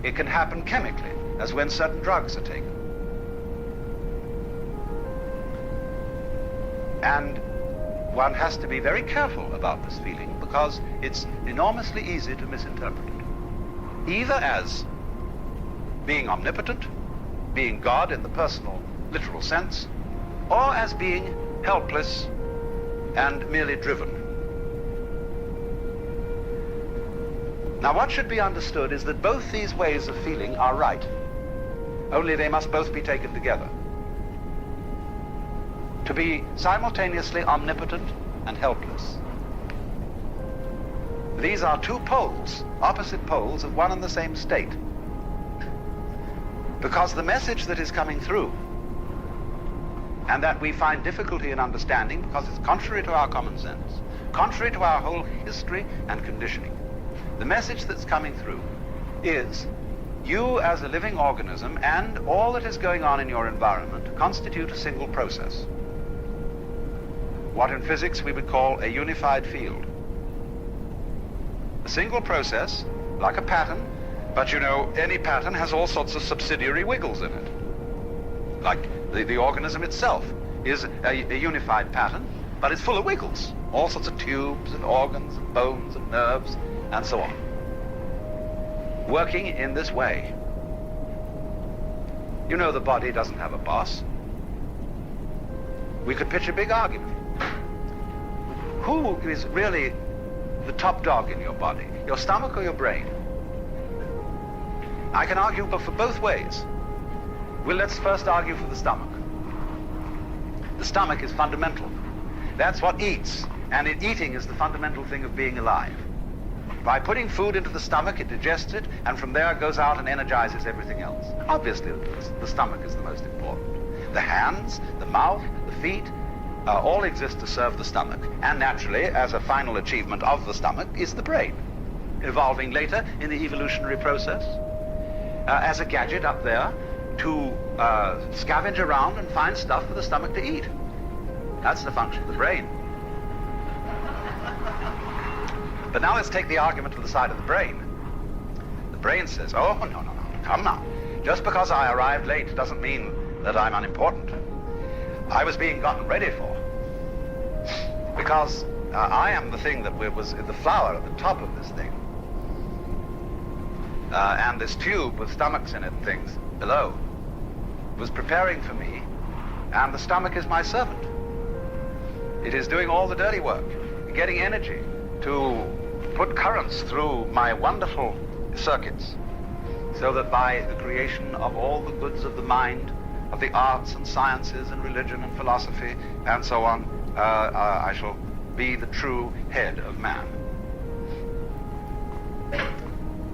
It can happen chemically, as when certain drugs are taken. And one has to be very careful about this feeling because it's enormously easy to misinterpret it. Either as being omnipotent, being God in the personal, literal sense, or as being helpless and merely driven. Now, what should be understood is that both these ways of feeling are right, only they must both be taken together. To be simultaneously omnipotent and helpless. These are two poles, opposite poles of one and the same state. Because the message that is coming through, and that we find difficulty in understanding because it's contrary to our common sense, contrary to our whole history and conditioning, the message that's coming through is you as a living organism and all that is going on in your environment constitute a single process. What in physics we would call a unified field. A single process, like a pattern, but you know, any pattern has all sorts of subsidiary wiggles in it. Like the organism itself is a unified pattern, but it's full of wiggles. All sorts of tubes and organs and bones and nerves and so on. Working in this way. You know the body doesn't have a boss. We could pitch a big argument. Who is really the top dog in your body? Your stomach or your brain? I can argue for both ways. Well, let's first argue for the stomach. The stomach is fundamental. That's what eats, and eating is the fundamental thing of being alive. By putting food into the stomach, it digests it, and from there it goes out and energizes everything else. Obviously, the stomach is the most important. The hands, the mouth, the feet, all exist to serve the stomach, and naturally, as a final achievement of the stomach, is the brain, evolving later in the evolutionary process as a gadget up there to scavenge around and find stuff for the stomach to eat. That's the function of the brain. But now let's take the argument to the side of the brain. The brain says, oh, no, come now. Just because I arrived late doesn't mean that I'm unimportant. I was being gotten ready for. Because I am the thing that was the flower at the top of this thing. And this tube with stomachs in it and things below was preparing for me, and the stomach is my servant. It is doing all the dirty work, getting energy to put currents through my wonderful circuits, so that by the creation of all the goods of the mind, of the arts and sciences and religion and philosophy and so on, I shall be the true head of man.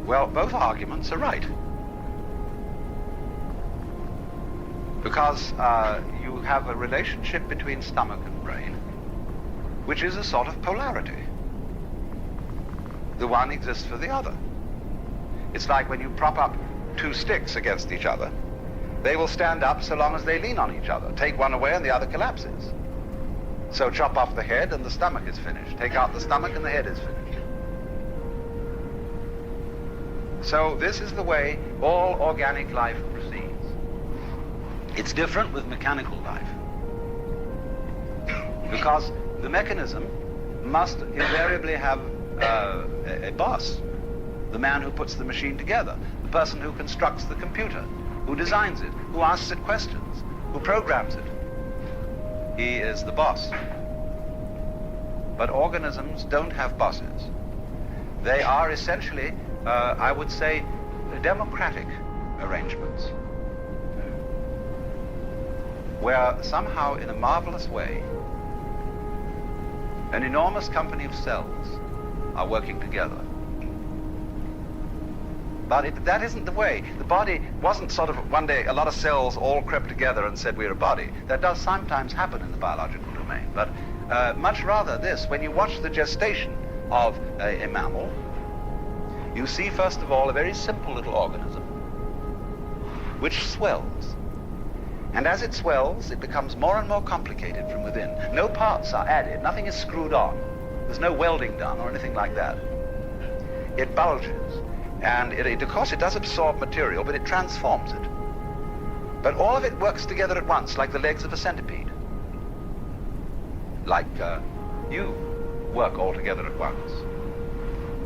Well, both arguments are right. Because you have a relationship between stomach and brain, which is a sort of polarity. The one exists for the other. It's like when you prop up two sticks against each other. They will stand up so long as they lean on each other. Take one away and the other collapses. So chop off the head and the stomach is finished. Take out the stomach and the head is finished. So this is the way all organic life proceeds. It's different with mechanical life. Because the mechanism must invariably have a boss. The man who puts the machine together. The person who constructs the computer. Who designs it. Who asks it questions. Who programs it. He is the boss. But organisms don't have bosses. They are essentially, I would say, democratic arrangements, where somehow, in a marvelous way, an enormous company of cells are working together. But that isn't the way. The body wasn't sort of one day a lot of cells all crept together and said we're a body. That does sometimes happen in the biological domain. But much rather this, when you watch the gestation of a mammal, you see first of all a very simple little organism which swells. And as it swells, it becomes more and more complicated from within. No parts are added. Nothing is screwed on. There's no welding done or anything like that. It bulges. And of course, it does absorb material, but it transforms it. But all of it works together at once, like the legs of a centipede. Like you work all together at once.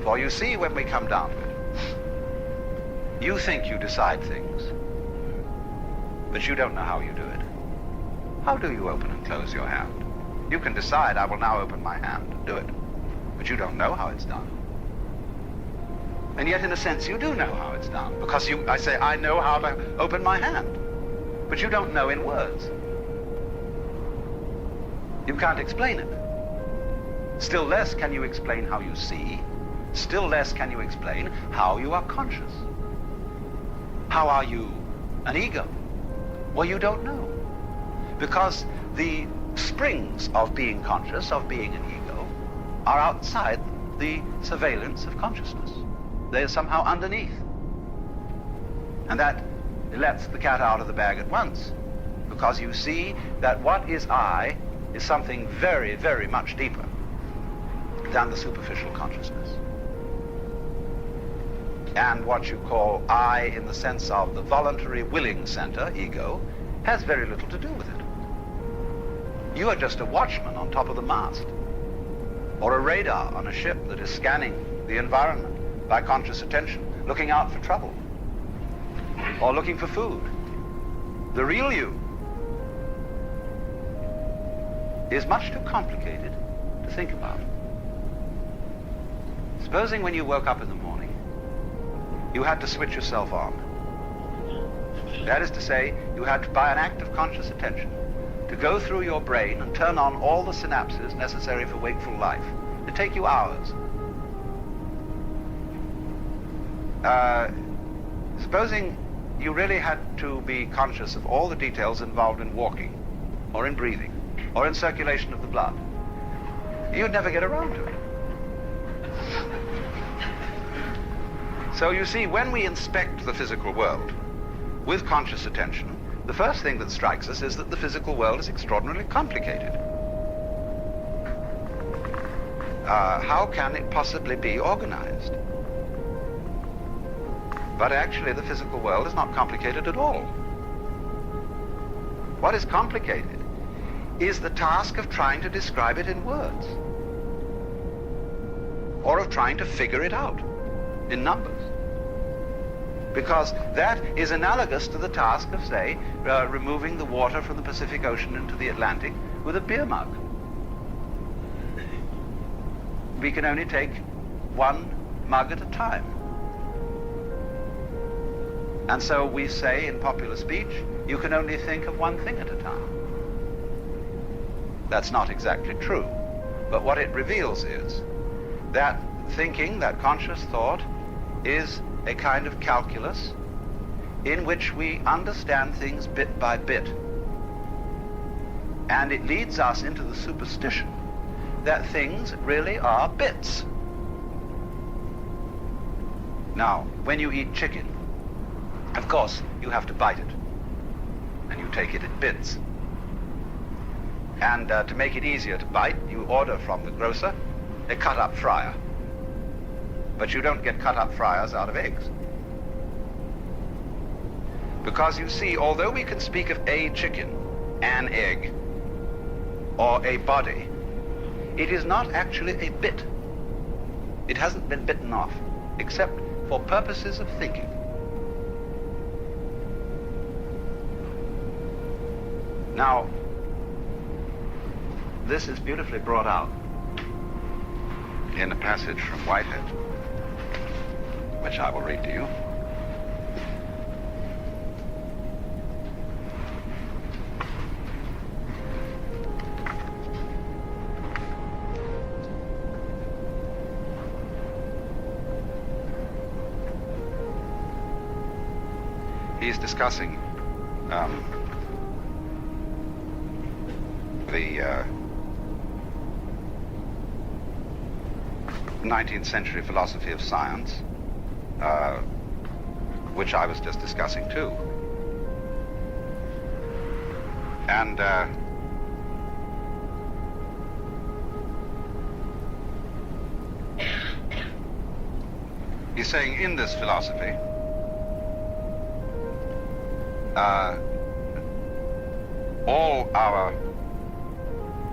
For you see, when we come down to it, you think you decide things, but you don't know how you do it. How do you open and close your hand? You can decide, I will now open my hand and do it, but you don't know how it's done. And yet, in a sense, you do know how it's done, because I say, I know how to open my hand, but you don't know in words. You can't explain it. Still less can you explain how you see. Still less can you explain how you are conscious. How are you an ego? Well, you don't know. Because the springs of being conscious, of being an ego, are outside the surveillance of consciousness. They are somehow underneath. And that lets the cat out of the bag at once. Because you see that what is I is something very, very much deeper than the superficial consciousness. And what you call I in the sense of the voluntary willing center, ego, has very little to do with it. You are just a watchman on top of the mast, or a radar on a ship that is scanning the environment by conscious attention, looking out for trouble, or looking for food. The real you is much too complicated to think about. Supposing when you woke up in the morning, you had to switch yourself on. That is to say, you had to, by an act of conscious attention, to go through your brain and turn on all the synapses necessary for wakeful life. It'd take you hours. Supposing you really had to be conscious of all the details involved in walking, or in breathing, or in circulation of the blood, you'd never get around to it. So you see, when we inspect the physical world with conscious attention, the first thing that strikes us is that the physical world is extraordinarily complicated. How can it possibly be organized? But actually, the physical world is not complicated at all. What is complicated is the task of trying to describe it in words, or of trying to figure it out in numbers. Because that is analogous to the task of, say, removing the water from the Pacific Ocean into the Atlantic with a beer mug. We can only take one mug at a time. And so we say in popular speech, you can only think of one thing at a time. That's not exactly true. But what it reveals is that thinking, that conscious thought, is a kind of calculus in which we understand things bit by bit. And it leads us into the superstition that things really are bits. Now, when you eat chicken, of course, you have to bite it, and you take it in bits. And to make it easier to bite, you order from the grocer a cut-up fryer. But you don't get cut-up fryers out of eggs. Because you see, although we can speak of a chicken, an egg, or a body, it is not actually a bit. It hasn't been bitten off, except for purposes of thinking. Now, this is beautifully brought out in a passage from Whitehead, which I will read to you. He's discussing the 19th century philosophy of science, which I was just discussing too. And He's saying in this philosophy, all our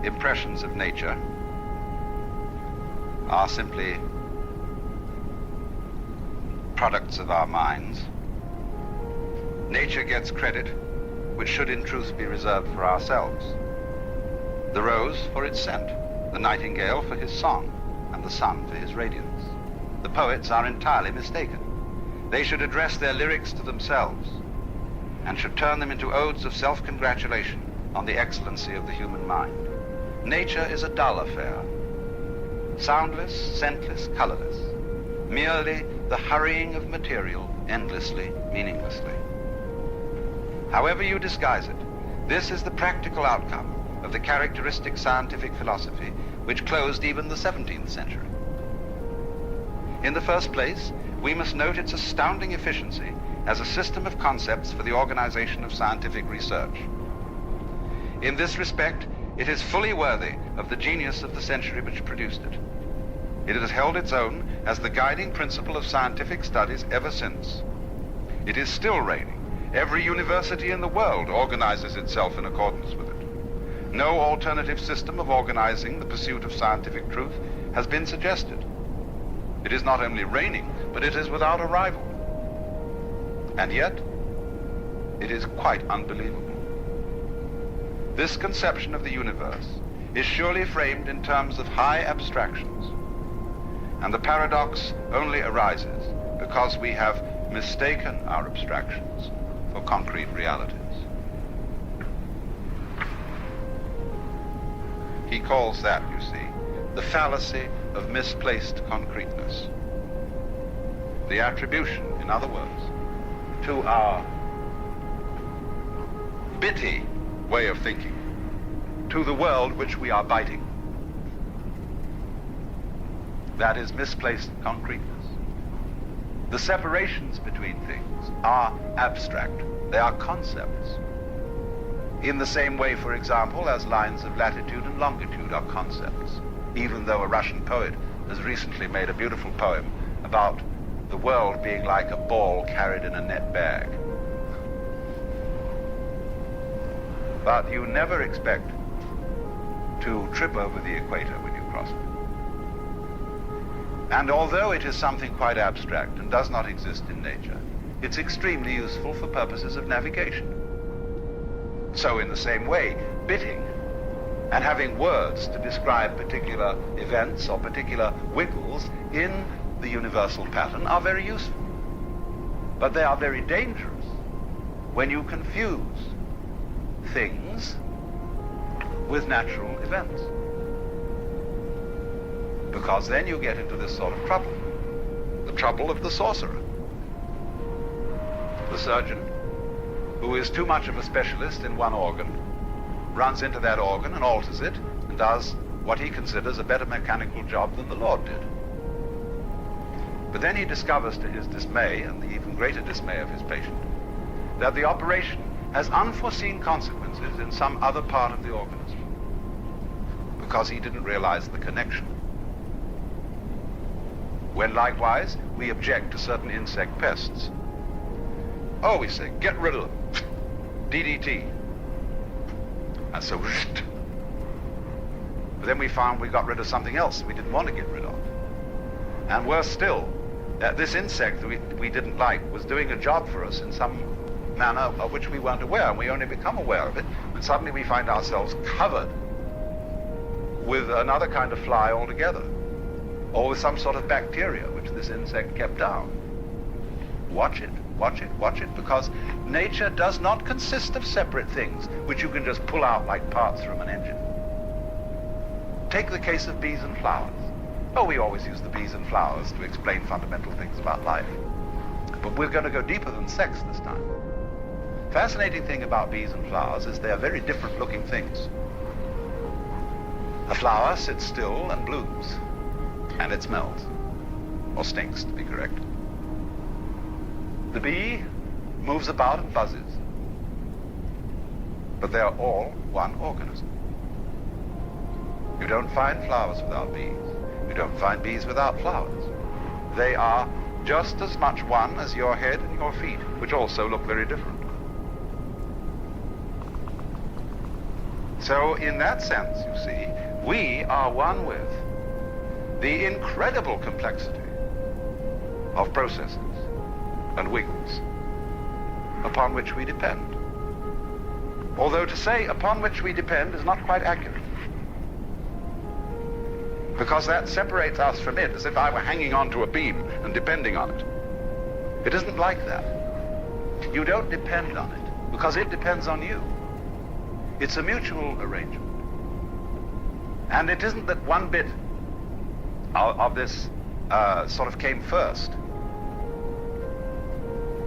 impressions of nature are simply products of our minds. Nature gets credit which should in truth be reserved for ourselves. The rose for its scent, the nightingale for his song, and the sun for his radiance. The poets are entirely mistaken. They should address their lyrics to themselves and should turn them into odes of self-congratulation on the excellency of the human mind. Nature is a dull affair, soundless, scentless, colorless, merely the hurrying of material endlessly, meaninglessly. However you disguise it, this is the practical outcome of the characteristic scientific philosophy which closed even the 17th century. In the first place, we must note its astounding efficiency as a system of concepts for the organization of scientific research. In this respect, it is fully worthy of the genius of the century which produced it. It has held its own as the guiding principle of scientific studies ever since. It is still reigning. Every university in the world organizes itself in accordance with it. No alternative system of organizing the pursuit of scientific truth has been suggested. It is not only reigning, but it is without a rival. And yet, it is quite unbelievable. This conception of the universe is surely framed in terms of high abstractions, and the paradox only arises because we have mistaken our abstractions for concrete realities. He calls that, you see, the fallacy of misplaced concreteness. The attribution, in other words, to our bitty way of thinking, to the world which we are biting. That is misplaced concreteness. The separations between things are abstract. They are concepts. In the same way, for example, as lines of latitude and longitude are concepts, even though a Russian poet has recently made a beautiful poem about the world being like a ball carried in a net bag. But you never expect to trip over the equator when you cross it. And although it is something quite abstract and does not exist in nature, it's extremely useful for purposes of navigation. So in the same way, bitting and having words to describe particular events or particular wiggles in the universal pattern are very useful. But they are very dangerous when you confuse things with natural events. Because then you get into this sort of trouble. The trouble of the sorcerer. The surgeon, who is too much of a specialist in one organ, runs into that organ and alters it and does what he considers a better mechanical job than the Lord did. But then he discovers, to his dismay and the even greater dismay of his patient, that the operation has unforeseen consequences in some other part of the organism because he didn't realize the connection. When likewise we object to certain insect pests, oh, we say, get rid of them, DDT. And so, but then we found we got rid of something else we didn't want to get rid of. And worse still, that this insect that we didn't like was doing a job for us in some manner of which we weren't aware, and we only become aware of it when suddenly we find ourselves covered with another kind of fly altogether, or with some sort of bacteria which this insect kept down. Watch it, watch it, watch it, because nature does not consist of separate things which you can just pull out like parts from an engine. Take the case of bees and flowers. Oh, we always use the bees and flowers to explain fundamental things about life. But we're going to go deeper than sex this time. Fascinating thing about bees and flowers is they are very different looking things. A flower sits still and blooms, and it smells, or stinks to be correct. The bee moves about and buzzes, but they are all one organism. You don't find flowers without bees. You don't find bees without flowers. They are just as much one as your head and your feet, which also look very different. So in that sense, you see, we are one with the incredible complexity of processes and wiggles upon which we depend. Although to say upon which we depend is not quite accurate, because that separates us from it as if I were hanging onto a beam and depending on it. It isn't like that. You don't depend on it because it depends on you. It's a mutual arrangement. And it isn't that one bit of this sort of came first,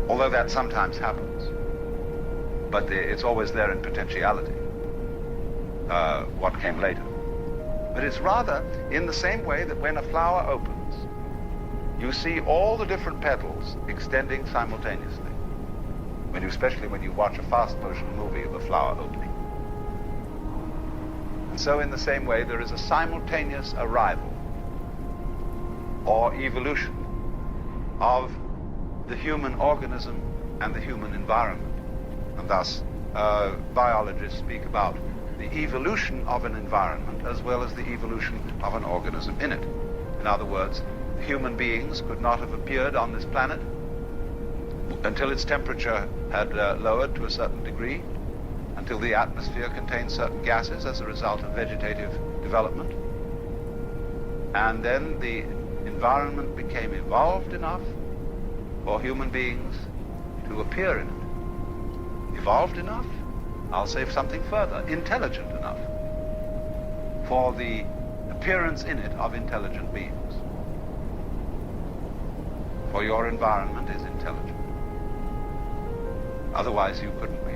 although that sometimes happens. But it's always there in potentiality, what came later. But it's rather in the same way that when a flower opens, you see all the different petals extending simultaneously, especially when you watch a fast motion movie of a flower opening. And so in the same way, there is a simultaneous arrival or evolution of the human organism and the human environment. And thus, biologists speak about the evolution of an environment as well as the evolution of an organism in it. In other words, human beings could not have appeared on this planet until its temperature had lowered to a certain degree, until the atmosphere contained certain gases as a result of vegetative development. And then the environment became evolved enough for human beings to appear in it. Evolved enough? I'll say something further. Intelligent enough for the appearance in it of intelligent beings. For your environment is intelligent. Otherwise you couldn't be.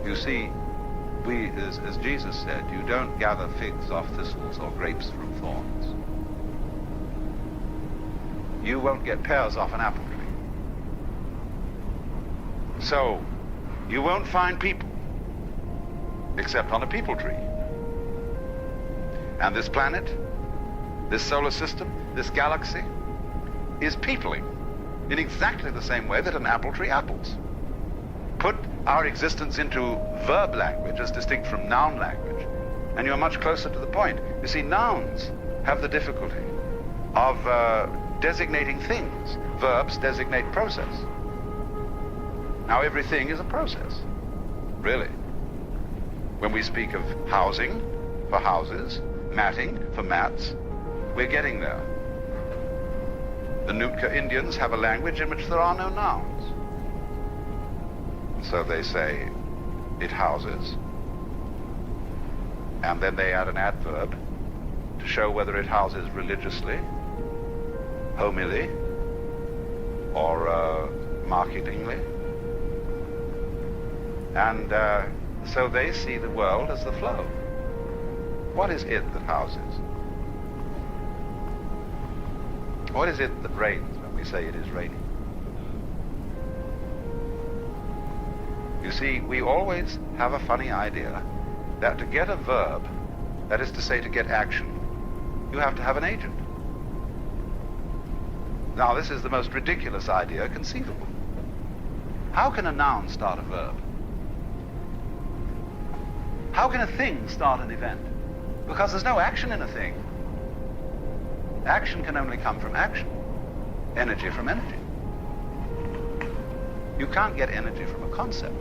You see, as Jesus said, you don't gather figs off thistles or grapes from thorns. You won't get pears off an apple tree. So, you won't find people except on a people tree. And this planet, this solar system, this galaxy is peopling in exactly the same way that an apple tree apples. Put our existence into verb language as distinct from noun language, and you're much closer to the point. You see, nouns have the difficulty of designating things. Verbs designate process. Now, everything is a process, really. When we speak of housing for houses, matting for mats, we're getting there. The Nootka Indians have a language in which there are no nouns. So they say, it houses, and then they add an adverb to show whether it houses religiously, homily, or marketingly. And so they see the world as the flow. What is it that houses? What is it that rains when we say it is raining? You see, we always have a funny idea that to get a verb, that is to say to get action, you have to have an agent. Now, this is the most ridiculous idea conceivable. How can a noun start a verb? How can a thing start an event? Because there's no action in a thing. Action can only come from action. Energy from energy. You can't get energy from a concept,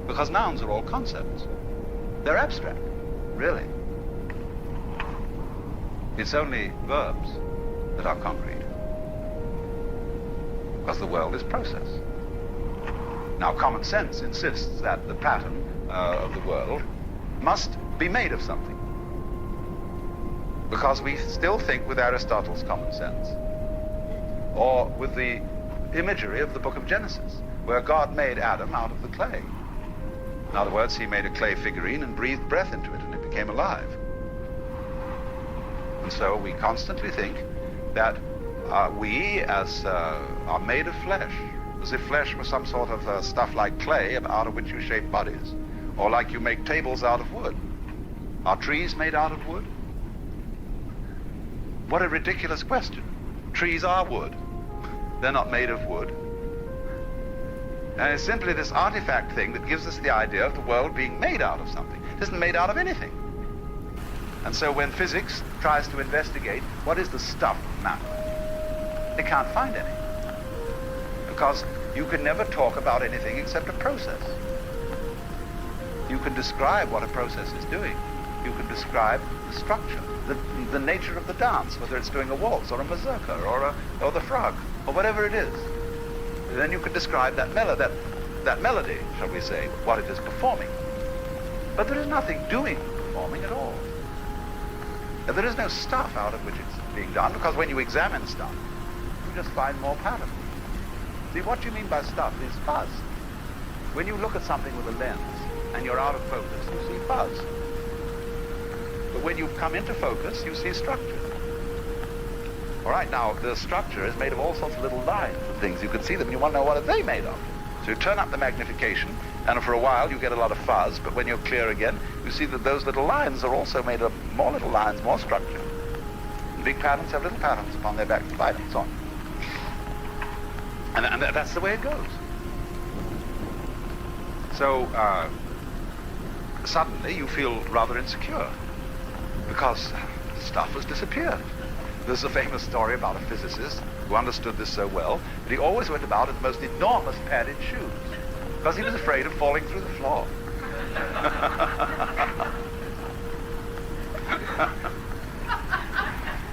because nouns are all concepts. They're abstract, really. It's only verbs that are concrete, because the world is process. Now, common sense insists that the pattern of the world must be made of something, because we still think with Aristotle's common sense, or with the imagery of the book of Genesis, where God made Adam out of the clay. In other words, he made a clay figurine and breathed breath into it, and it became alive. And so we constantly think that we as are made of flesh, as if flesh was some sort of stuff like clay out of which you shape bodies, or like you make tables out of wood. Are trees made out of wood? What a ridiculous question. Trees are wood. They're not made of wood. And it's simply this artifact thing that gives us the idea of the world being made out of something. It isn't made out of anything. And so when physics tries to investigate what is the stuff of matter, they can't find any. Because you can never talk about anything except a process. You can describe what a process is doing. You can describe the structure, the nature of the dance, whether it's doing a waltz or a mazurka or the frog or whatever it is. And then you can describe that melody, shall we say, what it is performing. But there is nothing doing performing at all. And there is no stuff out of which it's being done, because when you examine stuff, you just find more patterns. See, what you mean by stuff is fuzz. When you look at something with a lens and you're out of focus, you see fuzz. But when you come into focus, you see structure. All right, now, the structure is made of all sorts of little lines and things. You can see them and you want to know what are they made of. So you turn up the magnification, and for a while you get a lot of fuzz, but when you're clear again, you see that those little lines are also made of more little lines, more structure. And big patterns have little patterns upon their back divided, and so on. And that's the way it goes. So suddenly you feel rather insecure because stuff has disappeared. There's a famous story about a physicist who understood this so well that he always went about in the most enormous padded shoes because he was afraid of falling through the floor.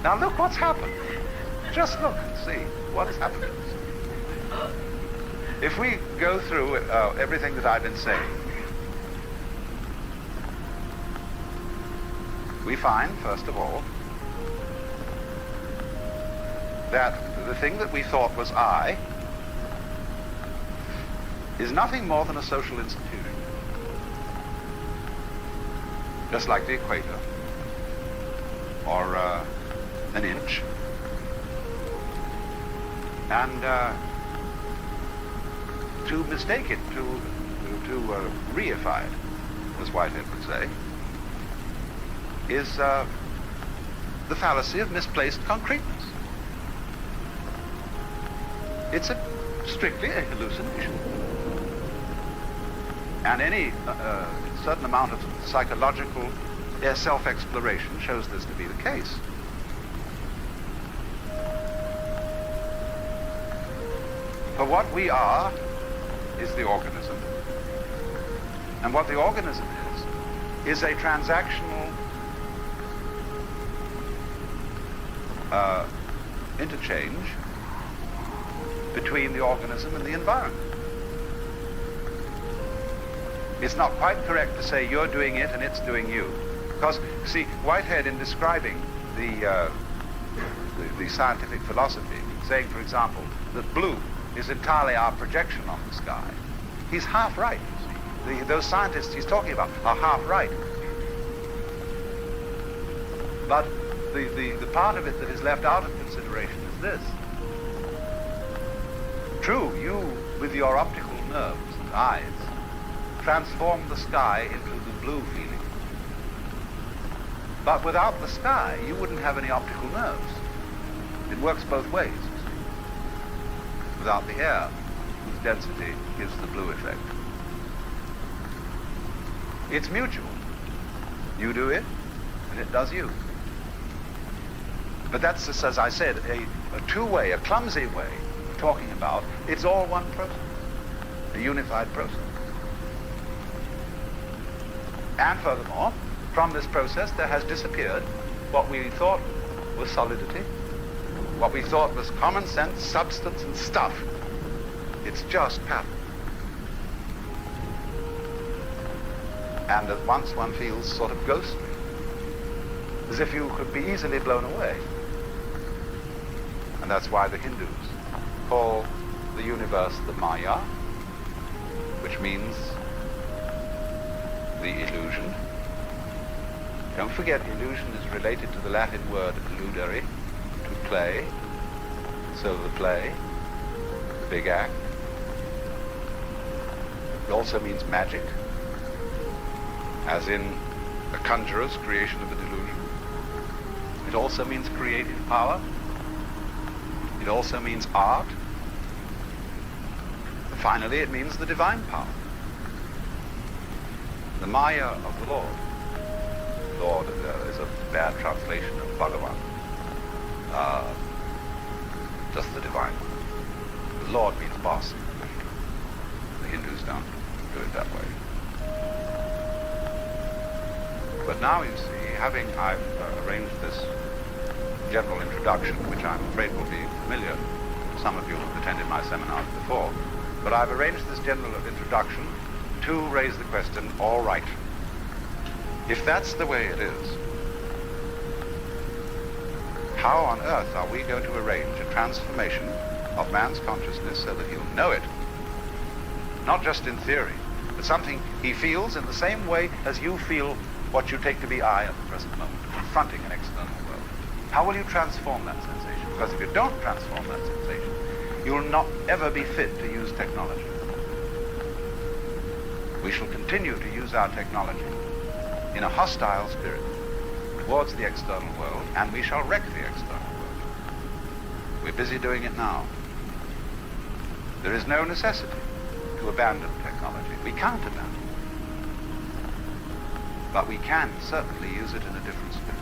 Now look what's happened. Just look and see what has happened. If we go through everything that I've been saying, we find, first of all, that the thing that we thought was I is nothing more than a social institution. Just like the equator, or an inch. And to mistake it, to reify it, as Whitehead would say, is the fallacy of misplaced concreteness. It's strictly a hallucination. And any certain amount of psychological self-exploration shows this to be the case. For what we are is the organism. And what the organism is a transactional interchange between the organism and the environment. It's not quite correct to say you're doing it and it's doing you. Because, see, Whitehead, in describing the scientific philosophy, saying, for example, that blue is entirely our projection on the sky, he's half right. Those scientists he's talking about are half right. But the part of it that is left out of consideration is this. True, you, with your optical nerves and eyes, transform the sky into the blue feeling. But without the sky, you wouldn't have any optical nerves. It works both ways. Without the air, whose density gives the blue effect. It's mutual. You do it, and it does you. But that's, just, as I said, a two-way, a clumsy way of talking about it's all one process, a unified process. And furthermore, from this process there has disappeared what we thought was solidity, what we thought was common sense, substance, and stuff. It's just pattern. And at once one feels sort of ghostly, as if you could be easily blown away. And that's why the Hindus call the universe the Maya, which means the illusion. Don't forget, illusion is related to the Latin word ludere, to play. So the play, the big act. It also means magic, as in a conjurer's creation of a delusion. It also means creative power. It also means art. Finally, it means the divine power. The Maya of the Lord. Lord is a bad translation of Bhagavan. Just the divine one. The Lord means boss. The Hindus don't do it that way. But now you see, I've arranged this general introduction, which I'm afraid will be familiar to some of you who've attended my seminars before, but I've arranged this general introduction to raise the question, all right, if that's the way it is, how on earth are we going to arrange a transformation of man's consciousness so that he'll know it, not just in theory, but something he feels in the same way as you feel what you take to be I at the present moment, confronting an external world? How will you transform that sensation? Because if you don't transform that sensation, you will not ever be fit to use technology. We shall continue to use our technology in a hostile spirit towards the external world, and we shall wreck the external world. We're busy doing it now. There is no necessity to abandon technology. We can't abandon it. But we can certainly use it in a different spirit.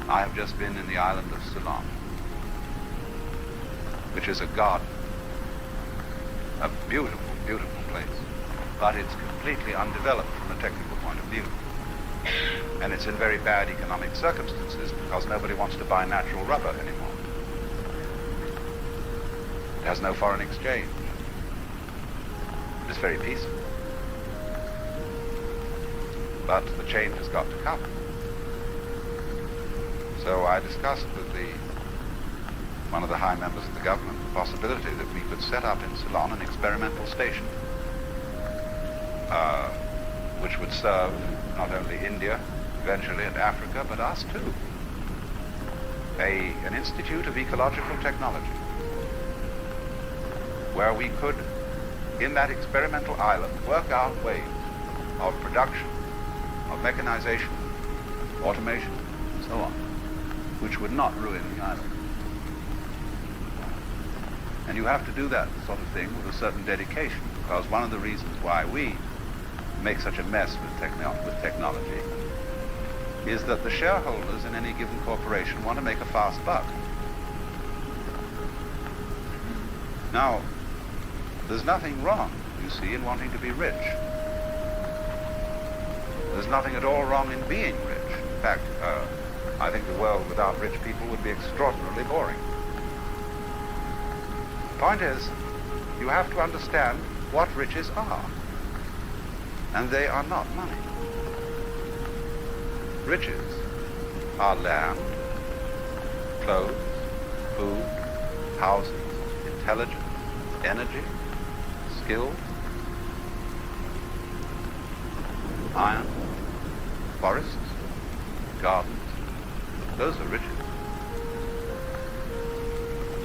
I have just been in the island of Ceylon, which is a garden, a beautiful, beautiful place, but it's completely undeveloped from a technical point of view. And it's in very bad economic circumstances because nobody wants to buy natural rubber anymore. It has no foreign exchange. It's very peaceful. But the change has got to come. So I discussed with one of the high members of the government the possibility that we could set up in Ceylon an experimental station which would serve not only India eventually and Africa, but us too. An institute of ecological technology where we could, in that experimental island, work out ways of production, of mechanization, automation, and so on, which would not ruin the island. And you have to do that sort of thing with a certain dedication, because one of the reasons why we make such a mess with technology is that the shareholders in any given corporation want to make a fast buck. Now, there's nothing wrong, you see, in wanting to be rich. There's nothing at all wrong in being rich. In fact, I think the world without rich people would be extraordinarily boring. The point is, you have to understand what riches are. And they are not money. Riches are land, clothes, food, houses, intelligence, energy, skill, iron, forests, gardens. Those are riches.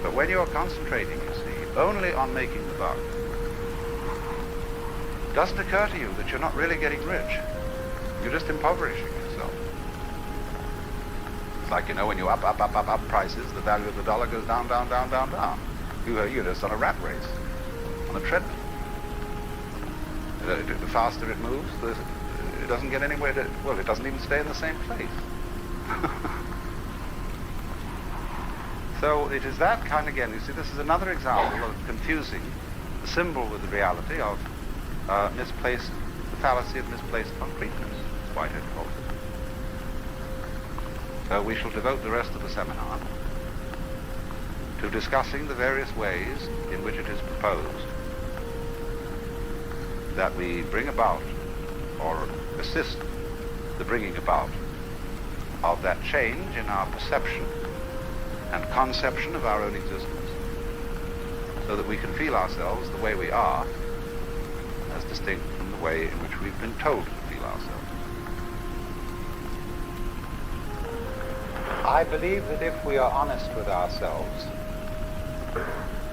But when you're concentrating, you see, only on making the buck, it doesn't occur to you that you're not really getting rich. You're just impoverishing yourself. It's like, when you up prices, the value of the dollar goes down, down, down, down, down. You're just on a rat race, on a treadmill. The faster it moves, it doesn't get anywhere it doesn't even stay in the same place. So it is that kind, again, you see, this is another example of confusing the symbol with the reality of the fallacy of misplaced concreteness, as Whitehead calls it. So we shall devote the rest of the seminar to discussing the various ways in which it is proposed that we bring about, or assist the bringing about, of that change in our perception and conception of our own existence, so that we can feel ourselves the way we are, as distinct from the way in which we've been told to feel ourselves. I believe that if we are honest with ourselves,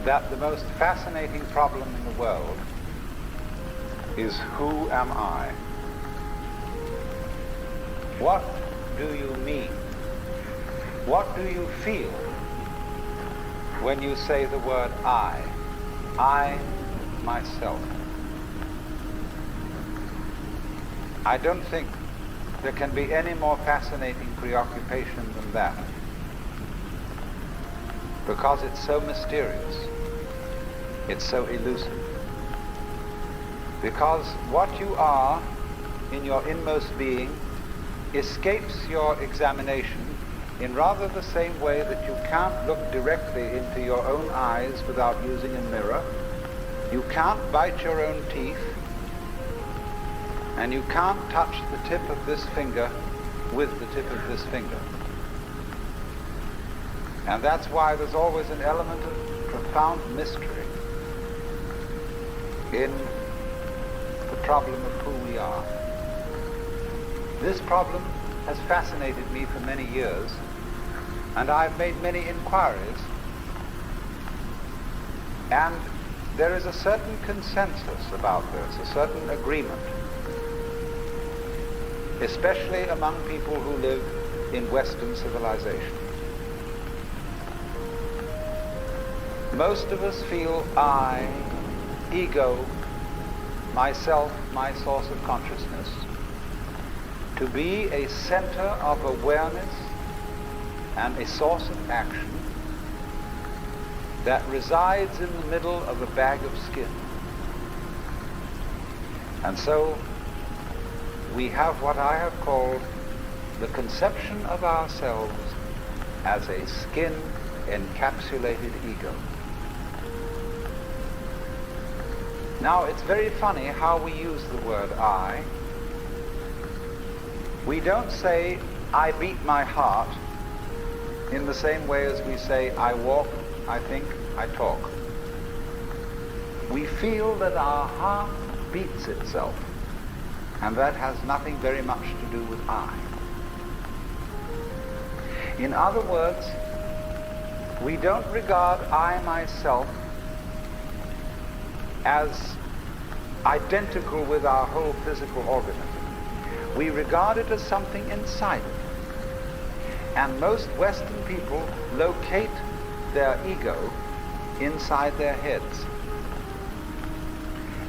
that the most fascinating problem in the world is, who am I? What do you mean What do you feel when you say the word I myself? I don't think there can be any more fascinating preoccupation than that, because it's so mysterious, it's so elusive. Because what you are in your inmost being escapes your examination in rather the same way that you can't look directly into your own eyes without using a mirror, you can't bite your own teeth, and you can't touch the tip of this finger with the tip of this finger. And that's why there's always an element of profound mystery in the problem of who we are. This problem has fascinated me for many years, and I've made many inquiries, and there is a certain consensus about this, a certain agreement, especially among people who live in Western civilization. Most of us feel I, ego, myself, my source of consciousness, to be a center of awareness and a source of action that resides in the middle of a bag of skin. And so we have what I have called the conception of ourselves as a skin-encapsulated ego. Now, it's very funny how we use the word I. We don't say, I beat my heart, in the same way as we say, I walk, I think, I talk. We feel that our heart beats itself, and that has nothing very much to do with I. In other words, we don't regard I myself as identical with our whole physical organism. We regard it as something inside it. And most Western people locate their ego inside their heads.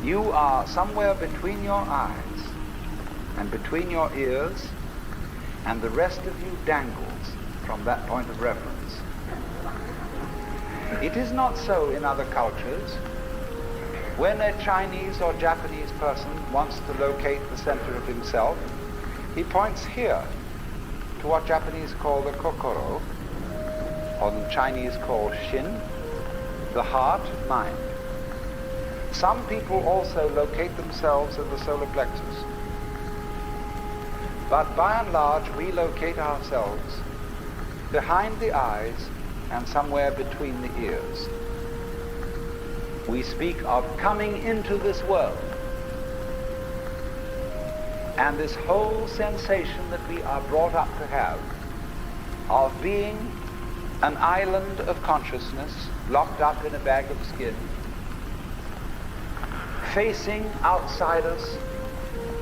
You are somewhere between your eyes and between your ears, and the rest of you dangles from that point of reference. It is not so in other cultures. When a Chinese or Japanese person wants to locate the center of himself, he points here to what Japanese call the kokoro, or the Chinese call shin, the heart, mind. Some people also locate themselves in the solar plexus. But by and large, we locate ourselves behind the eyes and somewhere between the ears. We speak of coming into this world. And this whole sensation that we are brought up to have of being an island of consciousness locked up in a bag of skin, facing outside us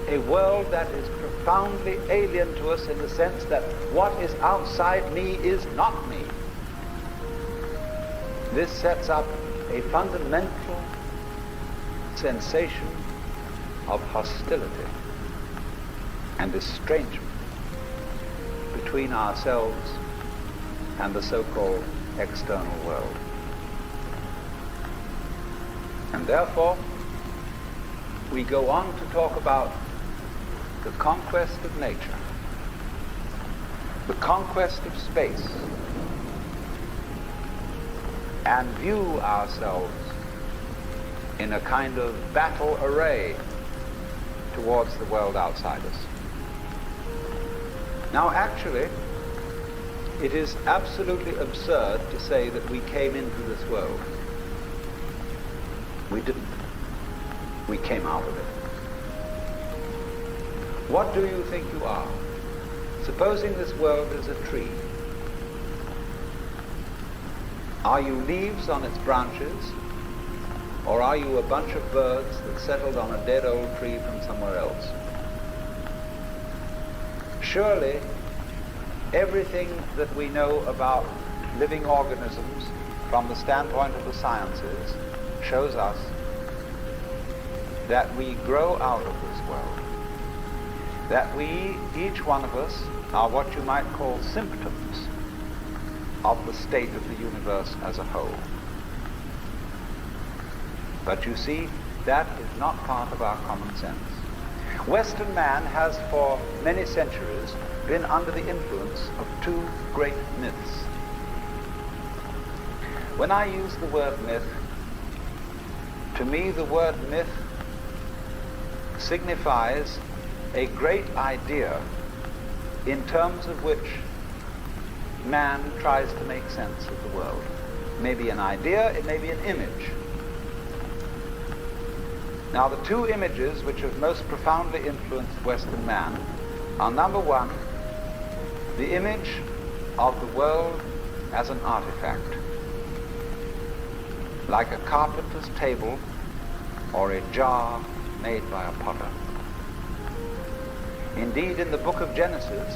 a world that is profoundly alien to us in the sense that what is outside me is not me. This sets up a fundamental sensation of hostility and estrangement between ourselves and the so-called external world. And therefore, we go on to talk about the conquest of nature, the conquest of space, and view ourselves in a kind of battle array towards the world outside us. Now, actually, it is absolutely absurd to say that we came into this world. We didn't. We came out of it. What do you think you are? Supposing this world is a tree. Are you leaves on its branches, or are you a bunch of birds that settled on a dead old tree from somewhere else? Surely everything that we know about living organisms from the standpoint of the sciences shows us that we grow out of this world, that we, each one of us, are what you might call symptoms of the state of the universe as a whole. But you see, that is not part of our common sense. Western man has for many centuries been under the influence of two great myths. When I use the word myth, to me the word myth signifies a great idea in terms of which man tries to make sense of the world. It may be an idea, it may be an image. Now, the two images which have most profoundly influenced Western man are, number one, the image of the world as an artifact, like a carpenter's table or a jar made by a potter. Indeed, in the book of Genesis,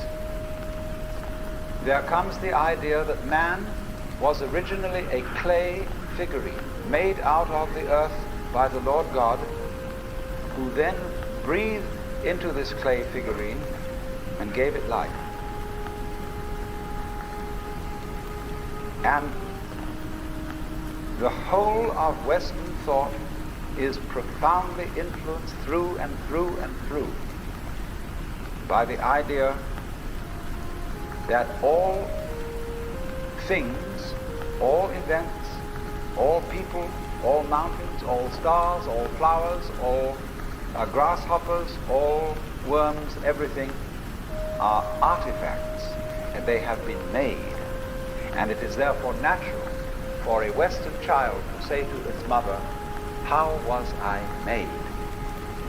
there comes the idea that man was originally a clay figurine made out of the earth by the Lord God, who then breathed into this clay figurine and gave it life. And the whole of Western thought is profoundly influenced through and through and through by the idea that all things, all events, all people, all mountains, all stars, all flowers, all grasshoppers, all worms, everything are artifacts, and they have been made. And it is therefore natural for a Western child to say to its mother, "How was I made?"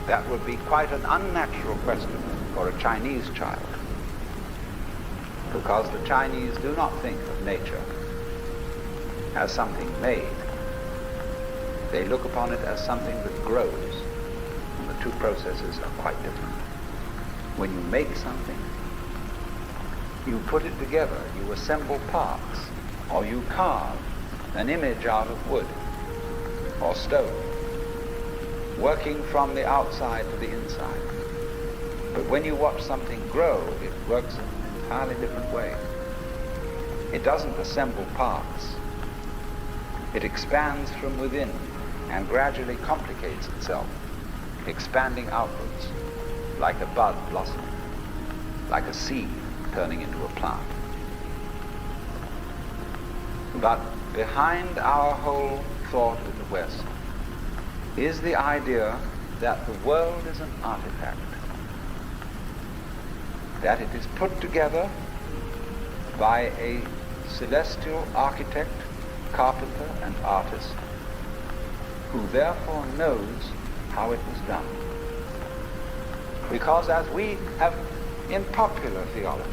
That would be quite an unnatural question for a Chinese child, because the Chinese do not think of nature as something made. They look upon it as something that grows, and the two processes are quite different. When you make something, you put it together, you assemble parts, or you carve an image out of wood or stone, working from the outside to the inside. But when you watch something grow, it works in an entirely different way. It doesn't assemble parts. It expands from within and gradually complicates itself, expanding outwards, like a bud blossoming, like a seed turning into a plant. But behind our whole thought in the West is the idea that the world is an artifact, that it is put together by a celestial architect, carpenter, and artist, who therefore knows how it was done. Because as we have in popular theology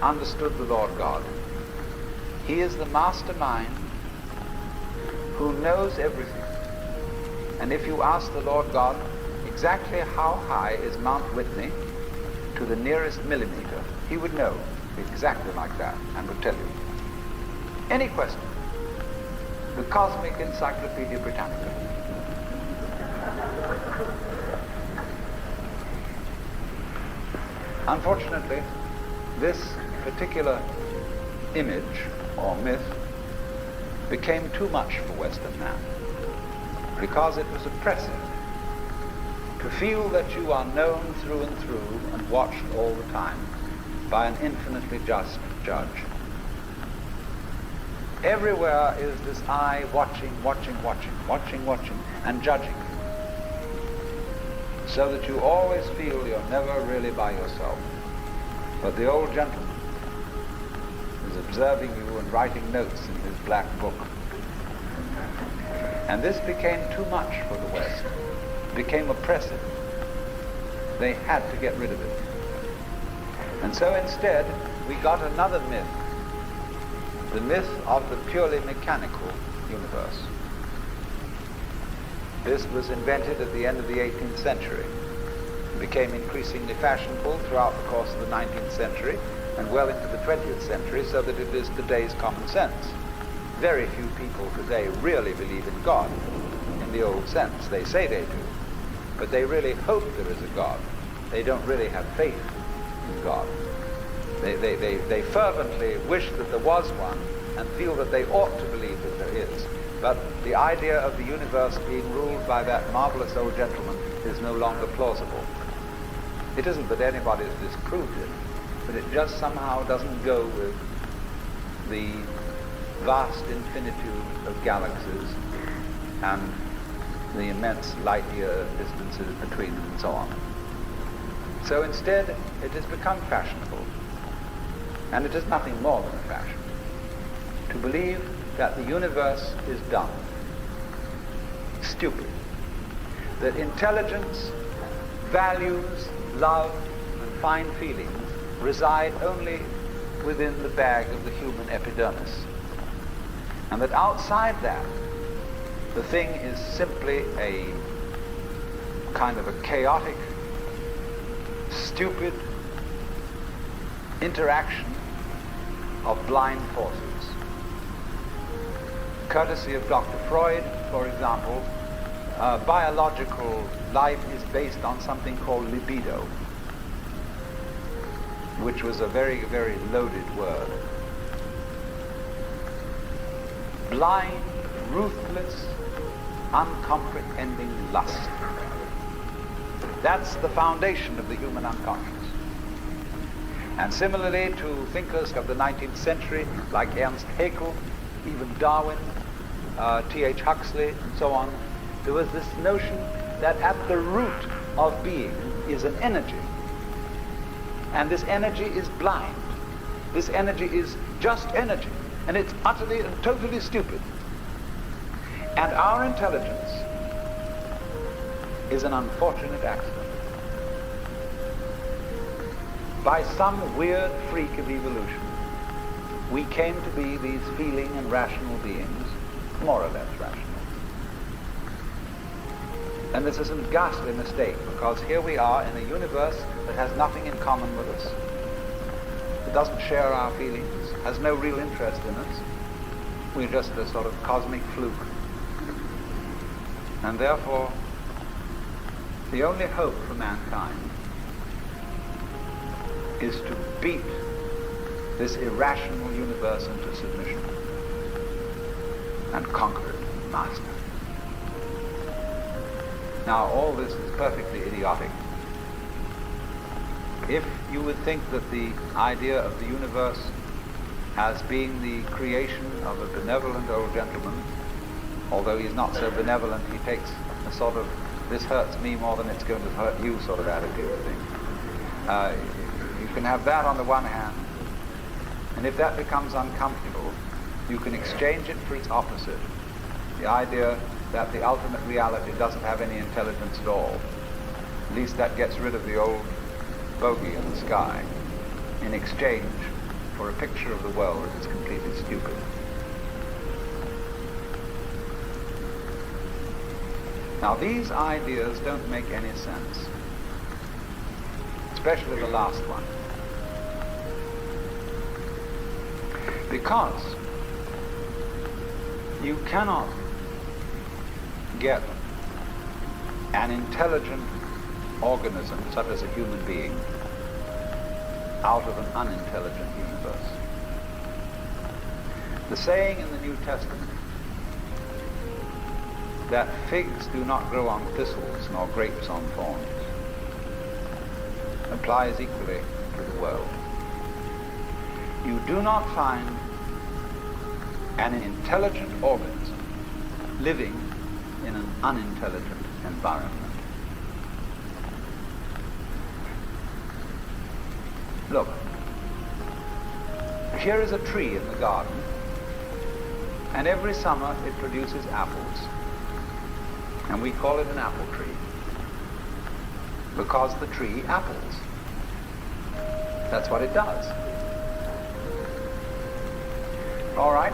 understood the Lord God, he is the mastermind who knows everything. And if you ask the Lord God exactly how high is Mount Whitney to the nearest millimeter, he would know exactly like that and would tell you. Any question. The Cosmic Encyclopedia Britannica. Unfortunately, this particular image or myth became too much for Western man, because it was oppressive to feel that you are known through and through and watched all the time by an infinitely just judge. Everywhere is this eye watching, and judging, so that you always feel you're never really by yourself. But the old gentleman is observing you and writing notes in his black book. And this became too much for the West. It became oppressive. They had to get rid of it. And so instead, we got another myth, the myth of the purely mechanical universe. This was invented at the end of the 18th century. It became increasingly fashionable throughout the course of the 19th century and well into the 20th century, so that it is today's common sense. Very few people today really believe in God in the old sense. They say they do, but they really hope there is a God. They don't really have faith in God. They fervently wish that there was one and feel that they ought to believe that there is. But the idea of the universe being ruled by that marvelous old gentleman is no longer plausible. It isn't that anybody has disproved it, but it just somehow doesn't go with the vast infinitude of galaxies and the immense light-year distances between them and so on. So instead, it has become fashionable, and it is nothing more than a fashion, to believe that the universe is dumb, stupid, that intelligence, values, love, and fine feelings reside only within the bag of the human epidermis, and that outside that, the thing is simply a kind of a chaotic, stupid interaction of blind forces. Courtesy of Dr. Freud, for example, biological life is based on something called libido, which was a very, very loaded word. Blind, ruthless, uncomprehending lust. That's the foundation of the human unconscious. And similarly to thinkers of the 19th century like Ernst Haeckel, even Darwin, T.H. Huxley, and so on, there was this notion that at the root of being is an energy. And this energy is blind. This energy is just energy. And it's utterly and totally stupid. And our intelligence is an unfortunate accident. By some weird freak of evolution, we came to be these feeling and rational beings, more or less rational. And this is a ghastly mistake, because here we are in a universe that has nothing in common with us. It doesn't share our feelings, has no real interest in us. We're just a sort of cosmic fluke. And therefore, the only hope for mankind is to beat this irrational universe into submission and conquer it and master it. Now, all this is perfectly idiotic. If you would think that the idea of the universe as being the creation of a benevolent old gentleman, although he's not so benevolent, he takes a sort of, this hurts me more than it's going to hurt you sort of attitude thing. You can have that on the one hand, and if that becomes uncomfortable, you can exchange it for its opposite, the idea that the ultimate reality doesn't have any intelligence at all. At least that gets rid of the old bogey in the sky, in exchange for a picture of the world that is completely stupid. Now, these ideas don't make any sense, especially the last one, because you cannot get an intelligent organism, such as a human being, out of an unintelligent universe. The saying in the New Testament that figs do not grow on thistles nor grapes on thorns applies equally to the world. You do not find an intelligent organism living in an unintelligent environment. Look, here is a tree in the garden, and every summer it produces apples, and we call it an apple tree because the tree apples. That's what it does. All right.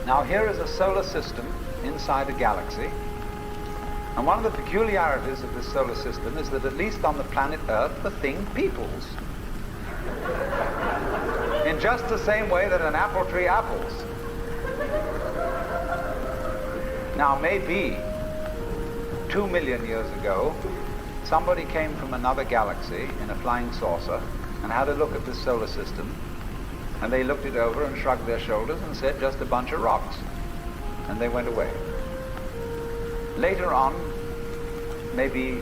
Now here is a solar system inside a galaxy, and one of the peculiarities of this solar system is that at least on the planet Earth, the thing peoples. just the same way that an apple tree apples. Now, maybe 2 million years ago, somebody came from another galaxy in a flying saucer and had a look at this solar system, and they looked it over and shrugged their shoulders and said, just a bunch of rocks. And they went away. Later on, maybe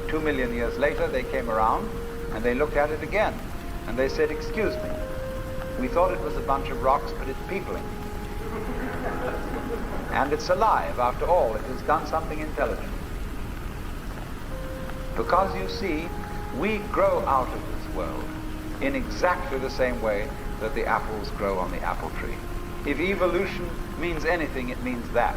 2 million years later, they came around and they looked at it again. And they said, excuse me, we thought it was a bunch of rocks, but it's peopling. And it's alive, after all. It has done something intelligent. Because you see, we grow out of this world in exactly the same way that the apples grow on the apple tree. If evolution means anything, it means that.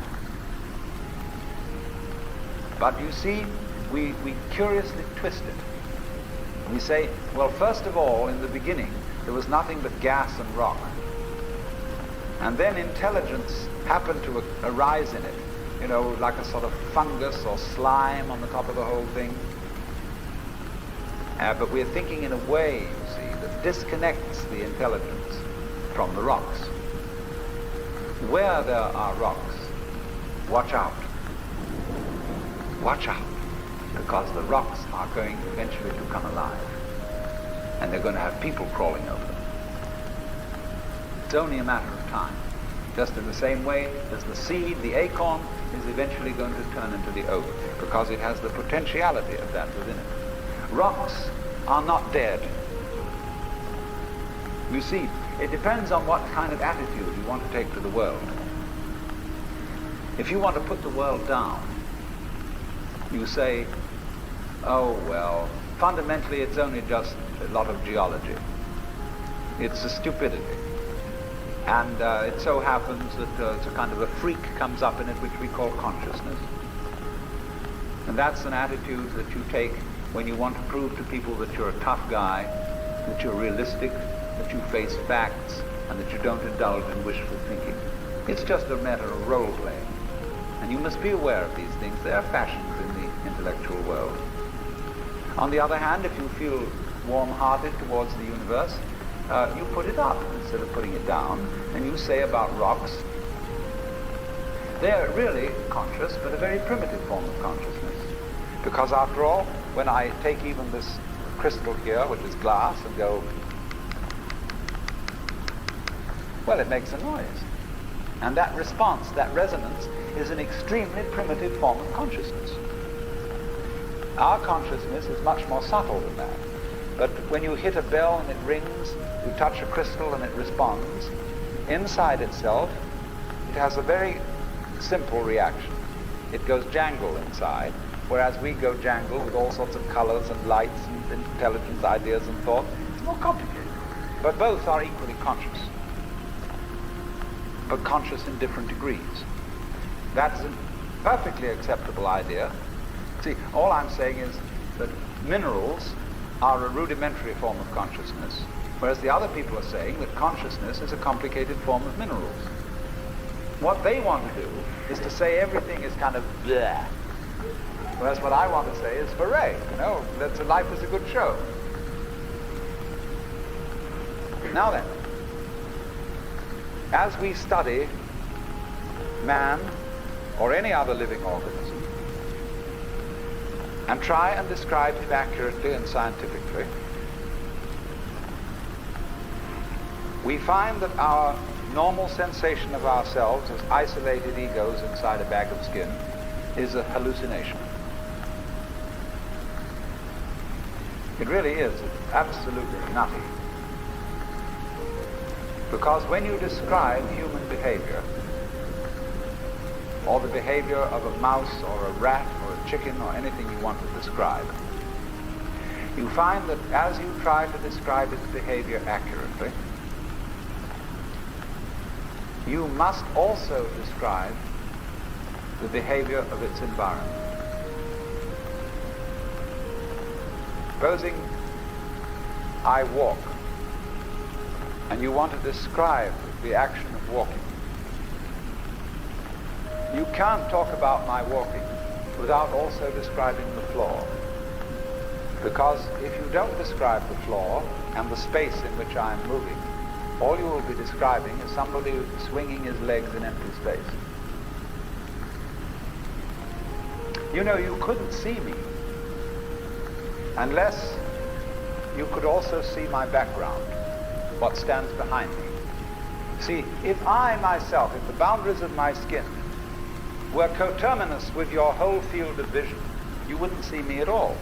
But you see, we curiously twist it. We say, well, first of all, in the beginning, there was nothing but gas and rock. And then intelligence happened to arise in it, you know, like a sort of fungus or slime on the top of the whole thing. But we're thinking in a way, you see, that disconnects the intelligence from the rocks. Where there are rocks, watch out. Watch out, because the rocks are going eventually to come alive. And they're going to have people crawling over them. It's only a matter of time. Just in the same way as the seed, the acorn, is eventually going to turn into the oak, because it has the potentiality of that within it. Rocks are not dead. You see, it depends on what kind of attitude you want to take to the world. If you want to put the world down, you say, oh, well, fundamentally it's only just a lot of geology. It's a stupidity. And it so happens that it's a kind of a freak comes up in it which we call consciousness. And that's an attitude that you take when you want to prove to people that you're a tough guy, that you're realistic, that you face facts, and that you don't indulge in wishful thinking. It's just a matter of role-playing. And you must be aware of these things. They are fashions in the intellectual world. On the other hand, if you feel warm-hearted towards the universe, you put it up instead of putting it down, and you say about rocks, they're really conscious, but a very primitive form of consciousness. Because after all, when I take even this crystal here, which is glass, and go, well, it makes a noise. And that response, that resonance, is an extremely primitive form of consciousness. Our consciousness is much more subtle than that. But when you hit a bell and it rings, you touch a crystal and it responds, inside itself, it has a very simple reaction. It goes jangle inside, whereas we go jangle with all sorts of colors and lights and intelligence, ideas and thought. It's more complicated. But both are equally conscious, but conscious in different degrees. That's a perfectly acceptable idea. See, all I'm saying is that minerals are a rudimentary form of consciousness, whereas the other people are saying that consciousness is a complicated form of minerals. What they want to do is to say everything is kind of bleh. Whereas what I want to say is, hooray, you know, life is a good show. Now then, as we study man or any other living organism and try and describe him accurately and scientifically, we find that our normal sensation of ourselves as isolated egos inside a bag of skin is a hallucination. It really is. It's absolutely nutty. Because when you describe human behavior, or the behavior of a mouse or a rat or a chicken or anything you want to describe, you find that as you try to describe its behavior accurately, you must also describe the behavior of its environment. Supposing I walk, and you want to describe the action of walking. You can't talk about my walking without also describing the floor. Because if you don't describe the floor and the space in which I am moving, all you will be describing is somebody swinging his legs in empty space. You know, you couldn't see me unless you could also see my background, what stands behind me. See, if I myself, if the boundaries of my skin were coterminous with your whole field of vision, you wouldn't see me at all.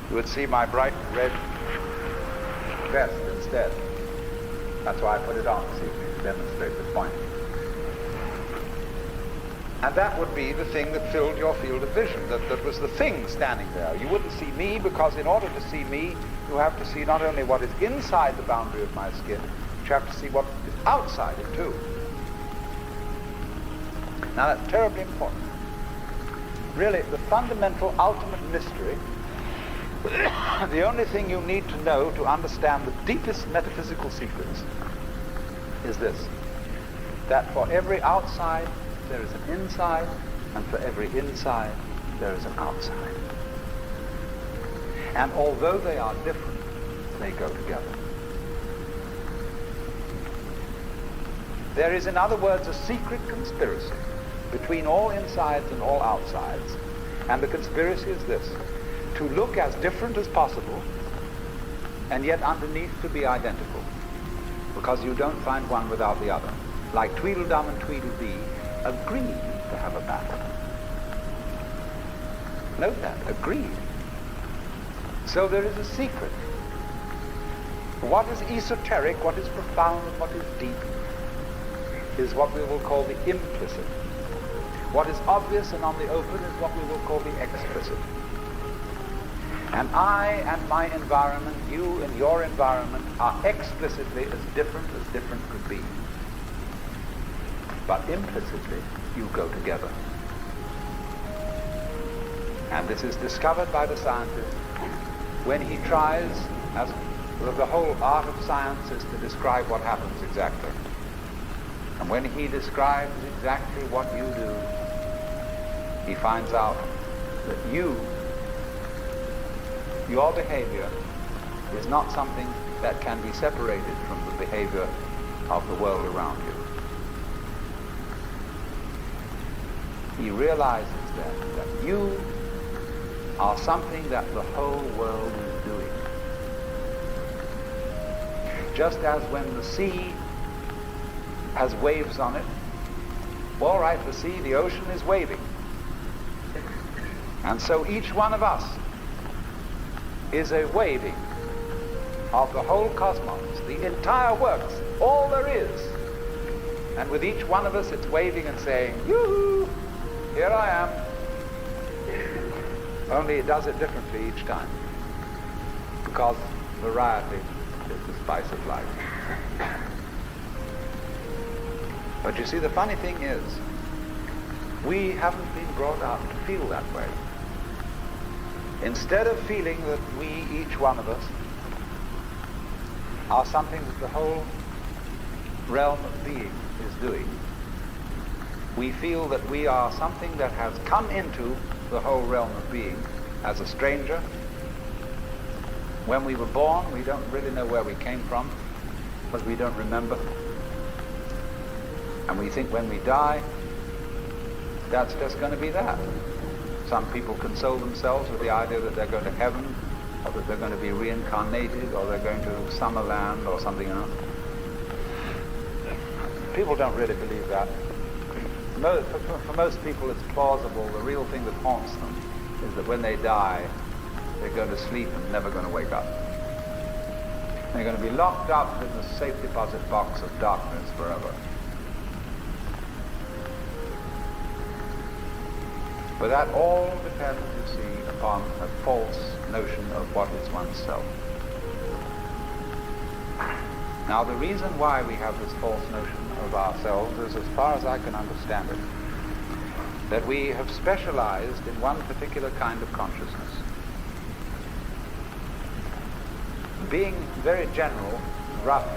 You would see my bright red vest instead. That's why I put it on, this evening, to demonstrate the point. And that would be the thing that filled your field of vision, that was the thing standing there. You wouldn't see me, because in order to see me, you have to see not only what is inside the boundary of my skin, but you have to see what is outside it too. Now that's terribly important. Really, the fundamental, ultimate mystery, the only thing you need to know to understand the deepest metaphysical secrets is this, that for every outside there is an inside, and for every inside there is an outside. And although they are different, they go together. There is, in other words, a secret conspiracy between all insides and all outsides, and the conspiracy is this: to look as different as possible, and yet underneath to be identical, because you don't find one without the other. Like Tweedledum and Tweedledee agreed to have a battle. Note that, agreed. So there is a secret. What is esoteric, what is profound, and what is deep is what we will call the implicit. What is obvious and on the open is what we will call the explicit. And I and my environment, you and your environment, are explicitly as different could be. But implicitly, you go together. And this is discovered by the scientist when he tries, as the whole art of science is to describe what happens exactly. And when he describes exactly what you do, he finds out that your behavior is not something that can be separated from the behavior of the world around you. He realizes then that you are something that the whole world is doing. Just as when the sea has waves on it, all right, the sea, the ocean is waving. And so each one of us is a waving of the whole cosmos, the entire works, all there is. And with each one of us, it's waving and saying, yoo-hoo, here I am. Only it does it differently each time, because variety is the spice of life. But you see, the funny thing is, we haven't been brought up to feel that way. Instead of feeling that we, each one of us, are something that the whole realm of being is doing, we feel that we are something that has come into the whole realm of being as a stranger. When we were born, we don't really know where we came from, because we don't remember. And we think when we die, that's just going to be that. Some people console themselves with the idea that they're going to heaven, or that they're going to be reincarnated, or they're going to Summerland, or something else. People don't really believe that. For most people, it's plausible. The real thing that haunts them is that when they die, they're going to sleep and never going to wake up. They're going to be locked up in the safe deposit box of darkness forever. But that all depends, you see, upon a false notion of what is oneself. Now, the reason why we have this false notion of ourselves is, as far as I can understand it, that we have specialized in one particular kind of consciousness. Being very general, rough,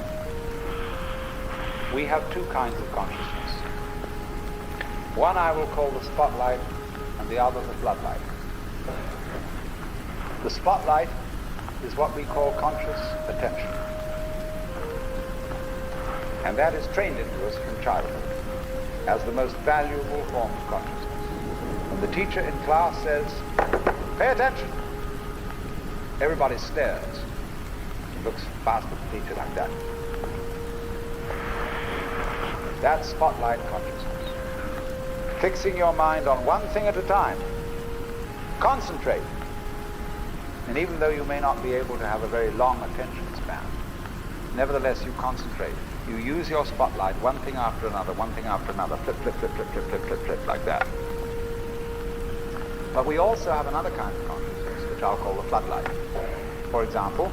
we have two kinds of consciousness. One I will call the spotlight, and the other the floodlight. The spotlight is what we call conscious attention. And that is trained into us from childhood as the most valuable form of consciousness. When the teacher in class says, "Pay attention," everybody stares. He looks fast at the teacher like that. That's spotlight consciousness. Fixing your mind on one thing at a time. Concentrate. And even though you may not be able to have a very long attention span, nevertheless you concentrate. You use your spotlight, one thing after another, flip, flip, flip, flip, flip, flip, flip, flip, like that. But we also have another kind of consciousness, which I'll call the floodlight. For example,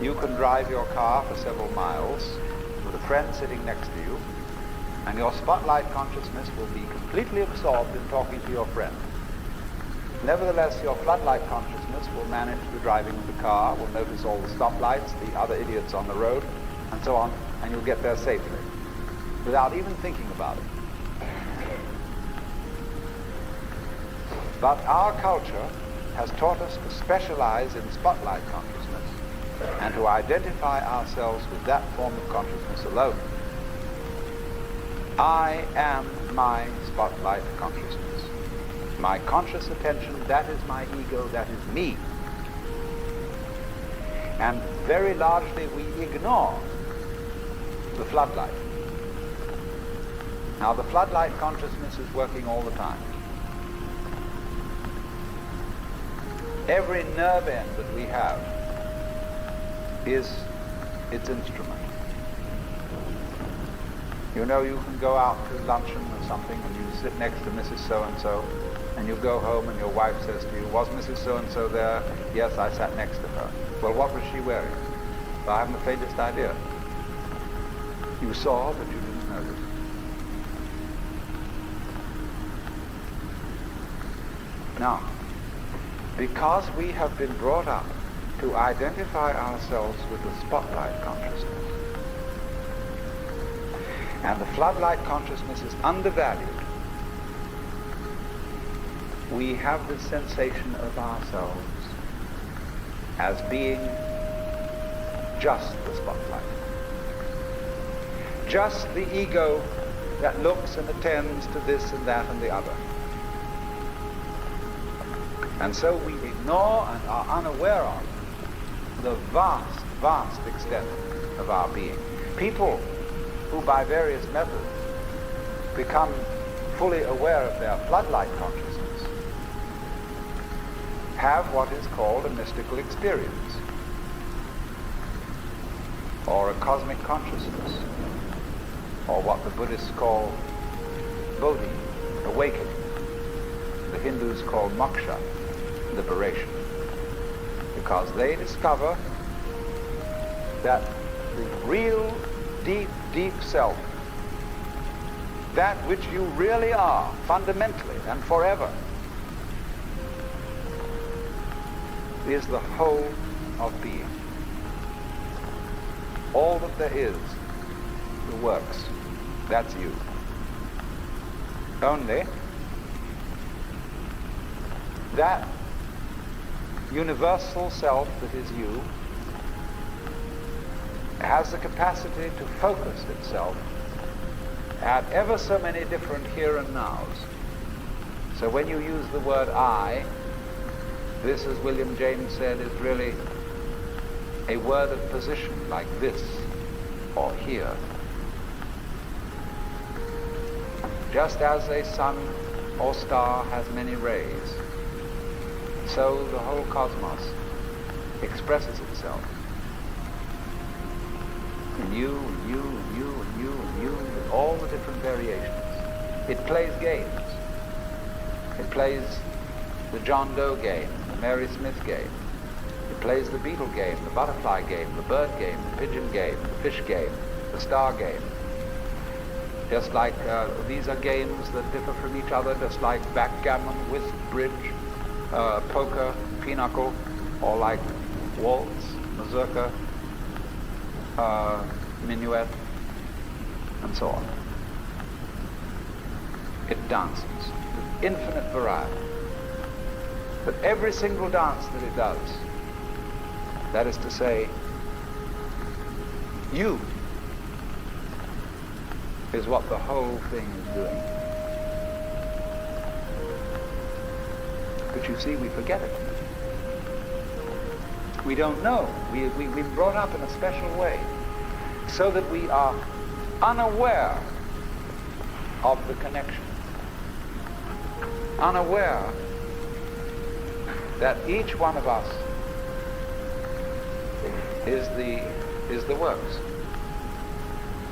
you can drive your car for several miles with a friend sitting next to you, and your spotlight consciousness will be completely absorbed in talking to your friend. Nevertheless, your floodlight consciousness will manage the driving of the car, will notice all the stoplights, the other idiots on the road, and so on, and you'll get there safely, without even thinking about it. But our culture has taught us to specialize in spotlight consciousness and to identify ourselves with that form of consciousness alone. I am my spotlight consciousness. My conscious attention, that is my ego, that is me. And very largely we ignore the floodlight. Now the floodlight consciousness is working all the time. Every nerve end that we have is its instrument. You know, you can go out to luncheon or something and you sit next to Mrs. So-and-so, and you go home and your wife says to you, "Was Mrs. So-and-so there?" "Yes, I sat next to her." "Well, what was she wearing?" "Well, I haven't the faintest idea." You saw, but you didn't notice. Now, because we have been brought up to identify ourselves with the spotlight consciousness, and the floodlight consciousness is undervalued, we have this sensation of ourselves as being just the spotlight. Just the ego that looks and attends to this and that and the other. And so we ignore and are unaware of the vast, vast extent of our being. People who by various methods become fully aware of their floodlight consciousness have what is called a mystical experience, or a cosmic consciousness, or what the Buddhists call bodhi, awakening. The Hindus call moksha, liberation, because they discover that the real deep, deep self, that which you really are, fundamentally and forever, is the whole of being. All that there is, the works, that's you. Only that universal self that is you has the capacity to focus itself at ever so many different here and nows. So when you use the word I, this, as William James said, is really a word of position, like this or here. Just as a sun or star has many rays, so the whole cosmos expresses itself in you, and you, and you, and you, and you, with all the different variations. It plays games. It plays the John Doe game, the Mary Smith game. It plays the beetle game, the butterfly game, the bird game, the pigeon game, the fish game, the star game. Just like these are games that differ from each other, just like backgammon, whist, bridge, poker, pinochle, or like waltz, mazurka, minuet, and so on. It dances with infinite variety. But every single dance that it does, that is to say, you is what the whole thing is doing. But you see, we forget it. We don't know. We're brought up in a special way so that we are unaware of the connection, unaware that each one of us is the works,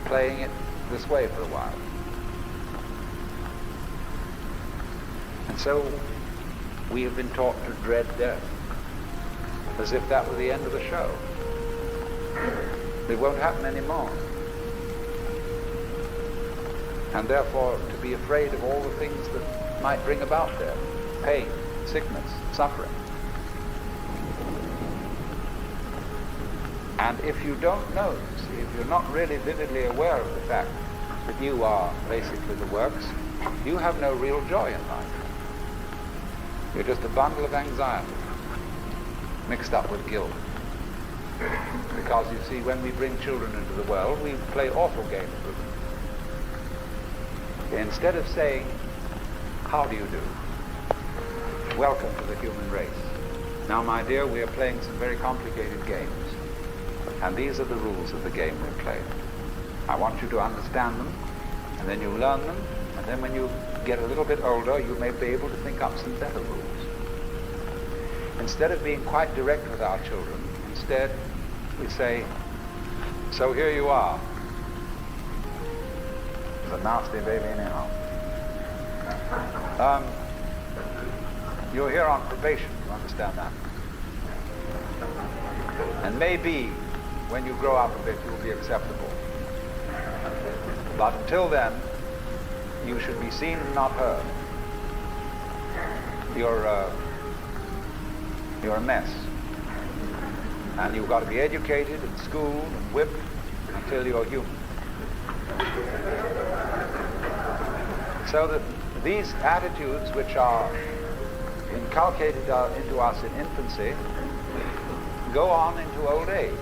playing it this way for a while. And so we have been taught to dread death, as if that were the end of the show. It won't happen anymore. And therefore to be afraid of all the things that might bring about death, pain, sickness, suffering. And if you don't know, see, if you're not really vividly aware of the fact that you are basically the works, you have no real joy in life. You're just a bundle of anxiety mixed up with guilt. Because you see, when we bring children into the world, we play awful games with them. Instead of saying, how do you do? Welcome to the human race. Now, my dear, we are playing some very complicated games. And these are the rules of the game we're playing. I want you to understand them, and then you learn them, and then when you get a little bit older, you may be able to think up some better rules. Instead of being quite direct with our children, instead we say, so here you are. It's a nasty baby anyhow. You're here on probation, you understand that? And maybe when you grow up a bit, you'll be acceptable. But until then, you should be seen and not heard. You're a mess. And you've got to be educated and schooled and whipped until you're human. So that these attitudes which are inculcated into us in infancy go on into old age.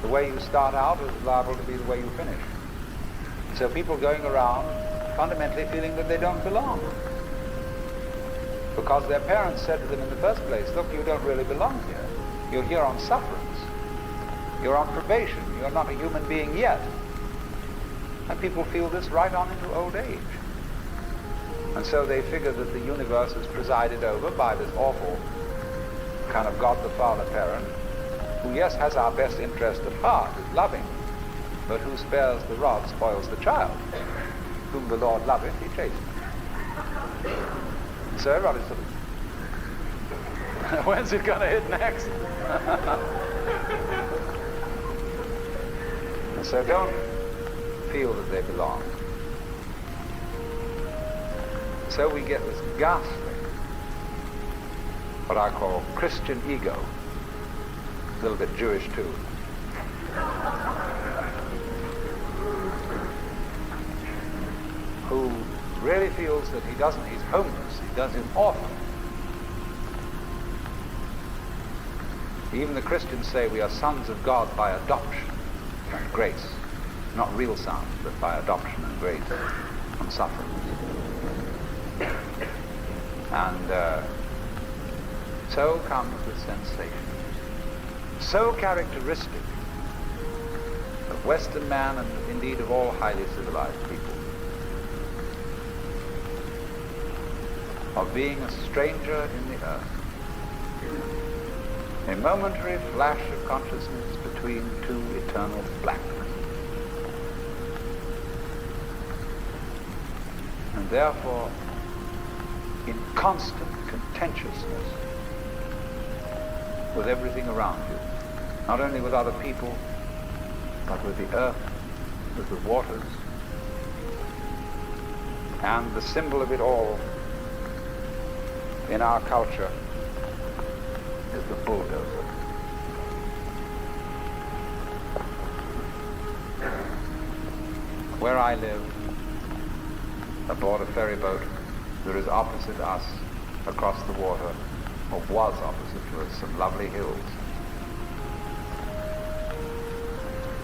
The way you start out is liable to be the way you finish. So people going around fundamentally feeling that they don't belong. Because their parents said to them in the first place, look, you don't really belong here. You're here on sufferance. You're on probation. You're not a human being yet. And people feel this right on into old age. And so they figure that the universe is presided over by this awful kind of God the Father parent, who, yes, has our best interest at heart, is loving, but who spares the rod, spoils the child. Whom the Lord loveth, he chastens. So everybody's sort of, when's it going to hit next? And so don't feel that they belong. So we get this ghastly, what I call Christian ego, a little bit Jewish too. Who really feels that he's homeless, he's an orphan. Even the Christians say we are sons of God by adoption and grace. Not real sons, but by adoption and grace and suffering. And so comes the sensation, so characteristic of Western man and indeed of all highly civilized people, of being a stranger in the earth, a momentary flash of consciousness between two eternal blacknesses. And therefore, in constant contentiousness with everything around you, not only with other people, but with the earth, with the waters, and the symbol of it all in our culture is the bulldozer. Where I live, aboard a ferry boat, there is opposite us, across the water, or was opposite to us, some lovely hills.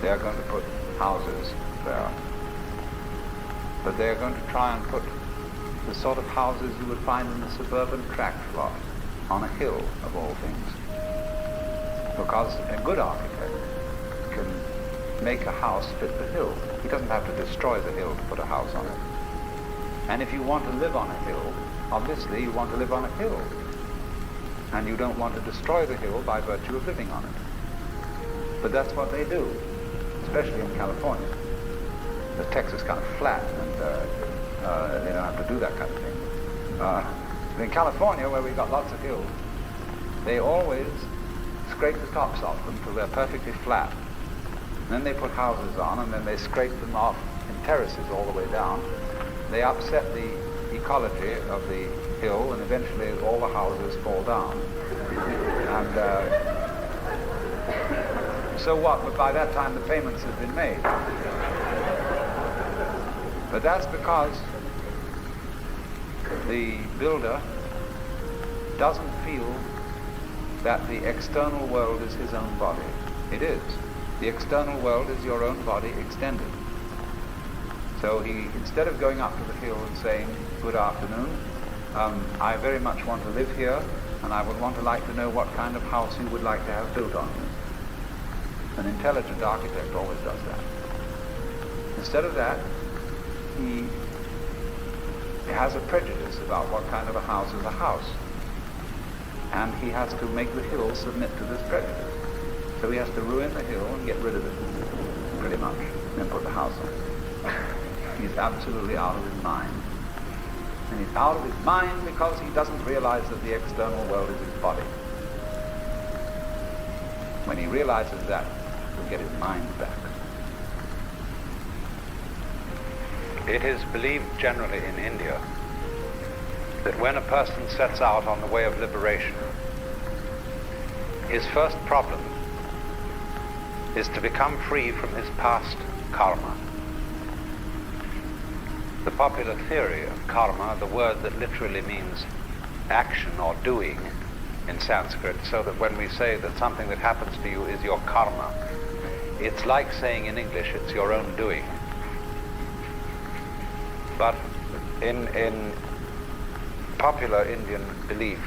They are going to put houses there. but they're going to try and put the sort of houses you would find in the suburban tract lot on a hill, of all things. Because a good architect can make a house fit the hill. He doesn't have to destroy the hill to put a house on it. And if you want to live on a hill, obviously you want to live on a hill. And you don't want to destroy the hill by virtue of living on it. But that's what they do, especially in California. The Texas is kind of flat, and they don't have to do that kind of thing. In California, where we've got lots of hills, they always scrape the tops off them till they're perfectly flat. And then they put houses on, and then they scrape them off in terraces all the way down. They upset the ecology of the hill, and eventually all the houses fall down. And so what? But by that time the payments have been made. But that's because the builder doesn't feel that the external world is his own body. It is. The external world is your own body extended. So he, instead of going up to the hill and saying, "Good afternoon, I very much want to live here, and I would want to like to know what kind of house you would like to have built on you." An intelligent architect always does that. Instead of that, he has a prejudice about what kind of a house is a house. And he has to make the hill submit to this prejudice. So he has to ruin the hill and get rid of it, pretty much, and put the house on. He's absolutely out of his mind. And he's out of his mind because he doesn't realize that the external world is his body. When he realizes that, he'll get his mind back. It is believed generally in India that when a person sets out on the way of liberation, his first problem is to become free from his past karma. The popular theory of karma, the word that literally means action or doing in Sanskrit, so that when we say that something that happens to you is your karma, it's like saying in English it's your own doing. But in popular Indian belief,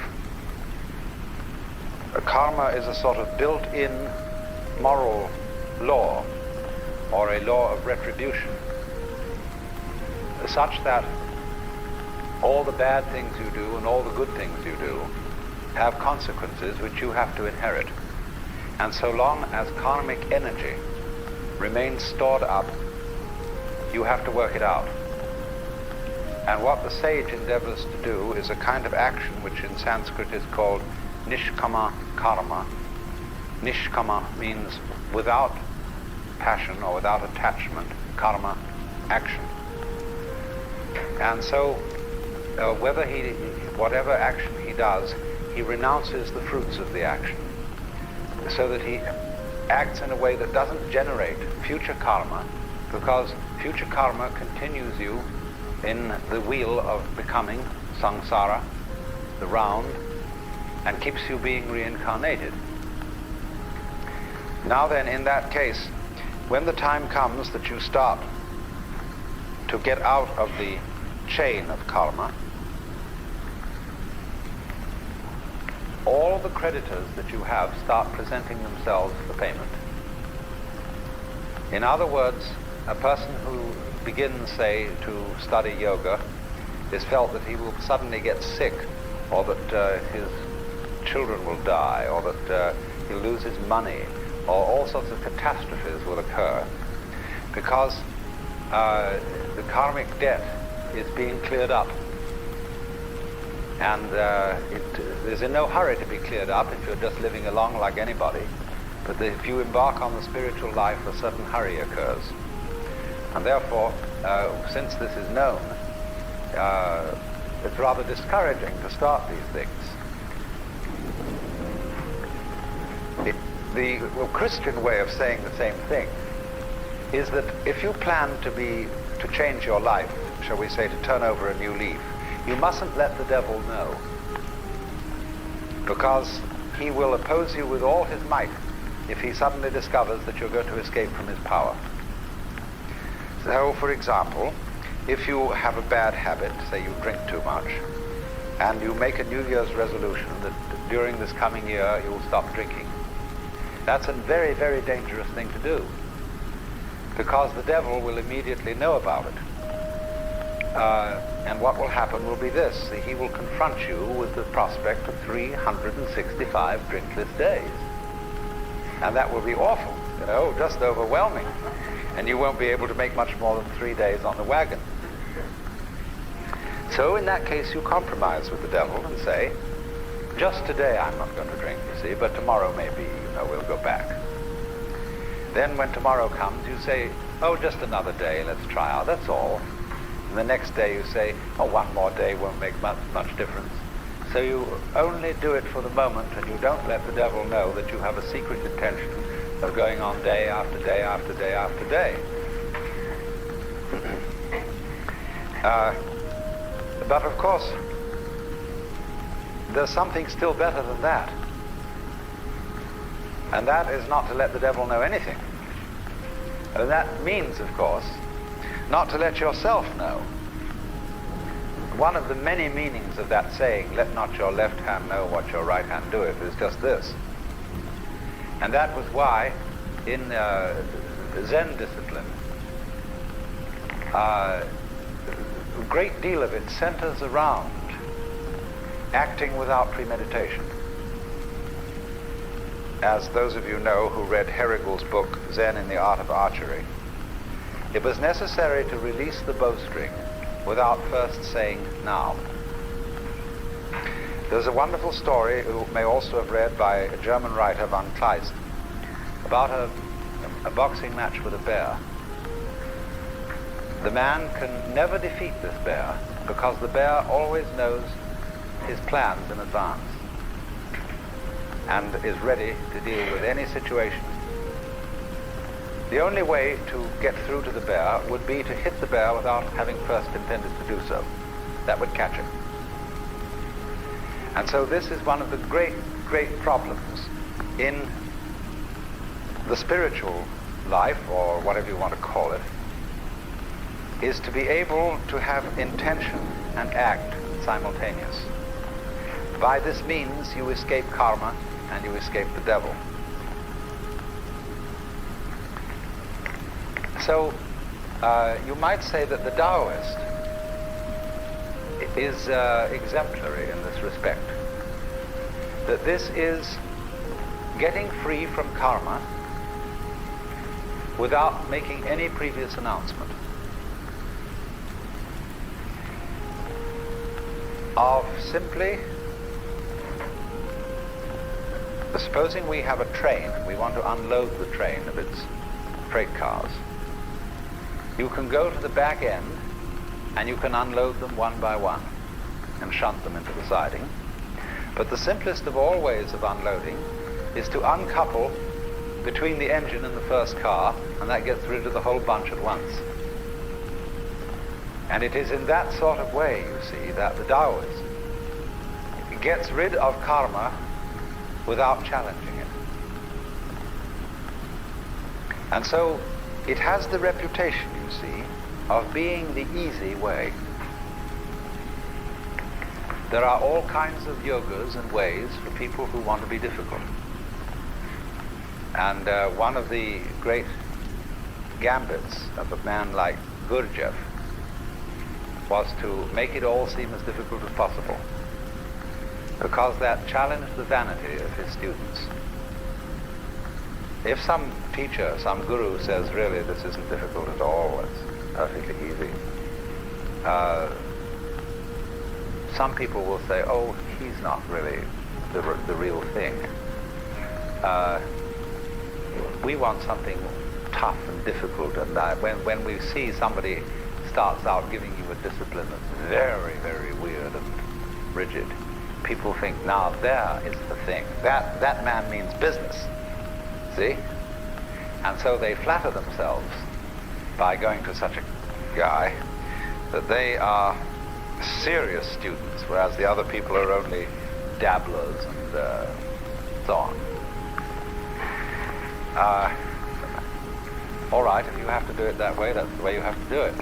karma is a sort of built-in moral law, or a law of retribution, such that all the bad things you do and all the good things you do have consequences which you have to inherit. And so long as karmic energy remains stored up, you have to work it out. And what the sage endeavors to do is a kind of action which in Sanskrit is called nishkama karma. Nishkama means without passion or without attachment, karma, action. And so whatever action he does, he renounces the fruits of the action, so that he acts in a way that doesn't generate future karma, because future karma continues you in the wheel of becoming, samsara, the round, and keeps you being reincarnated. Now then, in that case, when the time comes that you start to get out of the chain of karma, all the creditors that you have start presenting themselves for payment. In other words, a person who begins, say, to study yoga is felt that he will suddenly get sick, or that his children will die, or that he'll lose his money, or all sorts of catastrophes will occur, because the karmic debt is being cleared up. And it is in no hurry to be cleared up if you're just living along like anybody. But if you embark on the spiritual life, a certain hurry occurs. And therefore, since this is known, it's rather discouraging to start these things. The Christian way of saying the same thing is that if you plan to change your life, shall we say, to turn over a new leaf, you mustn't let the devil know, because he will oppose you with all his might if he suddenly discovers that you're going to escape from his power. So, for example, if you have a bad habit, say you drink too much, and you make a New Year's resolution that during this coming year you will stop drinking, that's a very, very dangerous thing to do, because the devil will immediately know about it. And what will happen will be this: he will confront you with the prospect of 365 drinkless days. And that will be awful, just overwhelming. And you won't be able to make much more than 3 days on the wagon. So in that case, you compromise with the devil and say, just today I'm not going to drink, you see, but tomorrow maybe, we'll go back. Then when tomorrow comes, you say, oh, just another day, let's try out, that's all. And the next day you say, oh, one more day won't make much difference. So you only do it for the moment, and you don't let the devil know that you have a secret intention of going on day after day after day after day. But of course, there's something still better than that. And that is not to let the devil know anything. And that means, of course, not to let yourself know. One of the many meanings of that saying, let not your left hand know what your right hand doeth, is just this. And that was why in Zen discipline, a great deal of it centers around acting without premeditation. As those of you know who read Herrigel's book, Zen in the Art of Archery, it was necessary to release the bowstring without first saying, now. There's a wonderful story, you may also have read, by a German writer, von Kleist, about a boxing match with a bear. The man can never defeat this bear because the bear always knows his plans in advance and is ready to deal with any situation. The only way to get through to the bear would be to hit the bear without having first intended to do so. That would catch him. And so this is one of the great, great problems in the spiritual life, or whatever you want to call it, is to be able to have intention and act simultaneous. By this means you escape karma and you escape the devil. So you might say that the Taoist is exemplary in this respect. That this is getting free from karma without making any previous announcement. Of simply, supposing we have a train, we want to unload the train of its freight cars. You can go to the back end and you can unload them one by one and shunt them into the siding. But the simplest of all ways of unloading is to uncouple between the engine and the first car, and that gets rid of the whole bunch at once. And it is in that sort of way, you see, that the Taoist gets rid of karma without challenging it. And so it has the reputation, you see, of being the easy way. There are all kinds of yogas and ways for people who want to be difficult. And one of the great gambits of a man like Gurdjieff was to make it all seem as difficult as possible, because that challenged the vanity of his students. If some teacher, some guru says, really, this isn't difficult at all, it's perfectly easy, some people will say, oh, he's not really the real thing. We want something tough and difficult, and when we see somebody starts out giving you a discipline that's very, very weird and rigid, people think, now there is the thing. That man means business. See? And so they flatter themselves by going to such a guy that they are serious students, whereas the other people are only dabblers and so on. All right, if you have to do it that way, that's the way you have to do it.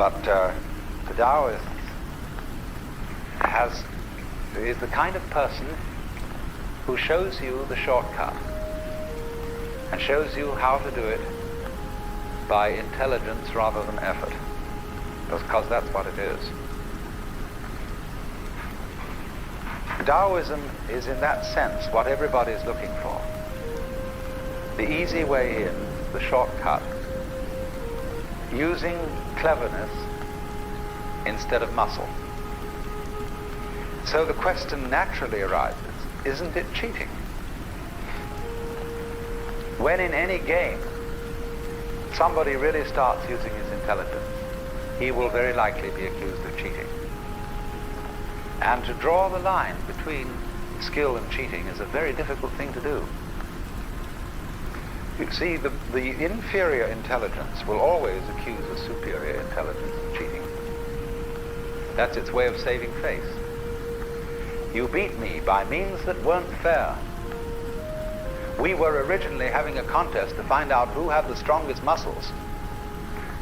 But the Taoist is the kind of person who shows you the shortcut and shows you how to do it by intelligence rather than effort, because that's what it is. Taoism is in that sense what everybody is looking for. The easy way in, the shortcut, using cleverness instead of muscle. So the question naturally arises, isn't it cheating? When in any game somebody really starts using his intelligence, he will very likely be accused of cheating. And to draw the line between skill and cheating is a very difficult thing to do. You see, the inferior intelligence will always accuse a superior intelligence of cheating. That's its way of saving face. You beat me by means that weren't fair. We were originally having a contest to find out who had the strongest muscles.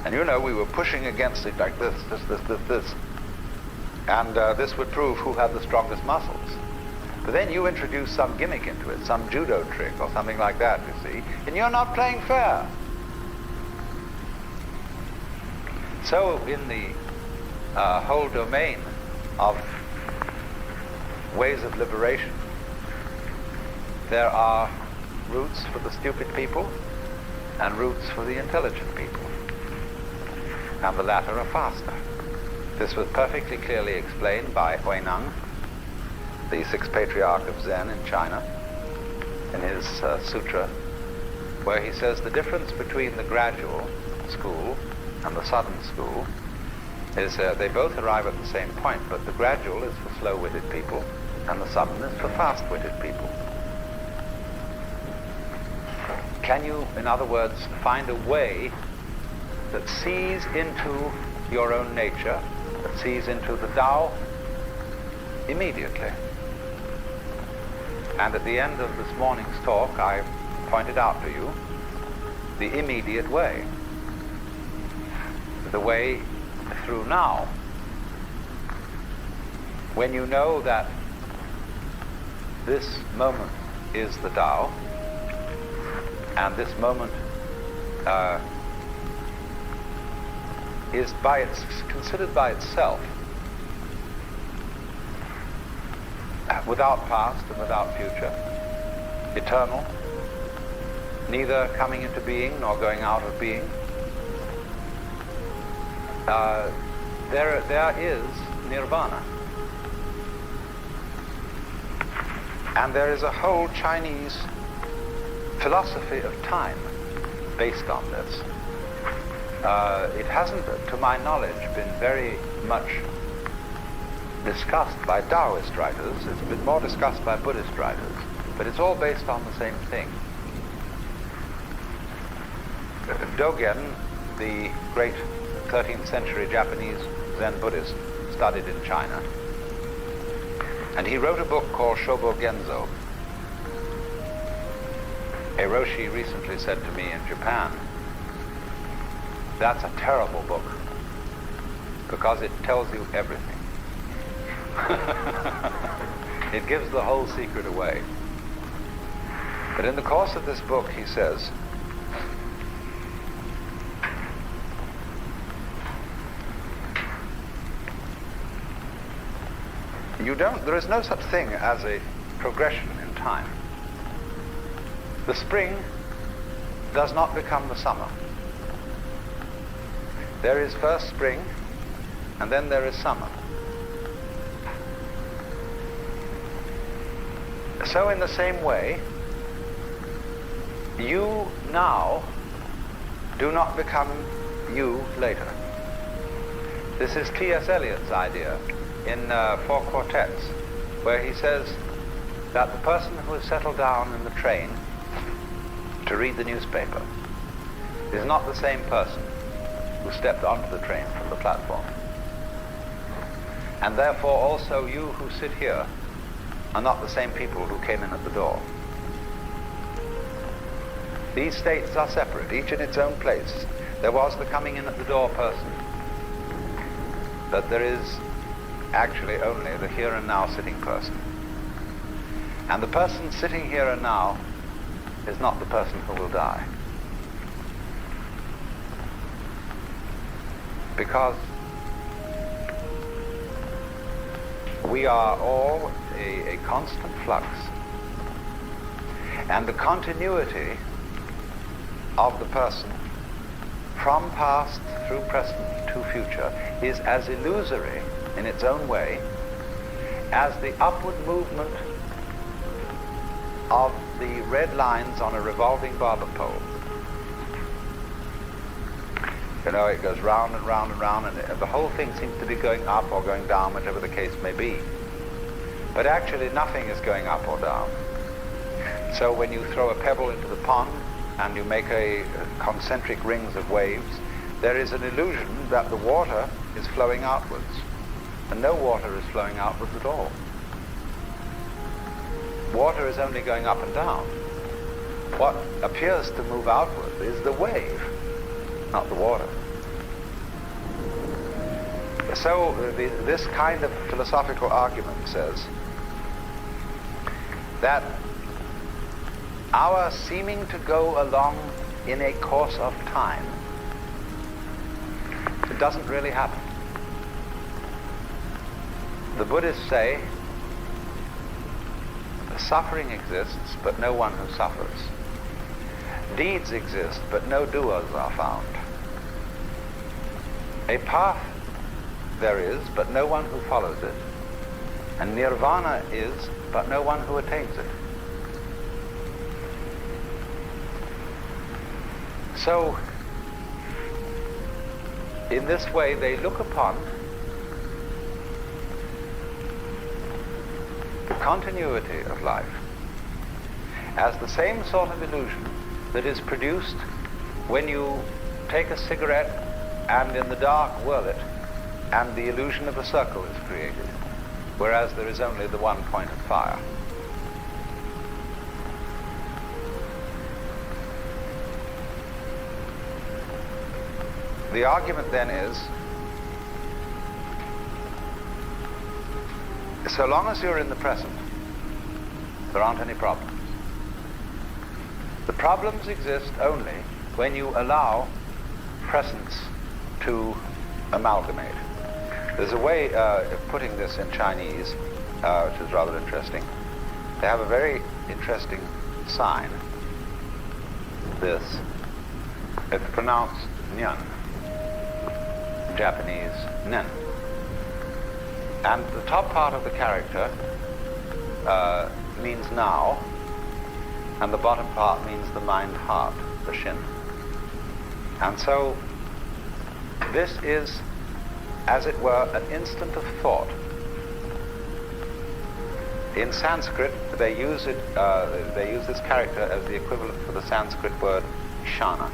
And you know, we were pushing against it like this. And this would prove who had the strongest muscles. But then you introduce some gimmick into it, some judo trick or something like that, you see, and you're not playing fair. So in the whole domain of ways of liberation, there are routes for the stupid people and routes for the intelligent people. And the latter are faster. This was perfectly clearly explained by Huineng, the sixth patriarch of Zen in China, in his sutra, where he says the difference between the gradual school and the sudden school is they both arrive at the same point, but the gradual is for slow-witted people and the sudden is for fast-witted people. Can you, in other words, find a way that sees into your own nature, that sees into the Tao immediately? And at the end of this morning's talk, I pointed out to you the immediate way, the way through now. When you know that this moment is the Tao, and this moment is considered by itself, without past and without future, eternal, neither coming into being nor going out of being, there is nirvana. And there is a whole Chinese philosophy of time based on this. It hasn't, to my knowledge, been very much discussed by Taoist writers. It's been more discussed by Buddhist writers, but it's all based on the same thing. Dogen, the great 13th century Japanese Zen Buddhist, studied in China, and he wrote a book called Shobo Genzo. A Roshi recently said to me in Japan, that's a terrible book because it tells you everything. It gives the whole secret away. But in the course of this book, he says, there is no such thing as a progression in time. The spring does not become the summer. There is first spring, and then there is summer. So in the same way, you now do not become you later. This is T.S. Eliot's idea in 4 Quartets, where he says that the person who has settled down in the train to read the newspaper is not the same person who stepped onto the train from the platform. And therefore also you who sit here are not the same people who came in at the door. These states are separate, each in its own place. There was the coming in at the door person, that there is actually only the here and now sitting person. And the person sitting here and now is not the person who will die. Because we are all a constant flux. And the continuity of the person from past through present to future is as illusory in its own way as the upward movement of the red lines on a revolving barber pole. You know, it goes round and round and round, and the whole thing seems to be going up or going down, whichever the case may be. But actually nothing is going up or down. So when you throw a pebble into the pond and you make a concentric rings of waves, there is an illusion that the water is flowing outwards, and no water is flowing outwards at all. Water is only going up and down. What appears to move outward is the wave, not the water. So this kind of philosophical argument says that our seeming to go along in a course of time, it doesn't really happen. The Buddhists say suffering exists, but no one who suffers. Deeds exist, but no doers are found. A path there is, but no one who follows it. And nirvana is, but no one who attains it. So, in this way, they look upon the continuity of life as the same sort of illusion that is produced when you take a cigarette and in the dark whirl it, and the illusion of a circle is created, whereas there is only the one point of fire. The argument then is, so long as you're in the present, there aren't any problems. The problems exist only when you allow presence to amalgamate. There's a way of putting this in Chinese, which is rather interesting. They have a very interesting sign. This. It's pronounced nyan. Japanese nen. And the top part of the character means now, and the bottom part means the mind-heart, the shin. And so this is, as it were, an instant of thought. In Sanskrit, they use this character as the equivalent for the Sanskrit word shana.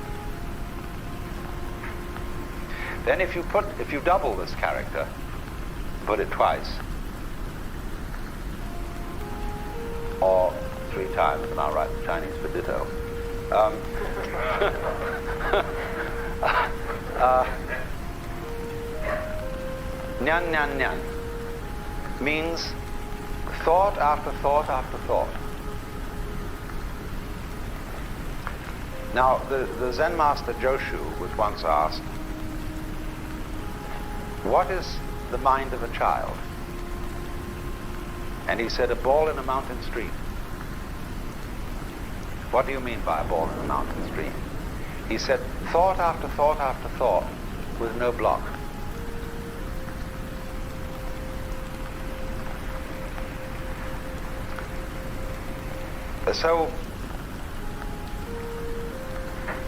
Then if you double this character, put it twice, or 3 times, and I'll write the Chinese for ditto. Nyan nyan nyan means thought after thought after thought. Now, the Zen master Joshu was once asked, what is the mind of a child? And he said, a ball in a mountain stream. What do you mean by a ball in a mountain stream? He said, thought after thought after thought with no block. So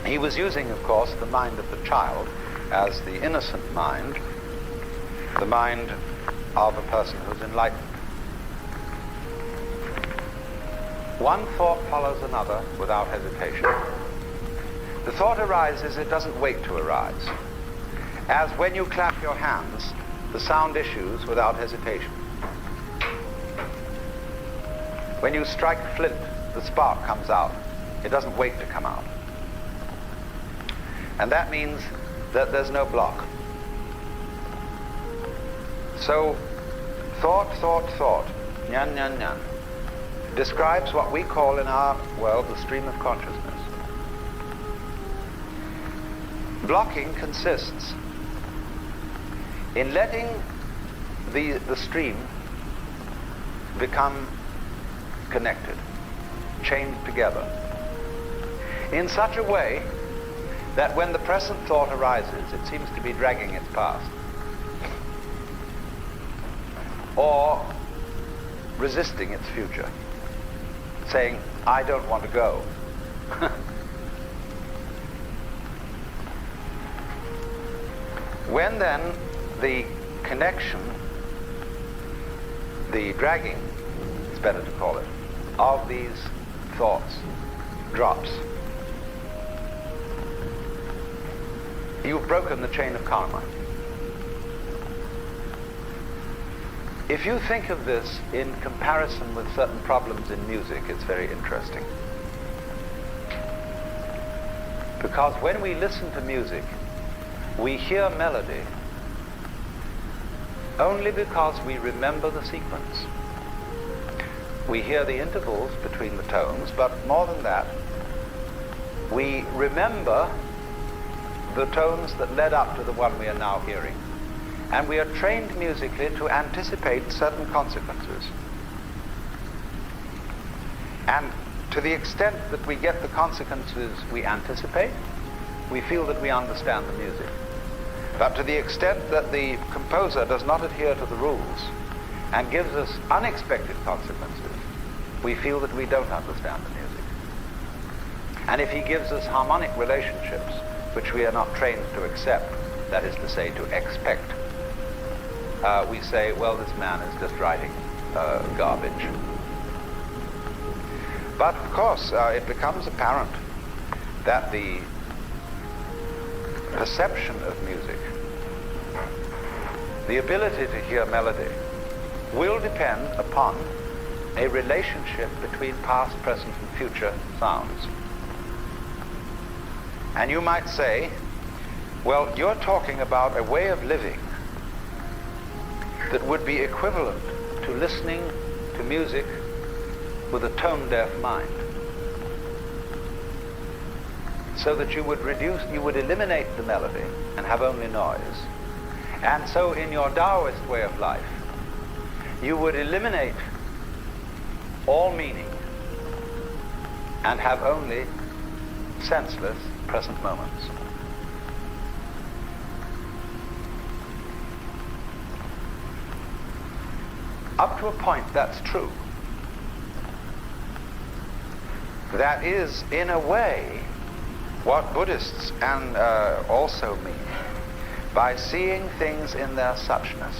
he was using, of course, the mind of the child as the innocent mind, the mind of a person who's enlightened. One thought follows another without hesitation. The thought arises, it doesn't wait to arise. As when you clap your hands, the sound issues without hesitation. When you strike a flint, the spark comes out. It doesn't wait to come out. And that means that there's no block. So, thought, nyan, nyan, nyan, describes what we call in our world the stream of consciousness. Blocking consists in letting the stream become connected, chained together, in such a way that when the present thought arises, it seems to be dragging its past, or resisting its future, saying, I don't want to go. When then the connection, the dragging, it's better to call it, of these thoughts drops, you've broken the chain of karma. If you think of this in comparison with certain problems in music, it's very interesting. Because when we listen to music, we hear melody only because we remember the sequence. We hear the intervals between the tones, but more than that, we remember the tones that led up to the one we are now hearing. And we are trained musically to anticipate certain consequences. And to the extent that we get the consequences we anticipate, we feel that we understand the music. But to the extent that the composer does not adhere to the rules and gives us unexpected consequences, we feel that we don't understand the music. And if he gives us harmonic relationships, which we are not trained to accept, that is to say, to expect, we say, well, this man is just writing garbage. But of course, it becomes apparent that the perception of music, the ability to hear melody, will depend upon a relationship between past, present, and future sounds. And you might say, well, you're talking about a way of living that would be equivalent to listening to music with a tone-deaf mind. So that you would eliminate the melody and have only noise. And so in your Taoist way of life, you would eliminate all meaning and have only senseless present moments. Up to a point, that's true. That is, in a way, what Buddhists also mean by seeing things in their suchness.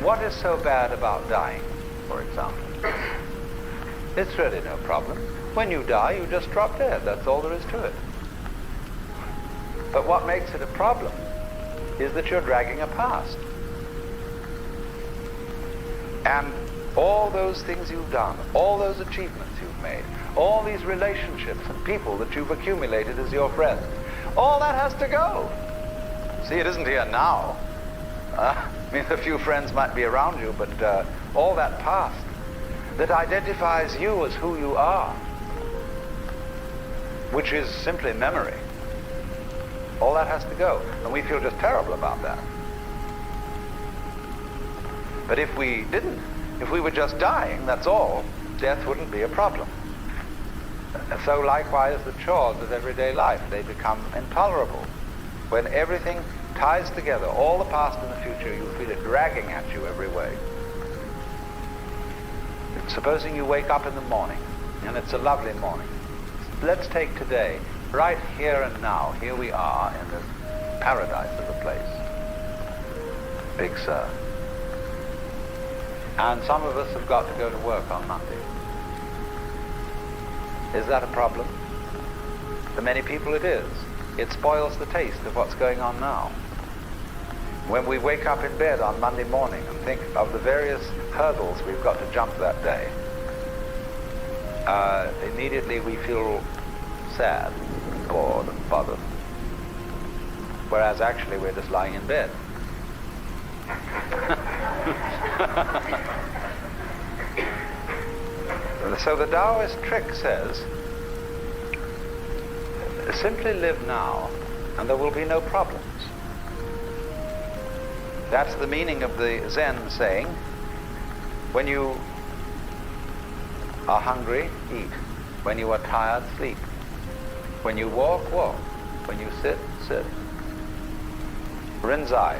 What is so bad about dying, for example? It's really no problem. When you die, you just drop dead. That's all there is to it. But what makes it a problem is that you're dragging a past. And all those things you've done, all those achievements you've made, all these relationships and people that you've accumulated as your friends, all that has to go. See, it isn't here now. I mean, a few friends might be around you, but all that past that identifies you as who you are, which is simply memory, all that has to go. And we feel just terrible about that. But if we didn't, if we were just dying, that's all, death wouldn't be a problem. So likewise, the chores of everyday life, they become intolerable. When everything ties together, all the past and the future, you feel it dragging at you every way. Supposing you wake up in the morning, and it's a lovely morning. Let's take today, right here and now. Here we are in this paradise of a place. Big Sur. And some of us have got to go to work on Monday. Is that a problem? For many people it is. It spoils the taste of what's going on now. When we wake up in bed on Monday morning and think of the various hurdles we've got to jump that day, immediately we feel sad, bored, and bothered. whereas actually we're just lying in bed. So the Taoist trick says, simply live now and there will be no problems. That's the meaning of the Zen saying, when you are hungry, eat. When you are tired, sleep. When you walk, walk. When you sit, sit. Rinzai,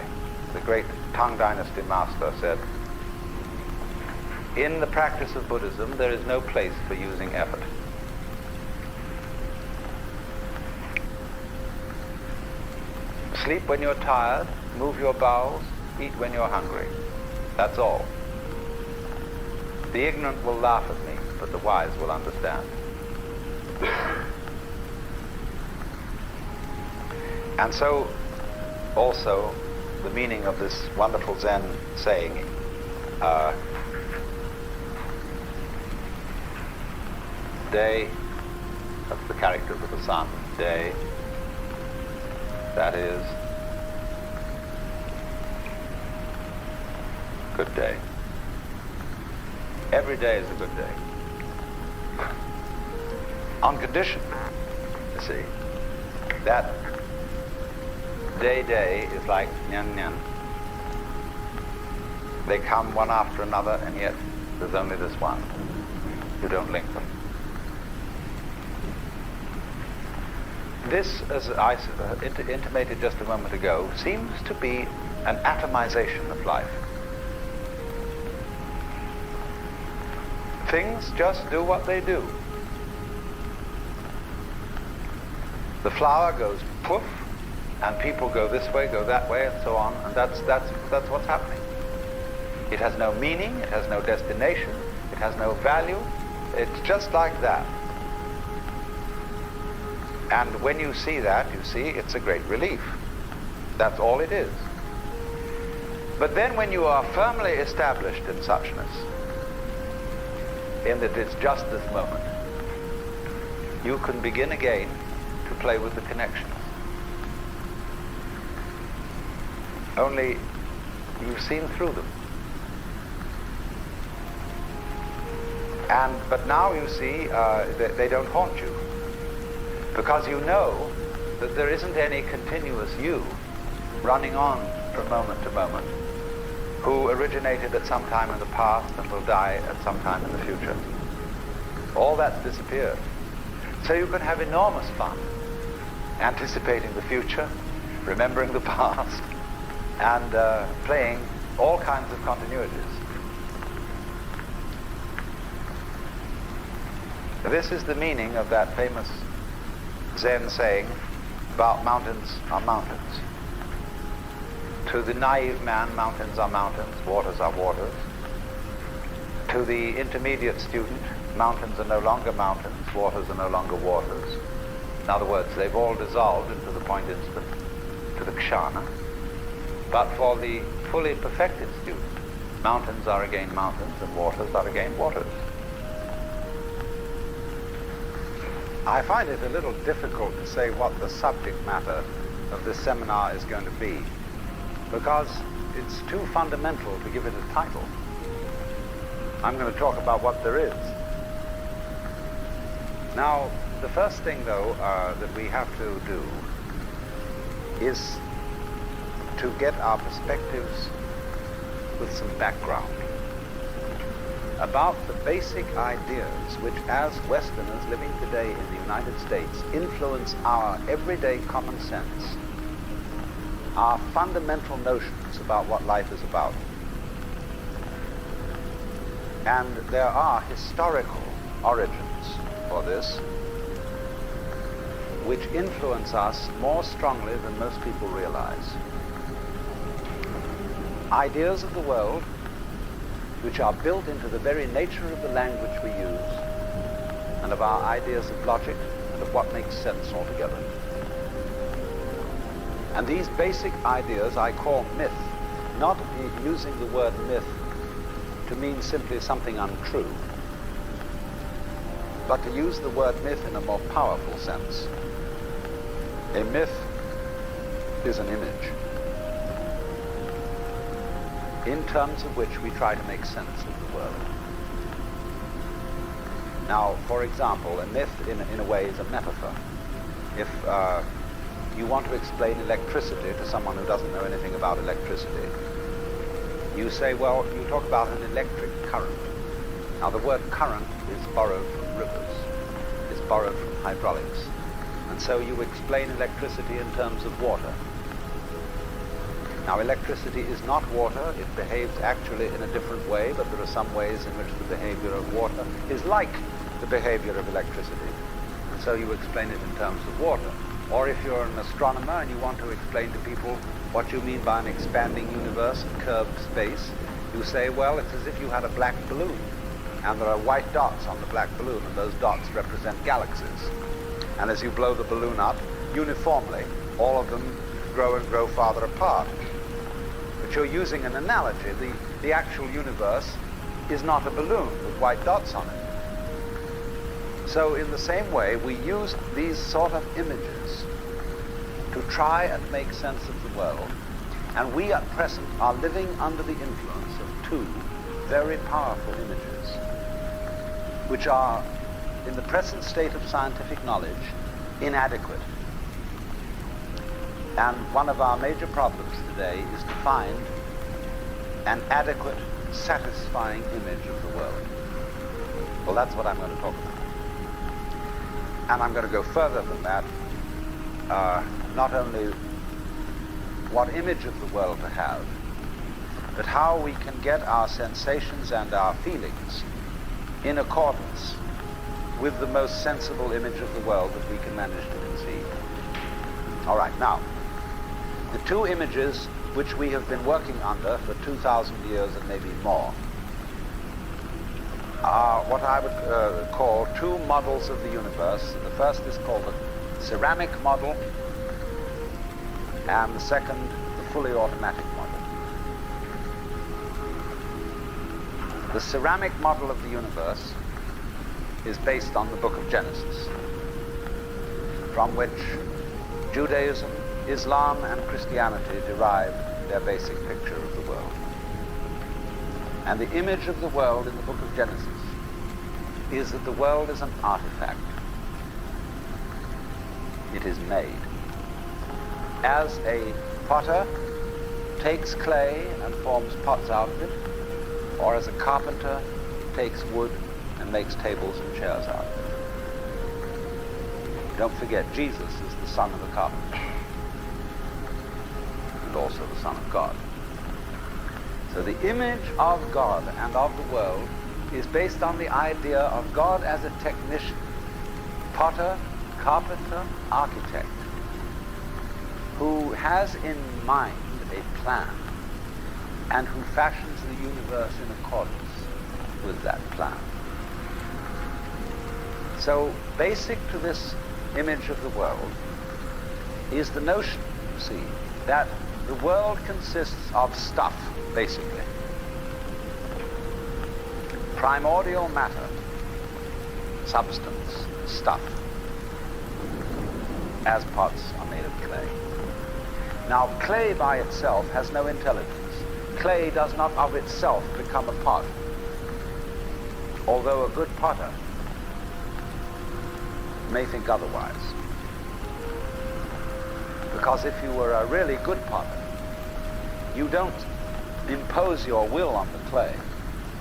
the great Tang Dynasty master, said, in the practice of Buddhism, there is no place for using effort. Sleep when you're tired, move your bowels, eat when you're hungry. That's all. The ignorant will laugh at me, but the wise will understand. And so, also, the meaning of this wonderful Zen saying, day, that's the characters of the sun, day, that is, good day. Every day is a good day. On condition, you see, that day is like nyan nyan. They come one after another, and yet there's only this one. You don't link them. This, as I intimated just a moment ago, seems to be an atomization of life. Things just do what they do. The flower goes poof, and people go this way, go that way, and so on, and that's what's happening. It has no meaning, it has no destination, it has no value. It's just like that. And when you see that, you see it's a great relief. That's all it is. But then when you are firmly established in suchness, in that it's just this moment, you can begin again to play with the connections. Only you've seen through them. But now you see that they don't haunt you, because you know that there isn't any continuous you running on from moment to moment, who originated at some time in the past and will die at some time in the future. All that's disappeared. So you can have enormous fun anticipating the future, remembering the past, and playing all kinds of continuities. This is the meaning of that famous Zen saying about mountains are mountains. To the naive man, mountains are mountains, waters are waters. To the intermediate student, mountains are no longer mountains, waters are no longer waters. In other words, they've all dissolved into the point instant, to the kshana. But for the fully perfected student, mountains are again mountains and waters are again waters. I find it a little difficult to say what the subject matter of this seminar is going to be, because it's too fundamental to give it a title. I'm going to talk about what there is. Now, the first thing, though, that we have to do is to get our perspectives with some background about the basic ideas which, as Westerners living today in the United States, influence our everyday common sense, our fundamental notions about what life is about. And there are historical origins for this which influence us more strongly than most people realize. Ideas of the world which are built into the very nature of the language we use and of our ideas of logic and of what makes sense altogether. And these basic ideas I call myth, not using the word myth to mean simply something untrue, but to use the word myth in a more powerful sense. A myth is an image in terms of which we try to make sense of the world. Now, for example, a myth in a way is a metaphor. If you want to explain electricity to someone who doesn't know anything about electricity, you say, well, you talk about an electric current. Now, the word current is borrowed from rivers, it's borrowed from hydraulics. And so you explain electricity in terms of water. Now, electricity is not water. It behaves actually in a different way, but there are some ways in which the behavior of water is like the behavior of electricity. And so you explain it in terms of water. Or if you're an astronomer and you want to explain to people what you mean by an expanding universe and curved space, you say, well, it's as if you had a black balloon, and there are white dots on the black balloon, and those dots represent galaxies. And as you blow the balloon up, uniformly, all of them grow and grow farther apart. But you're using an analogy. The actual universe is not a balloon with white dots on it. So in the same way, we use these sort of images to try and make sense of the world. And we at present are living under the influence of two very powerful images, which are, in the present state of scientific knowledge, inadequate. And one of our major problems today is to find an adequate, satisfying image of the world. Well, that's what I'm going to talk about. And I'm going to go further than that. Not only what image of the world to have, but how we can get our sensations and our feelings in accordance with the most sensible image of the world that we can manage to conceive. All right, now, the two images which we have been working under for 2,000 years and maybe more are what I would call two models of the universe. The first is called the ceramic model, and the second, the fully automatic model. The ceramic model of the universe is based on the book of Genesis, from which Judaism, Islam, and Christianity derive their basic picture of the world. And the image of the world in the book of Genesis is that the world is an artifact. It is made. As a potter takes clay and forms pots out of it, or as a carpenter takes wood and makes tables and chairs out of it. Don't forget, Jesus is the son of a carpenter, and also the Son of God. So the image of God and of the world is based on the idea of God as a technician, potter, carpenter, architect, who has in mind a plan and who fashions the universe in accordance with that plan. So basic to this image of the world is the notion, you see, that the world consists of stuff, basically. Primordial matter, substance, stuff, as pots are made of clay. Now, clay by itself has no intelligence. Clay does not of itself become a pot, although a good potter may think otherwise. Because if you were a really good potter, you don't impose your will on the clay.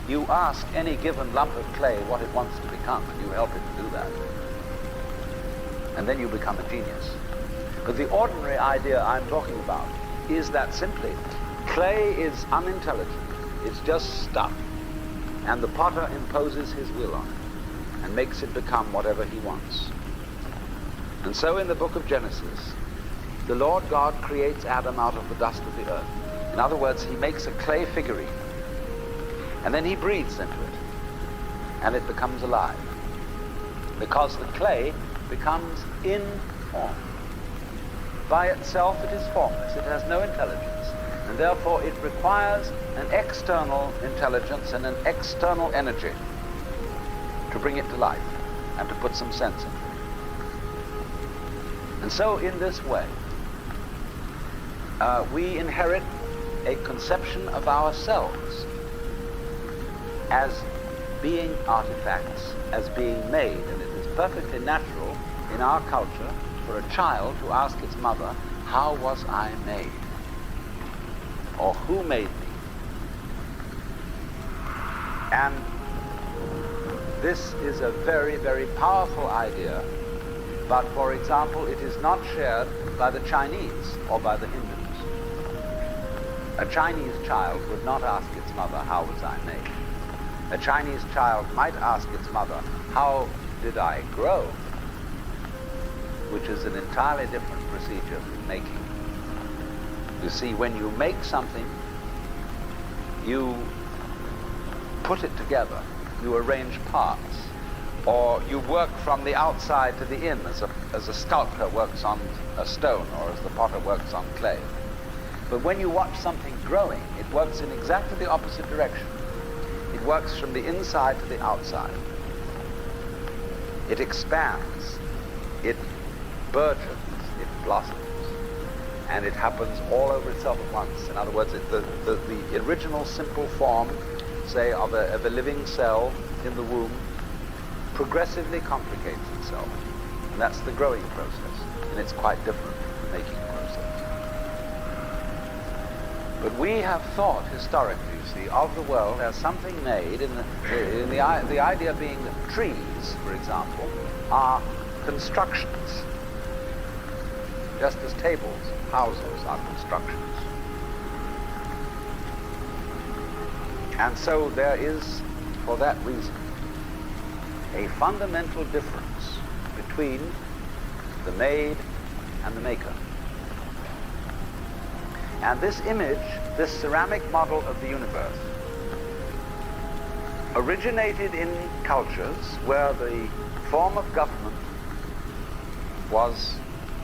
You ask any given lump of clay what it wants to become, and you help it to do that. And then you become a genius. But the ordinary idea I'm talking about is that simply clay is unintelligent. It's just stuff. And the potter imposes his will on it and makes it become whatever he wants. And so in the book of Genesis, the Lord God creates Adam out of the dust of the earth. In other words, he makes a clay figurine, and then he breathes into it, and it becomes alive. Because the clay becomes informed. By itself it is formless, it has no intelligence, and therefore it requires an external intelligence and an external energy to bring it to life and to put some sense into it. And so in this way, we inherit a conception of ourselves as being artifacts, as being made, and it is perfectly natural in our culture for a child to ask its mother, how was I made? Or who made me? And this is a very, very powerful idea, but for example, it is not shared by the Chinese or by the Hindus. A Chinese child would not ask its mother, how was I made? A Chinese child might ask its mother, how did I grow? Which is an entirely different procedure from making. You see, when you make something, you put it together, you arrange parts, or you work from the outside to the in, as a sculptor works on a stone, or as the potter works on clay. But when you watch something growing, it works in exactly the opposite direction. It works from the inside to the outside. It expands, it burgeons, it blossoms, and it happens all over itself at once. In other words, the original simple form, say, of a living cell in the womb, progressively complicates itself. And that's the growing process. And it's quite different from the making process. But we have thought historically, you see, of the world as something made in the idea being that trees, for example, are constructions, just as tables, houses are constructions. And so there is, for that reason, a fundamental difference between the made and the maker. And this image, this ceramic model of the universe, originated in cultures where the form of government was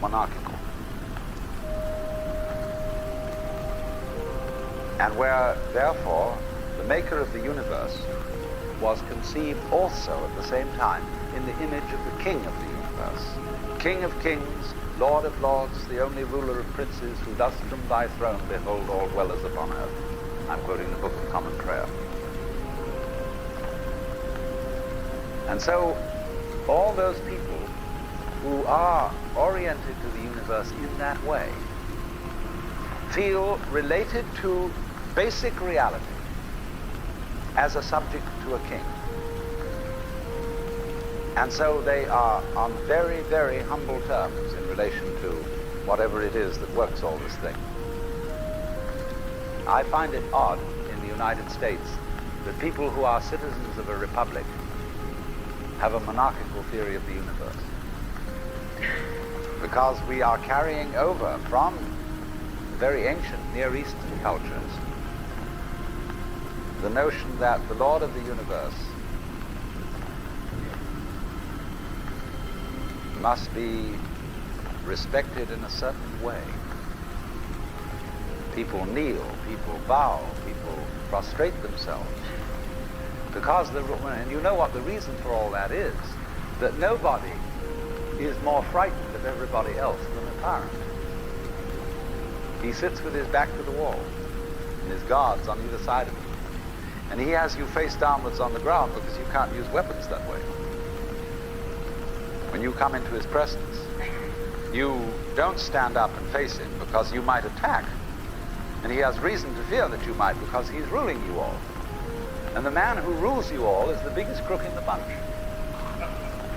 monarchical, and where, therefore, the maker of the universe was conceived also at the same time in the image of the king of the universe. King of kings, Lord of lords, the only ruler of princes, who thus from thy throne behold all dwellers upon earth. I'm quoting the Book of Common Prayer. And so all those people who are oriented to the universe in that way feel related to basic reality as a subject to a king. And so they are on very, very humble terms in relation to whatever it is that works all this thing. I find it odd in the United States that people who are citizens of a republic have a monarchical theory of the universe. Because we are carrying over from very ancient Near Eastern cultures the notion that the Lord of the universe must be respected in a certain way. People kneel, people bow, people prostrate themselves. Because, and you know what the reason for all that is, that nobody is more frightened of everybody else than a tyrant. He sits with his back to the wall, and his guards on either side of him. And he has you face downwards on the ground because you can't use weapons that way. When you come into his presence, you don't stand up and face him because you might attack. And he has reason to fear that you might because he's ruling you all. And the man who rules you all is the biggest crook in the bunch.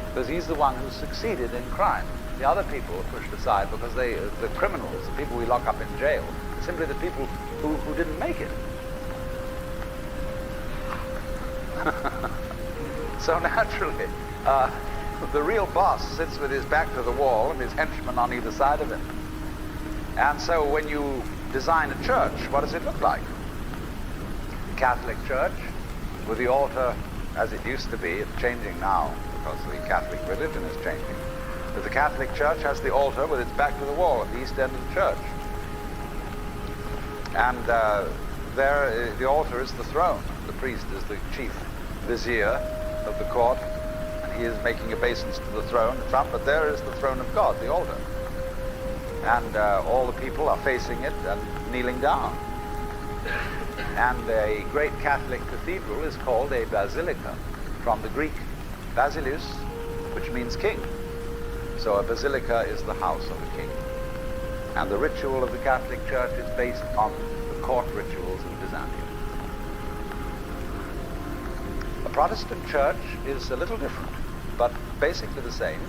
Because he's the one who succeeded in crime. The other people are pushed aside because the criminals, the people we lock up in jail, are simply the people who didn't make it. So naturally, the real boss sits with his back to the wall and his henchmen on either side of him. And so when you design a church, what does it look like? The Catholic Church, with the altar as it used to be, it's changing now because the Catholic religion is changing. But the Catholic Church has the altar with its back to the wall at the east end of the church. And there, the altar is the throne. The priest is the chief vizier of the court, and he is making obeisance to the throne in front, but there is the throne of God, the altar. and all the people are facing it and kneeling down. And a great Catholic cathedral is called a basilica, from the Greek basileus, which means king. So a basilica is the house of a king. And the ritual of the Catholic Church is based on the court rituals of Byzantium. A Protestant church is a little different, but basically the same.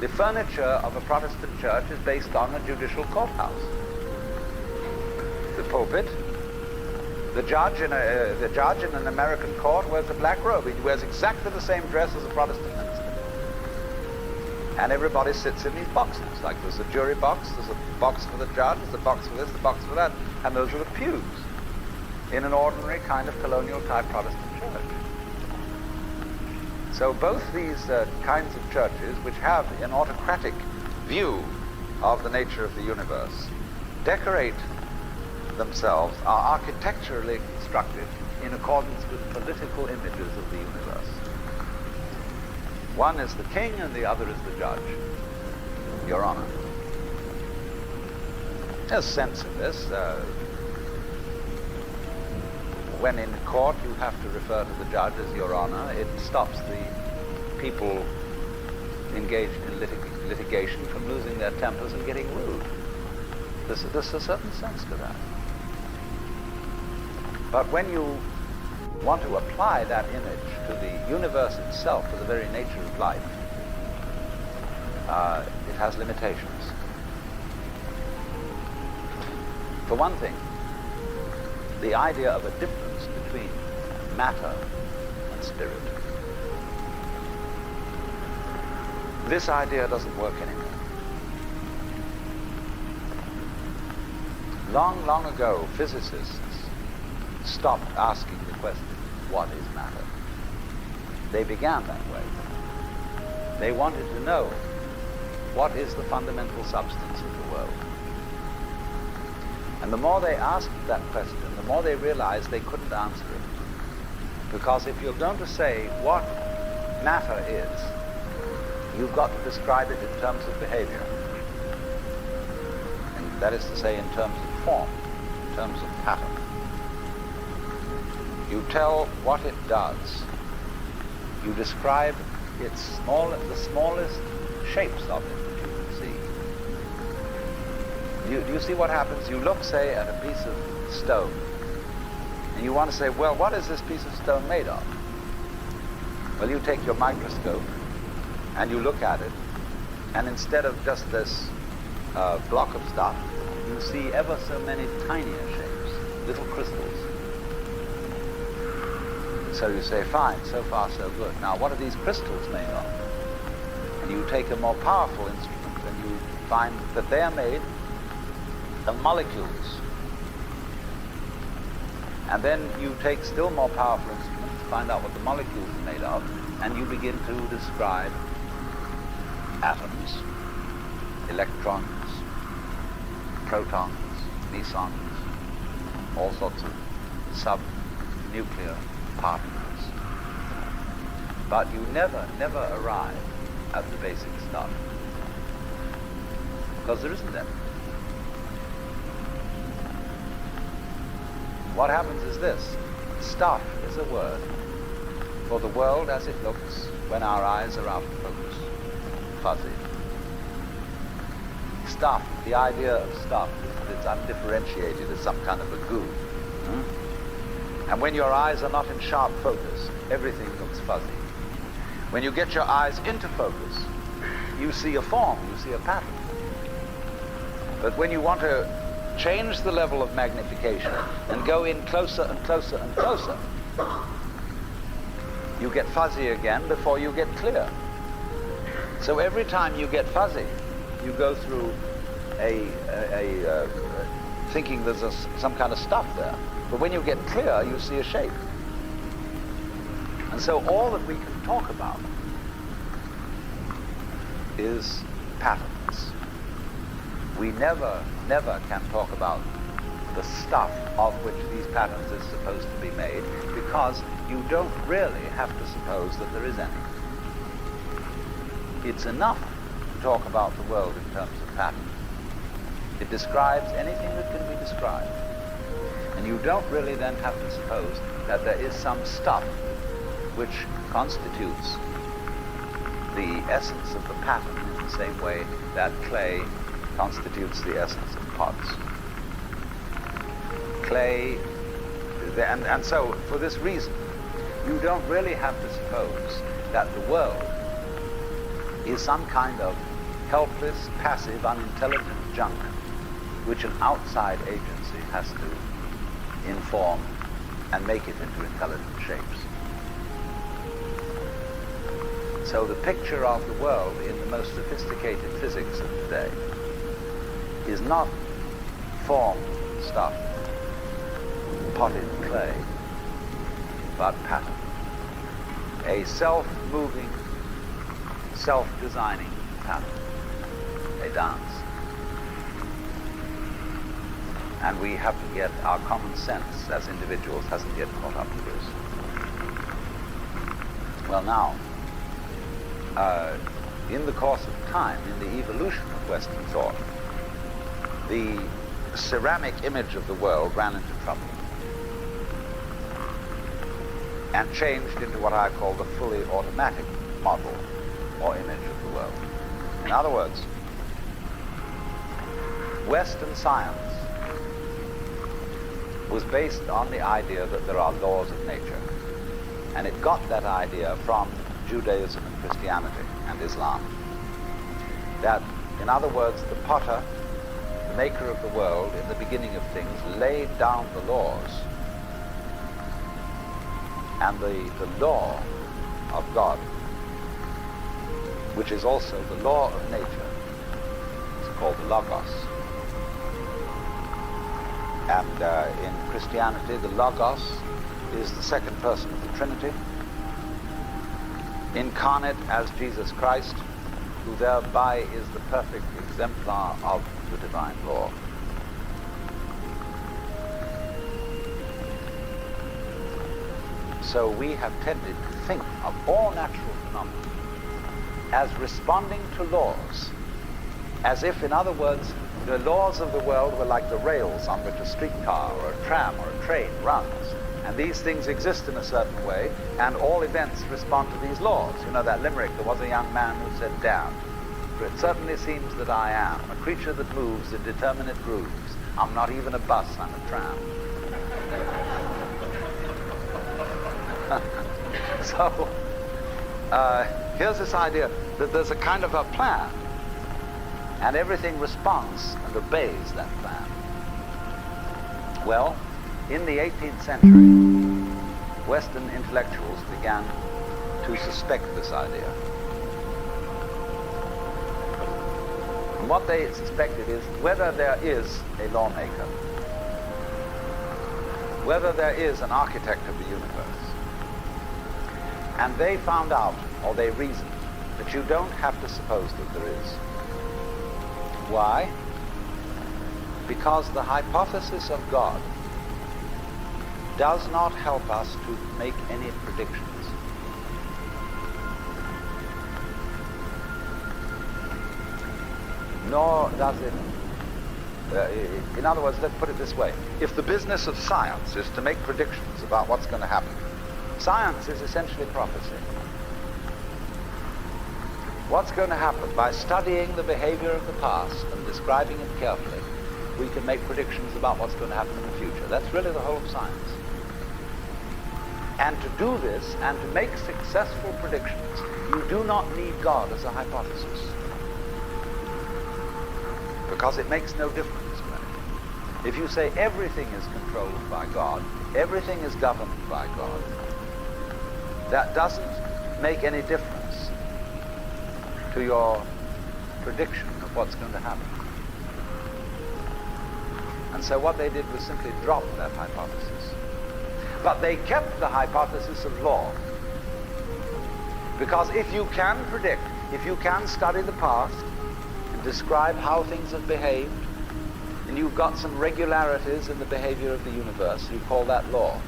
The furniture of a Protestant church is based on a judicial courthouse. The pulpit, the judge in an American court wears a black robe. He wears exactly the same dress as a Protestant minister. And everybody sits in these boxes. Like there's a jury box, there's a box for the judge, there's a box for this, the box for that, and those are the pews in an ordinary kind of colonial type Protestant church. So both these kinds of churches, which have an autocratic view of the nature of the universe, decorate themselves, are architecturally constructed in accordance with political images of the universe. One is the king and the other is the judge, Your Honor. There's sense in this. When in court you have to refer to the judge as Your Honor, it stops the people engaged in litigation from losing their tempers and getting rude. There's a certain sense to that. But when you want to apply that image to the universe itself, to the very nature of life, it has limitations. For one thing, the idea of a difference between matter and spirit. This idea doesn't work anymore. Long, long ago, physicists stopped asking the question, what is matter? They began that way. They wanted to know, what is the fundamental substance of the world? And the more they asked that question, the more they realized they couldn't answer it. Because if you're going to say what matter is, you've got to describe it in terms of behavior. And that is to say, in terms of form, in terms of pattern. You tell what it does. You describe the smallest shapes of it that you can see. Do you see what happens? You look, say, at a piece of stone, and you want to say, well, what is this piece of stone made of? Well, you take your microscope, and you look at it, and instead of just this block of stuff, you see ever so many tinier shapes, little crystals. So you say, fine, so far so good. Now, what are these crystals made of? And you take a more powerful instrument, and you find that they are made of molecules. And then you take still more powerful instruments to find out what the molecules are made of, and you begin to describe atoms, electrons, protons, mesons, all sorts of sub-nuclear particles. But you never arrive at the basic stuff, because there isn't any. What happens is this: stuff is a word for the world as it looks when our eyes are out of focus, fuzzy. Stuff, the idea of stuff is that it's undifferentiated as some kind of a goo. And when your eyes are not in sharp focus, everything looks fuzzy. When you get your eyes into focus, you see a form, you see a pattern. But when you want to change the level of magnification and go in closer and closer and closer, you get fuzzy again before you get clear. So every time you get fuzzy, you go through thinking there's some kind of stuff there. But when you get clear, you see a shape. And so all that we can talk about is patterns. We never can talk about the stuff of which these patterns is supposed to be made, because you don't really have to suppose that there is any. It's enough to talk about the world in terms of patterns. It describes anything that can be described. And you don't really then have to suppose that there is some stuff which constitutes the essence of the pattern in the same way that clay constitutes the essence of pots. Clay, and so for this reason, you don't really have to suppose that the world is some kind of helpless, passive, unintelligent junk which an outside agency has to inform and make it into intelligent shapes. So the picture of the world in the most sophisticated physics of today is not formed stuff, potted clay, but pattern. A self-moving, self-designing pattern, a dance. And we have to get our common sense as individuals hasn't yet caught up to this. Well now, in the course of time, in the evolution of Western thought, the ceramic image of the world ran into trouble and changed into what I call the fully automatic model or image of the world. In other words, Western science was based on the idea that there are laws of nature, and it got that idea from Judaism and Christianity and Islam. That, in other words, the potter, the maker of the world, in the beginning of things, laid down the laws, and the law of God, which is also the law of nature, is called the Logos. And in Christianity, the Logos is the second person of the Trinity, incarnate as Jesus Christ, who thereby is the perfect exemplar of the divine law. So we have tended to think of all natural phenomena as responding to laws, as if, in other words, the laws of the world were like the rails on which a streetcar or a tram or a train runs. And these things exist in a certain way, and all events respond to these laws. You know that limerick, there was a young man who said, "Damn, for it certainly seems that I am a creature that moves in determinate grooves. I'm not even a bus, I'm a tram." So, here's this idea that there's a kind of a plan, and everything responds and obeys that plan. Well, in the 18th century, Western intellectuals began to suspect this idea. And what they suspected is whether there is a lawmaker, whether there is an architect of the universe. And they found out, or they reasoned, that you don't have to suppose that there is. Why? Because the hypothesis of God does not help us to make any predictions. Nor does it, in other words, let's put it this way. If the business of science is to make predictions about what's going to happen, science is essentially prophecy. What's going to happen? By studying the behavior of the past and describing it carefully, we can make predictions about what's going to happen in the future. That's really the whole of science. And to do this, and to make successful predictions, you do not need God as a hypothesis. Because it makes no difference to anything. If you say everything is controlled by God, everything is governed by God, that doesn't make any difference to your prediction of what's going to happen. And so what they did was simply drop that hypothesis. But they kept the hypothesis of law. Because if you can predict, if you can study the past and describe how things have behaved, and you've got some regularities in the behavior of the universe, you call that law.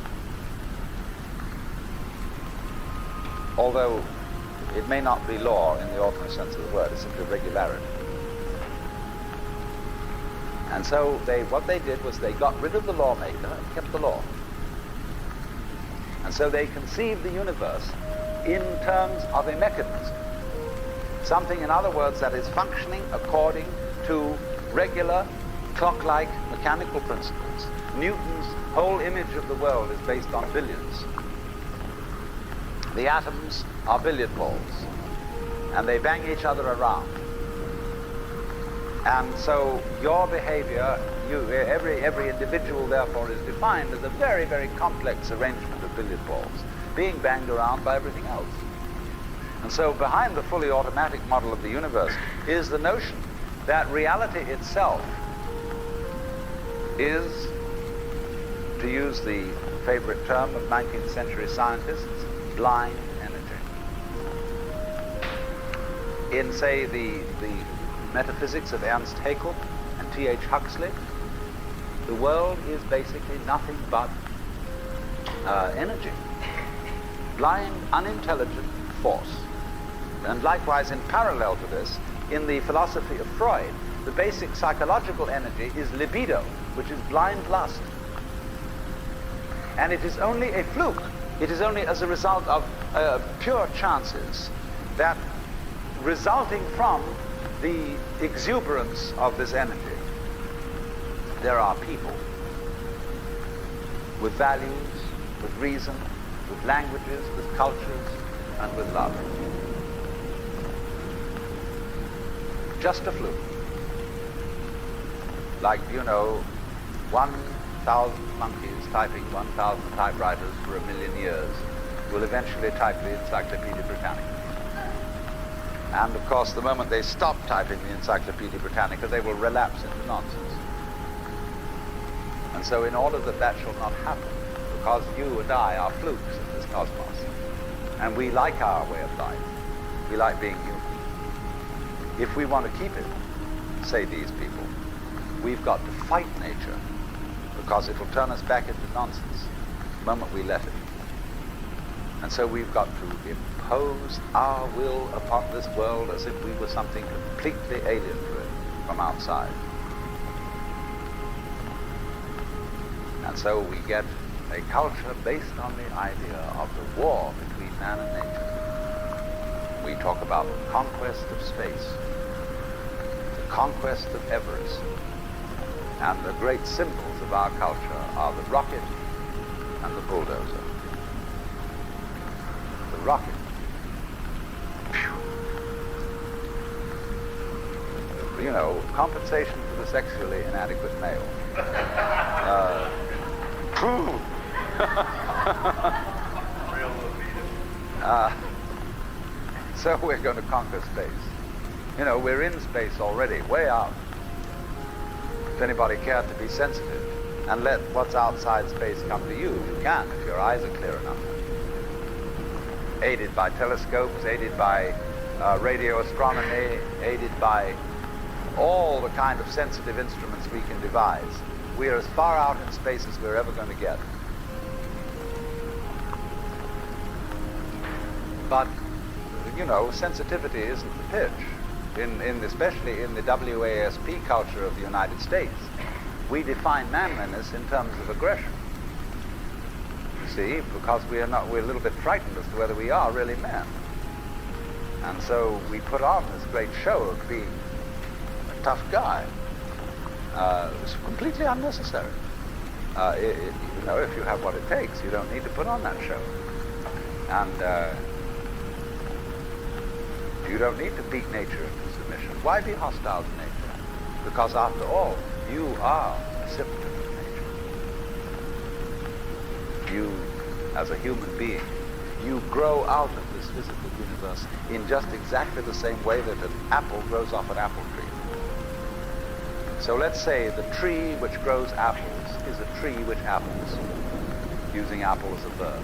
Although it may not be law in the ordinary sense of the word, it's simply regularity. And so what they did was they got rid of the lawmaker and kept the law. And so they conceived the universe in terms of a mechanism. Something, in other words, that is functioning according to regular, clock-like mechanical principles. Newton's whole image of the world is based on billiards. The atoms are billiard balls, and they bang each other around. And so your behavior, every individual therefore is defined as a very, very complex arrangement of billiard balls being banged around by everything else. And so behind the fully automatic model of the universe is the notion that reality itself is, to use the favorite term of 19th century scientists, blind energy. In, say, the metaphysics of Ernst Haeckel and T.H. Huxley, the world is basically nothing but energy. Blind, unintelligent force. And likewise, in parallel to this, in the philosophy of Freud, the basic psychological energy is libido, which is blind lust. And it is only a fluke. It is only as a result of pure chances that, resulting from the exuberance of this energy, there are people with values, with reason, with languages, with cultures, and with love. Just a fluke. Like, 1,000 monkeys typing 1,000 typewriters for 1,000,000 years will eventually type the Encyclopedia Britannica. And of course, the moment they stop typing the Encyclopedia Britannica, they will relapse into nonsense. And so in order that that shall not happen, because you and I are flukes in this cosmos, and we like our way of life, we like being human. If we want to keep it, say these people, we've got to fight nature, because it will turn us back into nonsense the moment we let it. And so we've got to impose our will upon this world as if we were something completely alien to it from outside. And so we get a culture based on the idea of the war between man and nature. We talk about the conquest of space, the conquest of Everest, and the great symbols of our culture are the rocket and the bulldozer. The rocket. Compensation for the sexually inadequate male. So we're going to conquer space. We're in space already, way out. If anybody cared to be sensitive and let what's outside space come to you, you can, if your eyes are clear enough. Aided by telescopes, aided by radio astronomy, aided by all the kind of sensitive instruments we can devise. We are as far out in space as we're ever going to get. But, sensitivity isn't the pitch. Especially in the WASP culture of the United States, we define manliness in terms of aggression. You see, because we're a little bit frightened as to whether we are really men. And so we put on this great show of being a tough guy. It's completely unnecessary. If you have what it takes, you don't need to put on that show. And you don't need to beat nature into submission. Why be hostile to nature? Because after all, you are a symptom of nature. You, as a human being, you grow out of this physical universe in just exactly the same way that an apple grows off an apple tree. So let's say the tree which grows apples is a tree which apples, using apple as a verb.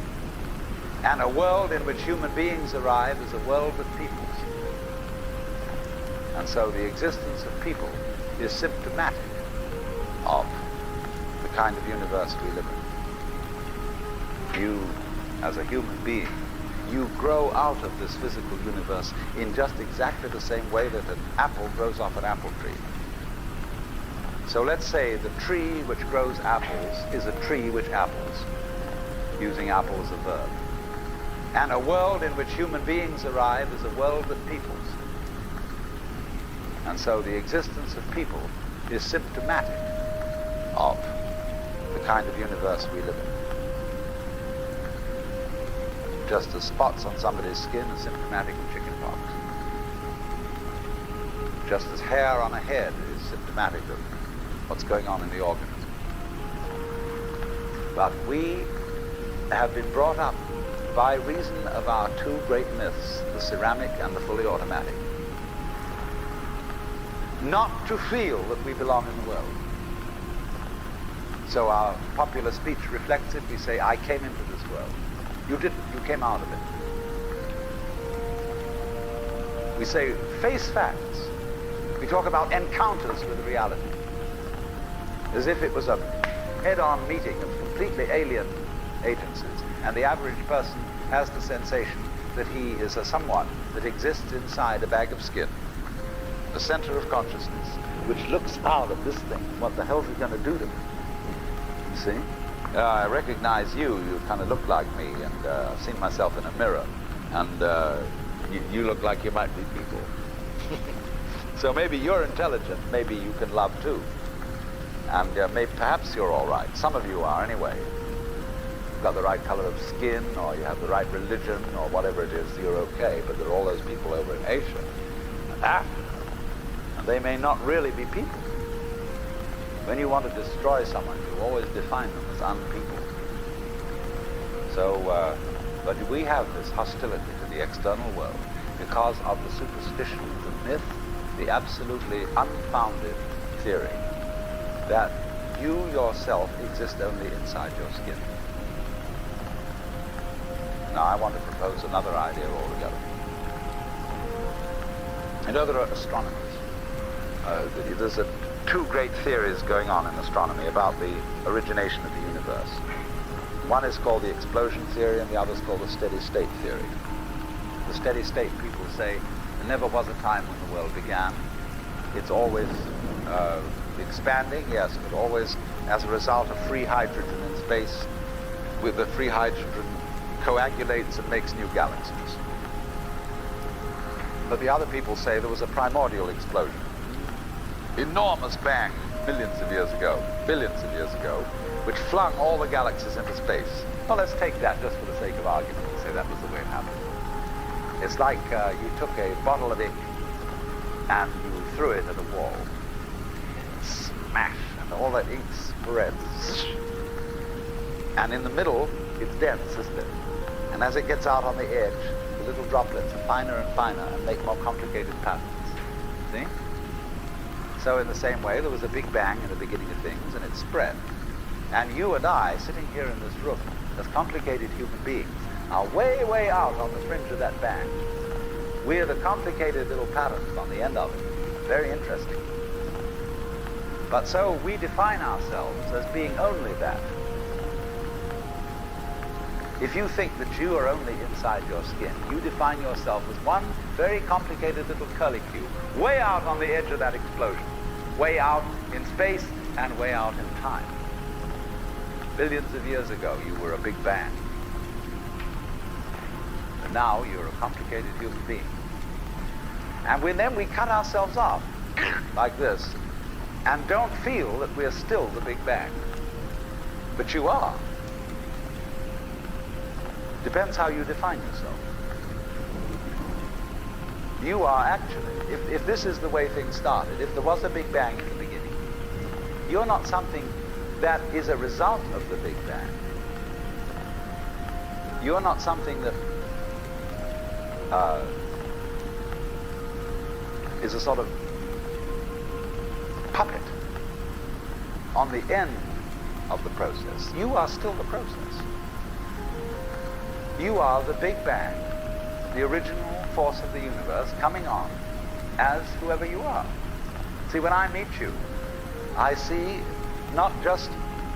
And a world in which human beings arrive is a world with peoples. And so the existence of people is symptomatic of the kind of universe we live in. You, as a human being, you grow out of this physical universe in just exactly the same way that an apple grows off an apple tree. So let's say the tree which grows apples is a tree which apples, using apple as a verb. And a world in which human beings arrive is a world that peoples. And so the existence of people is symptomatic of the kind of universe we live in. Just as spots on somebody's skin are symptomatic of chickenpox. Just as hair on a head is symptomatic of what's going on in the organism. But we have been brought up by reason of our two great myths, the ceramic and the fully automatic, not to feel that we belong in the world. So our popular speech reflects it. We say, I came into this world. You didn't, you came out of it. We say, face facts. We talk about encounters with reality, as if it was a head-on meeting of completely alien agencies, and the average person has the sensation that he is a someone that exists inside a bag of skin, the center of consciousness, which looks out at this thing. What the hell is it going to do to me? You see? I recognize you. You kind of look like me, and I've seen myself in a mirror, and you look like you might be people. So maybe you're intelligent, maybe you can love too. And maybe perhaps you're all right. Some of you are anyway. You've got the right color of skin, or you have the right religion, or whatever it is, you're okay. But there are all those people over in Asia and Africa, and they may not really be people. When you want to destroy someone, you always define them as unpeople. So, but we have this hostility to the external world because of the superstition, the myth, the absolutely unfounded theory that you yourself exist only inside your skin. Now I want to propose another idea altogether. You know, there are astronomers. There's two great theories going on in astronomy about the origination of the universe. One is called the explosion theory, and the other is called the steady state theory. The steady state, people say, there never was a time when the world began. It's always expanding, yes, but always as a result of free hydrogen in space. With the free hydrogen coagulates and makes new galaxies. But the other people say there was a primordial explosion. Enormous bang, millions of years ago, billions of years ago, which flung all the galaxies into space. Well, let's take that just for the sake of argument and say that was the way it happened. It's like you took a bottle of ink and you threw it at a wall. Smash, and all that ink spreads. And in the middle, it's dense, isn't it? And as it gets out on the edge, the little droplets are finer and finer and make more complicated patterns. See? So in the same way, there was a big bang in the beginning of things, and it spread. And you and I, sitting here in this room, as complicated human beings, are way, way out on the fringe of that bang. We're the complicated little patterns on the end of it. Very interesting. But so we define ourselves as being only that. If you think that you are only inside your skin, you define yourself as one very complicated little curlicue, way out on the edge of that explosion, way out in space and way out in time. Billions of years ago, you were a big bang. And now you're a complicated human being. And then we cut ourselves off, like this, and don't feel that we're still the Big Bang. But you are. Depends how you define yourself. You are actually, if this is the way things started, if there was a Big Bang in the beginning, you're not something that is a result of the Big Bang. You're not something that is a sort of puppet on the end of the process. You are still the process. You are the Big Bang, the original force of the universe coming on as whoever you are. See, when I meet you, I see not just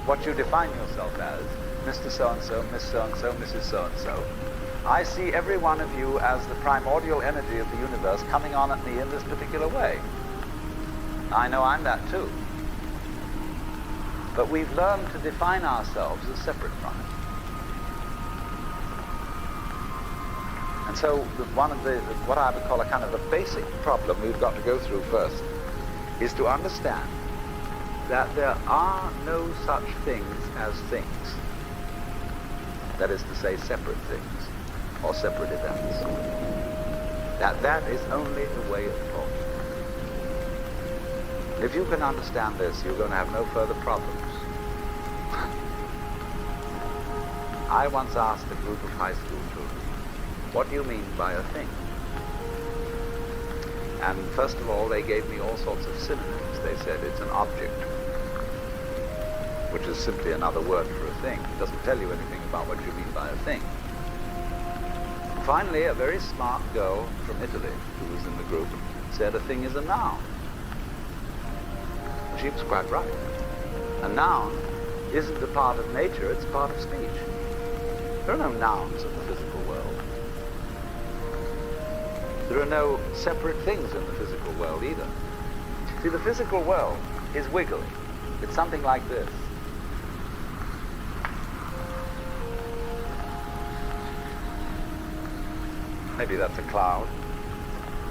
what you define yourself as, Mr. So-and-so, Miss So-and-so, Mrs. So-and-so. I see every one of you as the primordial energy of the universe coming on at me in this particular way. I know I'm that too. but we've learned to define ourselves as separate from it. And so what I would call a kind of the basic problem we've got to go through first is to understand that there are no such things as things. That is to say, separate things or separate events. That is only a way of talking. If you can understand this, you're going to have no further problems. I once asked a group of high school children, what do you mean by a thing? And first of all, they gave me all sorts of synonyms. They said it's an object, which is simply another word for a thing. It doesn't tell you anything about what you mean by a thing. Finally, a very smart girl from Italy, who was in the group, said a thing is a noun. She was quite right. A noun isn't a part of nature, it's a part of speech. There are no nouns in the physical world. There are no separate things in the physical world either. See, the physical world is wiggly. It's something like this. Maybe that's a cloud.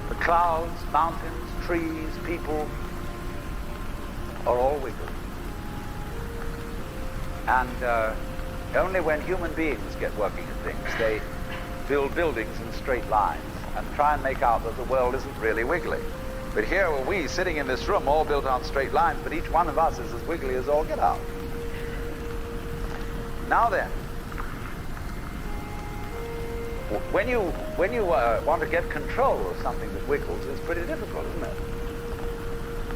The clouds, mountains, trees, people are all wiggly. And only when human beings get working at things, they build buildings in straight lines and try and make out that the world isn't really wiggly. But here are we sitting in this room all built on straight lines, but each one of us is as wiggly as all get out. Now then, when you want to get control of something that wiggles, it's pretty difficult, isn't it?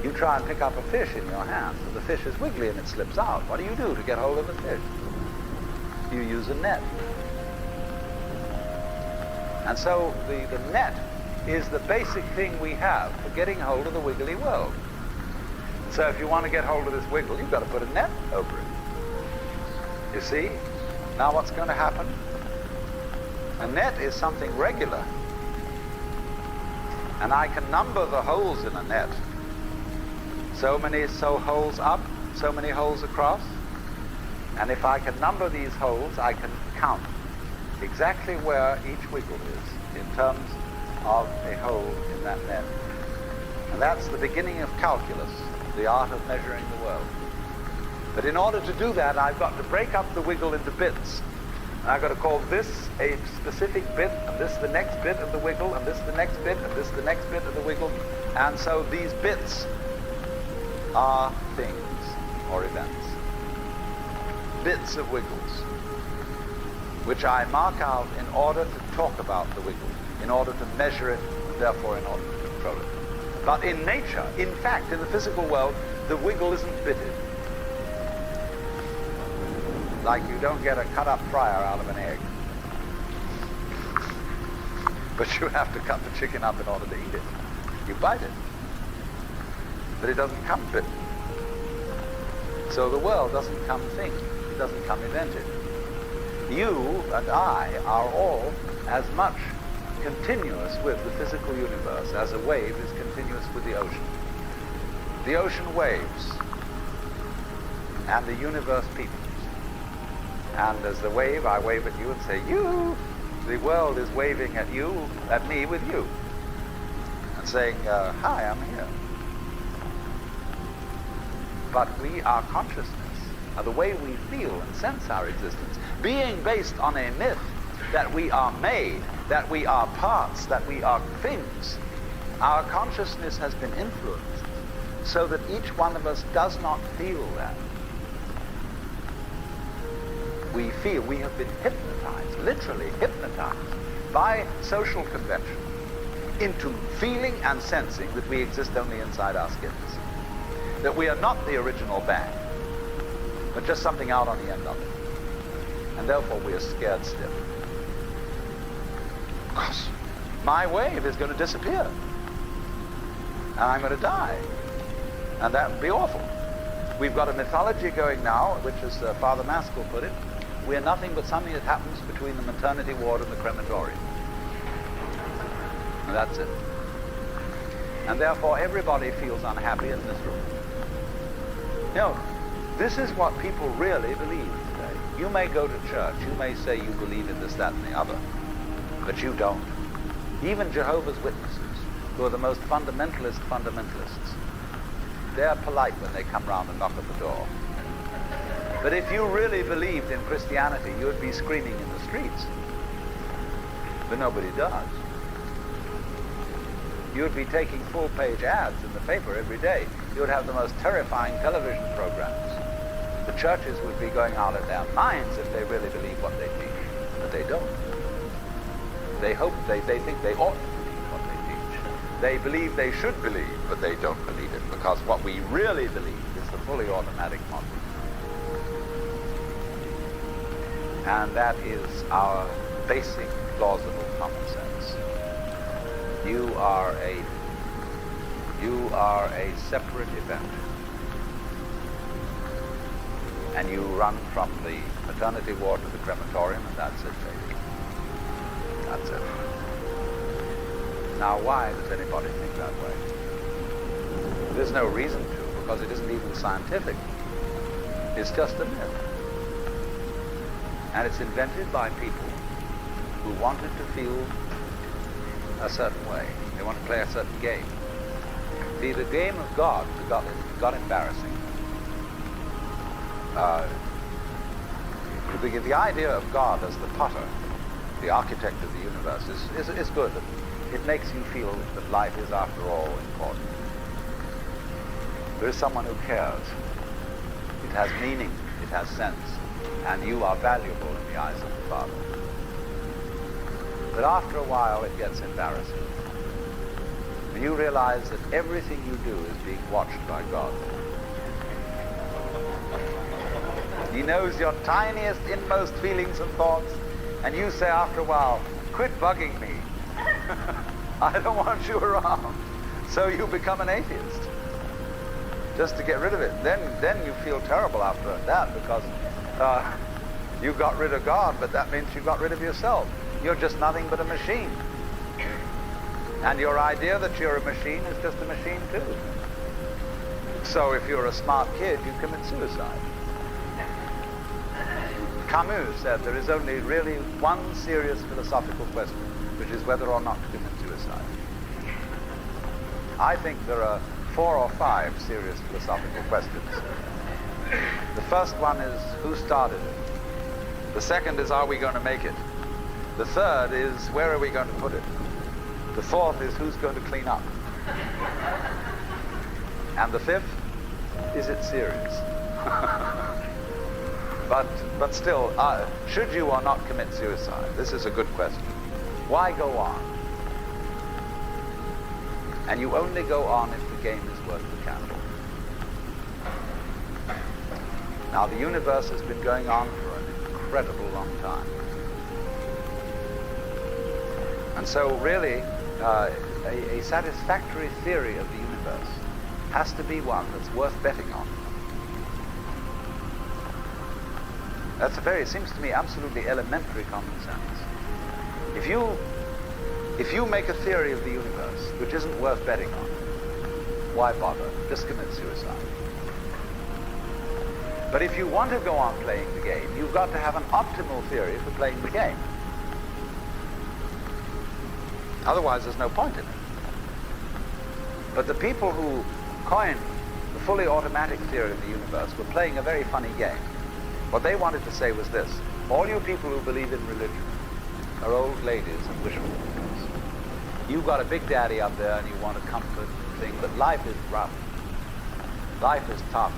You try and pick up a fish in your hand, and the fish is wiggly and it slips out. What do you do to get hold of the fish? You use a net. And so the net is the basic thing we have for getting hold of the wiggly world. So if you want to get hold of this wiggle, you've got to put a net over it. You see? Now what's going to happen? A net is something regular. And I can number the holes in a net. So many holes up, so many holes across. And if I can number these holes, I can count exactly where each wiggle is in terms of a hole in that net. And that's the beginning of calculus, the art of measuring the world. But in order to do that, I've got to break up the wiggle into bits. And I've got to call this a specific bit, and this the next bit of the wiggle, and this the next bit, and this the next bit of the wiggle. And so these bits are things or events. Bits of wiggles, which I mark out in order to talk about the wiggle, in order to measure it, and therefore in order to control it. But in nature, in fact, in the physical world, the wiggle isn't bitted. Like you don't get a cut-up fryer out of an egg. But you have to cut the chicken up in order to eat it. You bite it. But it doesn't come bitten. So the world doesn't come thing. It doesn't come invented. You and I are all as much continuous with the physical universe as a wave is continuous with the ocean. The ocean waves, and the universe peoples. And as the wave, I wave at you and say, you! The world is waving at you, at me with you. And saying, hi, I'm here. But we are consciousness, the way we feel and sense our existence, being based on a myth that we are made, that we are parts, that we are things. Our consciousness has been influenced so that each one of us does not feel that. We feel we have been hypnotized, literally hypnotized, by social convention into feeling and sensing that we exist only inside our skins. That we are not the original bang, but just something out on the end of it. And therefore we are scared stiff. Because my wave is going to disappear. And I'm going to die. And that would be awful. We've got a mythology going now, which as Father Maskell put it, we are nothing but something that happens between the maternity ward and the crematorium. And that's it. And therefore everybody feels unhappy and miserable. No, This is what people really believe today. You may go to church, you may say you believe in this, that, and the other, but you don't. Even Jehovah's Witnesses, who are the most fundamentalists, they're polite when they come round and knock at the door. But if you really believed in Christianity, you would be screaming in the streets. But nobody does. You would be taking full-page ads in the paper every day. You would have the most terrifying television programs. The churches would be going out of their minds if they really believe what they teach. But they don't. They think they ought to believe what they teach. They believe they should believe, but they don't believe it, because what we really believe is the fully automatic model. And that is our basic plausible common sense. You are a separate event. And you run from the maternity ward to the crematorium, and that's it, baby. That's it. Now, why does anybody think that way? There's no reason to, because it isn't even scientific. It's just a myth. And it's invented by people who wanted to feel a certain way. They want to play a certain game. See, the game of God got embarrassing. The idea of God as the potter, the architect of the universe, is good. It makes you feel that life is, after all, important. There is someone who cares. It has meaning, it has sense, and you are valuable in the eyes of the Father. But after a while, it gets embarrassing. When you realize that everything you do is being watched by God. He knows your tiniest, inmost feelings and thoughts, and you say after a while, quit bugging me. I don't want you around. So you become an atheist, just to get rid of it. Then you feel terrible after that, because you got rid of God, but that means you got rid of yourself. You're just nothing but a machine. And your idea that you're a machine is just a machine too. So if you're a smart kid, you commit suicide. Camus said there is only really one serious philosophical question, which is whether or not to commit suicide. I think there are 4 or 5 serious philosophical questions. The first one is, who started it? The second is, are we going to make it? The third is, where are we going to put it? The fourth is, who's going to clean up? And the fifth, is it serious? But still, should you or not commit suicide? This is a good question. Why go on? And you only go on if the game is worth the candle. Now, the universe has been going on for an incredible long time. And so really, a satisfactory theory of the universe has to be one that's worth betting on. That's it seems to me, absolutely elementary common sense. If you make a theory of the universe which isn't worth betting on, why bother? Just commit suicide. But if you want to go on playing the game, you've got to have an optimal theory for playing the game. Otherwise, there's no point in it. But the people who coined the fully automatic theory of the universe were playing a very funny game. What they wanted to say was this: all you people who believe in religion are old ladies and wishful thinkers. You've got a big daddy up there and you want a comfort thing, but life is rough. Life is tough.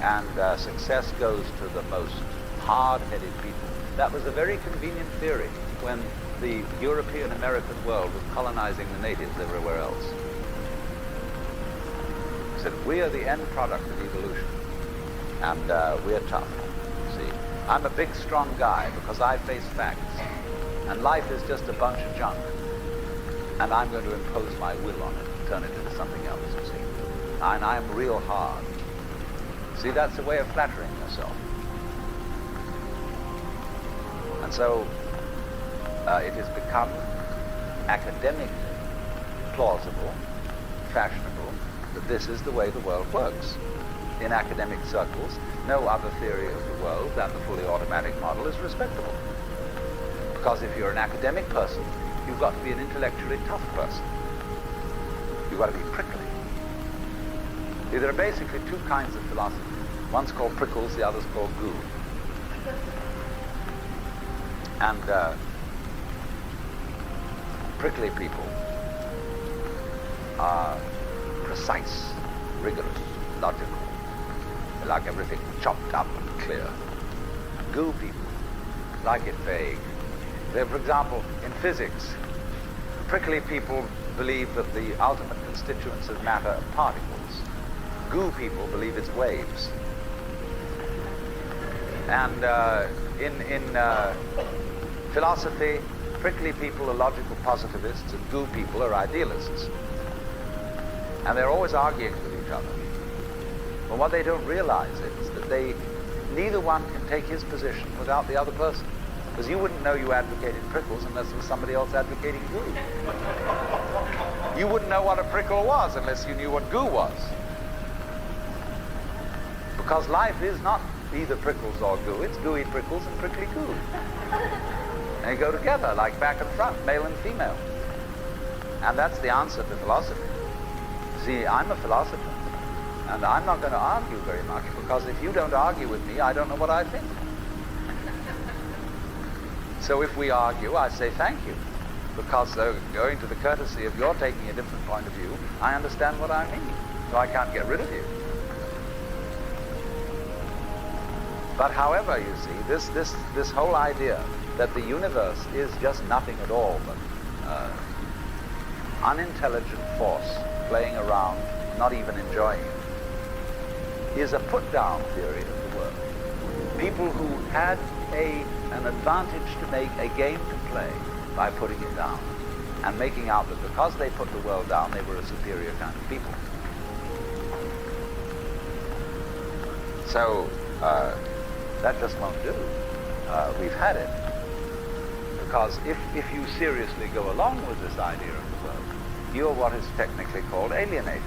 And success goes to the most hard-headed people. That was a very convenient theory when the European American world was colonizing the natives everywhere else. He said, we are the end product of evolution, and we're tough. See, I'm a big, strong guy because I face facts, and life is just a bunch of junk, and I'm going to impose my will on it, turn it into something else, you see. And I'm real hard. See, that's a way of flattering yourself. And so it has become academically plausible, fashionable, that this is the way the world works. in academic circles, no other theory of the world than the fully automatic model is respectable. Because if you're an academic person, you've got to be an intellectually tough person. You've got to be prickly. There are basically two kinds of philosophy. One's called prickles, the other's called goo. And prickly people are precise, rigorous, logical. They like everything chopped up and clear. Goo people like it vague. For example, in physics, prickly people believe that the ultimate constituents of matter are particles. Goo people believe it's waves. And in philosophy, prickly people are logical positivists and goo people are idealists. And they're always arguing with each other. But what they don't realize is that neither one can take his position without the other person. Because you wouldn't know you advocated prickles unless there was somebody else advocating goo. You wouldn't know what a prickle was unless you knew what goo was. Because life is not either prickles or goo, it's gooey prickles and prickly goo. They go together like back and front, male and female. And that's the answer to philosophy. See, I'm a philosopher, and I'm not going to argue very much, because if you don't argue with me, I don't know what I think. So if we argue, I say thank you, because going to the courtesy of your taking a different point of view, I understand what I mean, so I can't get rid of you. But however, you see, this whole idea that the universe is just nothing at all but unintelligent force playing around, not even enjoying it, is a put-down theory of the world. People who had an advantage to make, a game to play by putting it down, and making out that because they put the world down, they were a superior kind of people. So, that just won't do. We've had it. Because if you seriously go along with this idea of the world, you're what is technically called alienated.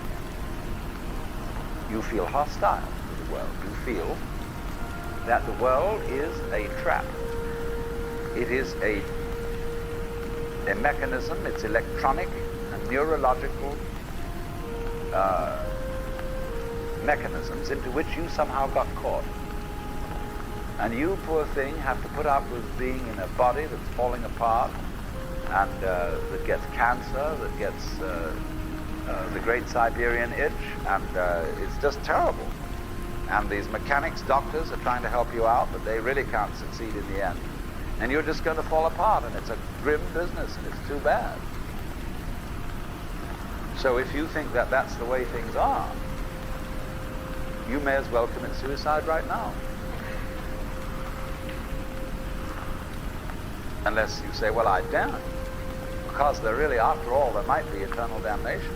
You feel hostile to the world. You feel that the world is a trap. It is a mechanism, it's electronic and neurological mechanisms into which you somehow got caught. And you, poor thing, have to put up with being in a body that's falling apart and that gets cancer, that gets the Great Siberian Itch, and it's just terrible. And these mechanics, doctors are trying to help you out, but they really can't succeed in the end. And you're just going to fall apart, and it's a grim business, and it's too bad. So if you think that that's the way things are, you may as well commit suicide right now. Unless you say, well, I daren't. Because there really, after all, there might be eternal damnation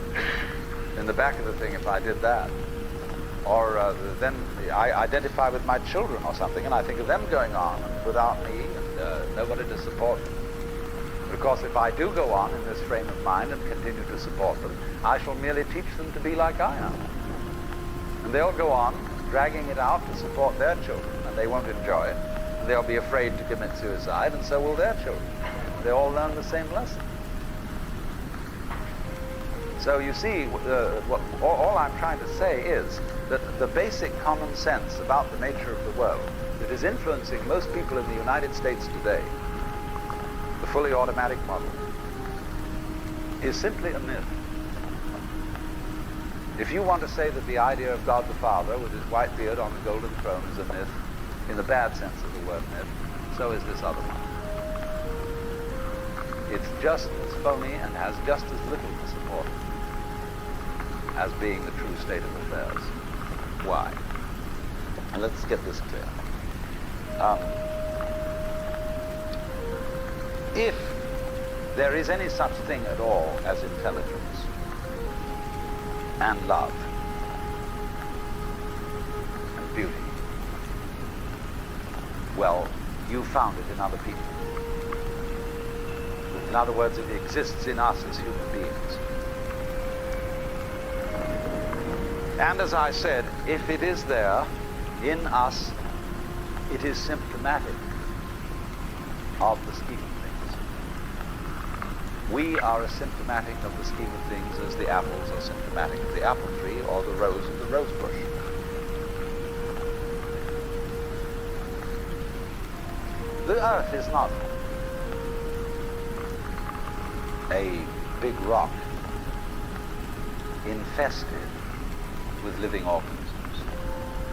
in the back of the thing if I did that. Or then I identify with my children or something, and I think of them going on without me and nobody to support them. But of course, if I do go on in this frame of mind and continue to support them, I shall merely teach them to be like I am. And they'll go on dragging it out to support their children, and they won't enjoy it. They'll be afraid to commit suicide, and so will their children. They all learn the same lesson. So you see, all I'm trying to say is that the basic common sense about the nature of the world that is influencing most people in the United States today, the fully automatic model, is simply a myth. If you want to say that the idea of God the Father with his white beard on the golden throne is a myth, in the bad sense of the word myth, so is this other one. It's just as phony and has just as little to support as being the true state of affairs. Why? And let's get this clear. If there is any such thing at all as intelligence and love and beauty, well, you found it in other people. In other words, it exists in us as human beings. And as I said, if it is there in us, it is symptomatic of the scheme of things. We are as symptomatic of the scheme of things as the apples are symptomatic of the apple tree or the rose of the rose bush. The earth is not a big rock infested with living organisms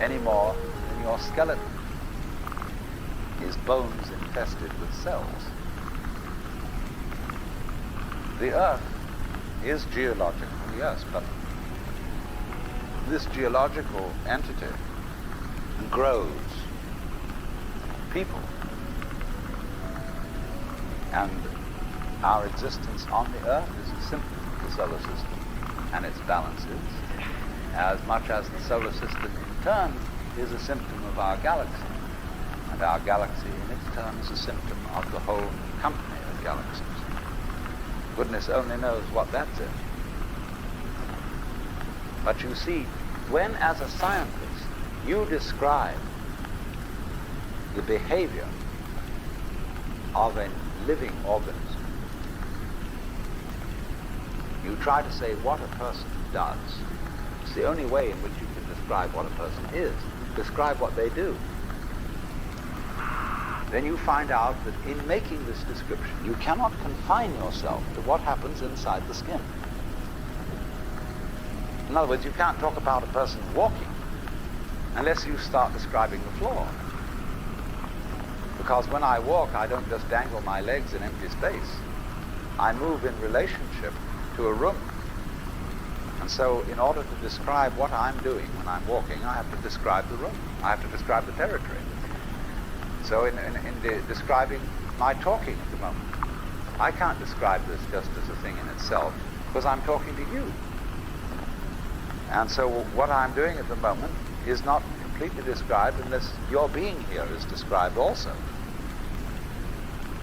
any more than your skeleton is bones infested with cells. The earth is geological, yes, but this geological entity grows people. And our existence on the earth is a symptom of the solar system and its balances, as much as the solar system in turn is a symptom of our galaxy. And our galaxy in its turn is a symptom of the whole company of galaxies. Goodness only knows what that's in. But you see, when as a scientist you describe the behavior of a living organism, you try to say what a person does. It's the only way in which you can describe what a person is. Describe what they do. Then you find out that in making this description, you cannot confine yourself to what happens inside the skin. In other words, you can't talk about a person walking unless you start describing the floor. Because when I walk, I don't just dangle my legs in empty space. I move in relationship to a room. And so in order to describe what I'm doing when I'm walking, I have to describe the room. I have to describe the territory. So in describing my talking at the moment, I can't describe this just as a thing in itself, because I'm talking to you. And so what I'm doing at the moment is not completely described unless your being here is described also.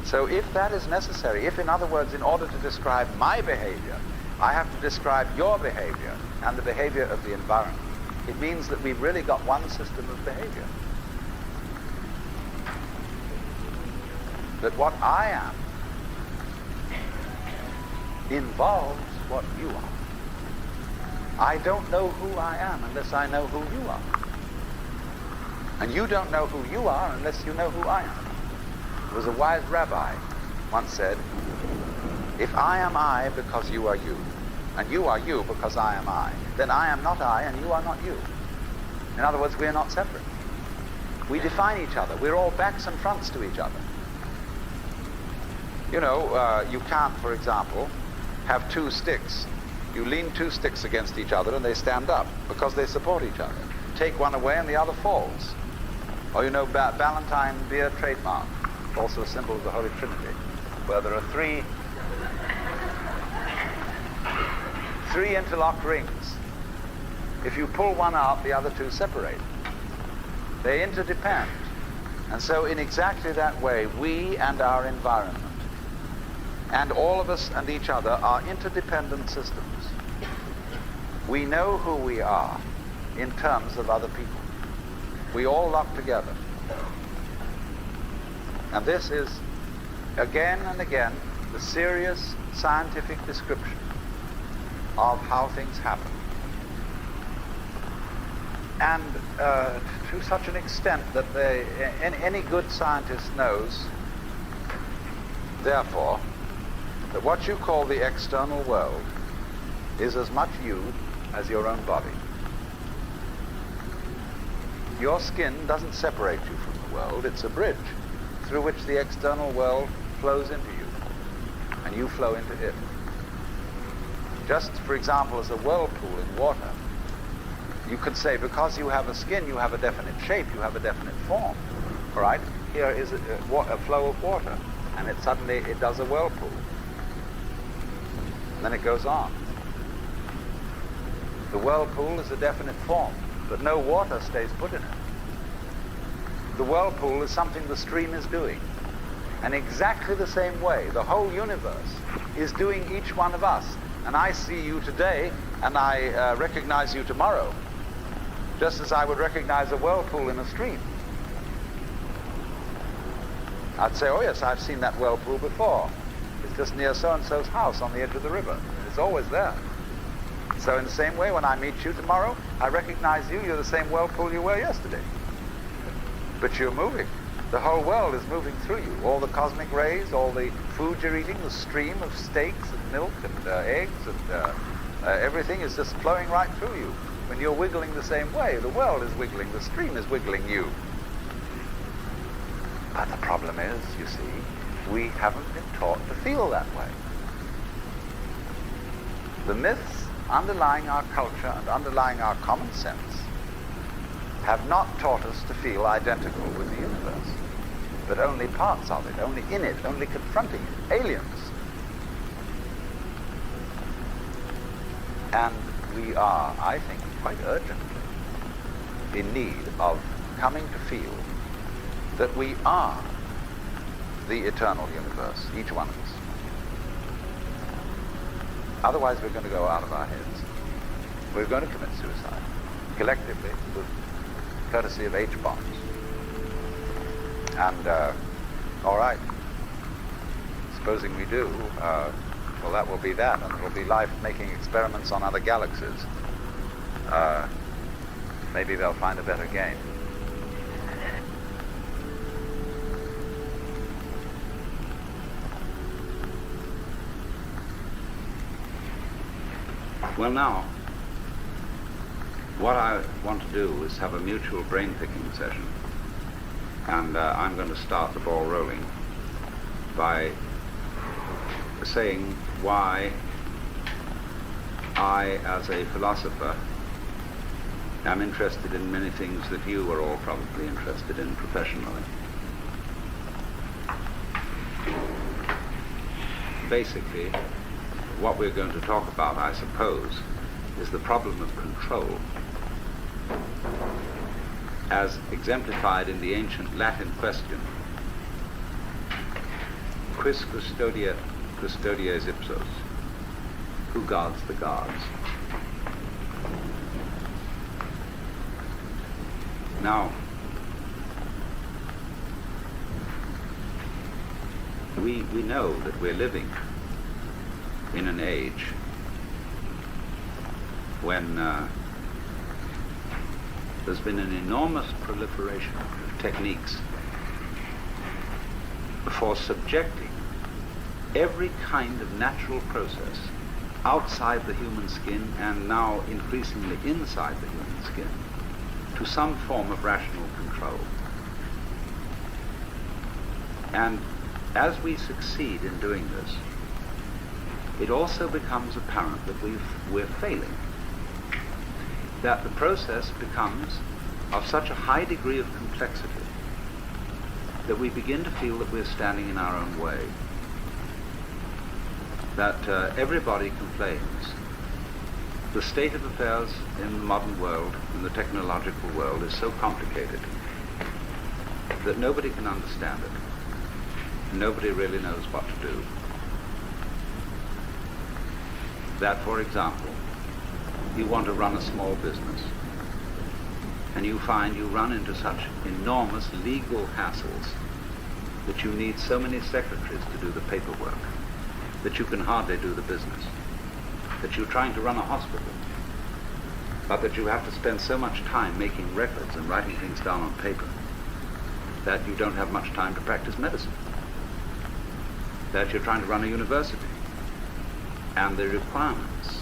So if that is necessary, if in other words, in order to describe my behavior, I have to describe your behavior and the behavior of the environment, it means that we've really got one system of behavior. That what I am involves what you are. I don't know who I am unless I know who you are. And you don't know who you are unless you know who I am. There was a wise rabbi once said, if I am I because you are you, and you are you because I am I, then I am not I and you are not you. In other words, we are not separate. We define each other. We're all backs and fronts to each other. You know, you can't, for example, have two sticks. You lean two sticks against each other and they stand up because they support each other. Take one away and the other falls. Or you know, Ballantine beer trademark, also a symbol of the Holy Trinity, where there are three interlocked rings. If you pull one out, the other two separate. They interdepend. And so in exactly that way, we and our environment, and all of us and each other, are interdependent systems. We know who we are in terms of other people. We all lock together. And this is, again and again, the serious scientific description of how things happen. And to such an extent that any good scientist knows, therefore, that what you call the external world is as much you as your own body. Your skin doesn't separate you from the world. It's a bridge through which the external world flows into you, and you flow into it. Just, for example, as a whirlpool in water, you could say, because you have a skin, you have a definite shape, you have a definite form. All right? Here is a flow of water, and it does a whirlpool. And then it goes on. The whirlpool is a definite form, but no water stays put in it. The whirlpool is something the stream is doing. And exactly the same way, the whole universe is doing each one of us. And I see you today, and I recognize you tomorrow. Just as I would recognize a whirlpool in a stream. I'd say, oh yes, I've seen that whirlpool before. It's just near so-and-so's house on the edge of the river. It's always there. So in the same way, when I meet you tomorrow, I recognize you. You're the same whirlpool you were yesterday. But you're moving. The whole world is moving through you. All the cosmic rays, all the food you're eating, the stream of steaks and milk and eggs and everything is just flowing right through you. When you're wiggling the same way, the world is wiggling, the stream is wiggling you. But the problem is, you see, we haven't been taught to feel that way. The myths underlying our culture and underlying our common sense have not taught us to feel identical with the universe, but only parts of it, only in it, only confronting it, aliens. And we are, I think, quite urgently in need of coming to feel that we are the eternal universe, each one of us. Otherwise we're going to go out of our heads. We're going to commit suicide, collectively, with courtesy of H-bombs. And, all right, supposing we do, well, that will be that, and it will be life making experiments on other galaxies. Maybe they'll find a better game. Well, now, what I want to do is have a mutual brain-picking session, and I'm going to start the ball rolling by saying why I, as a philosopher, am interested in many things that you are all probably interested in professionally. Basically, what we're going to talk about, I suppose, is the problem of control, as exemplified in the ancient Latin question, quis custodies ipsos, who guards the guards? Now, we know that we're living in an age when there's been an enormous proliferation of techniques for subjecting every kind of natural process outside the human skin, and now increasingly inside the human skin, to some form of rational control. And as we succeed in doing this, it also becomes apparent that we're failing, that the process becomes of such a high degree of complexity that we begin to feel that we're standing in our own way, that everybody complains. The state of affairs in the modern world, in the technological world, is so complicated that nobody can understand it. Nobody really knows what to do. That, for example, you want to run a small business, and you find you run into such enormous legal hassles that you need so many secretaries to do the paperwork, that you can hardly do the business, that you're trying to run a hospital, but that you have to spend so much time making records and writing things down on paper that you don't have much time to practice medicine, that you're trying to run a university, and the requirements,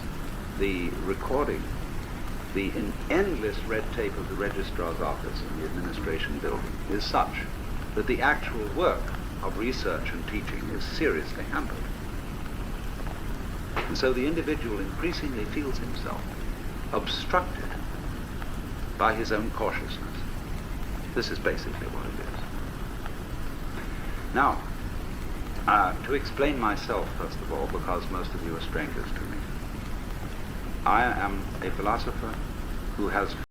the recording, the endless red tape of the registrar's office and the administration building is such that the actual work of research and teaching is seriously hampered. And so the individual increasingly feels himself obstructed by his own cautiousness. This is basically what it is. Now, to explain myself, first of all, because most of you are strangers to me, I am a philosopher who has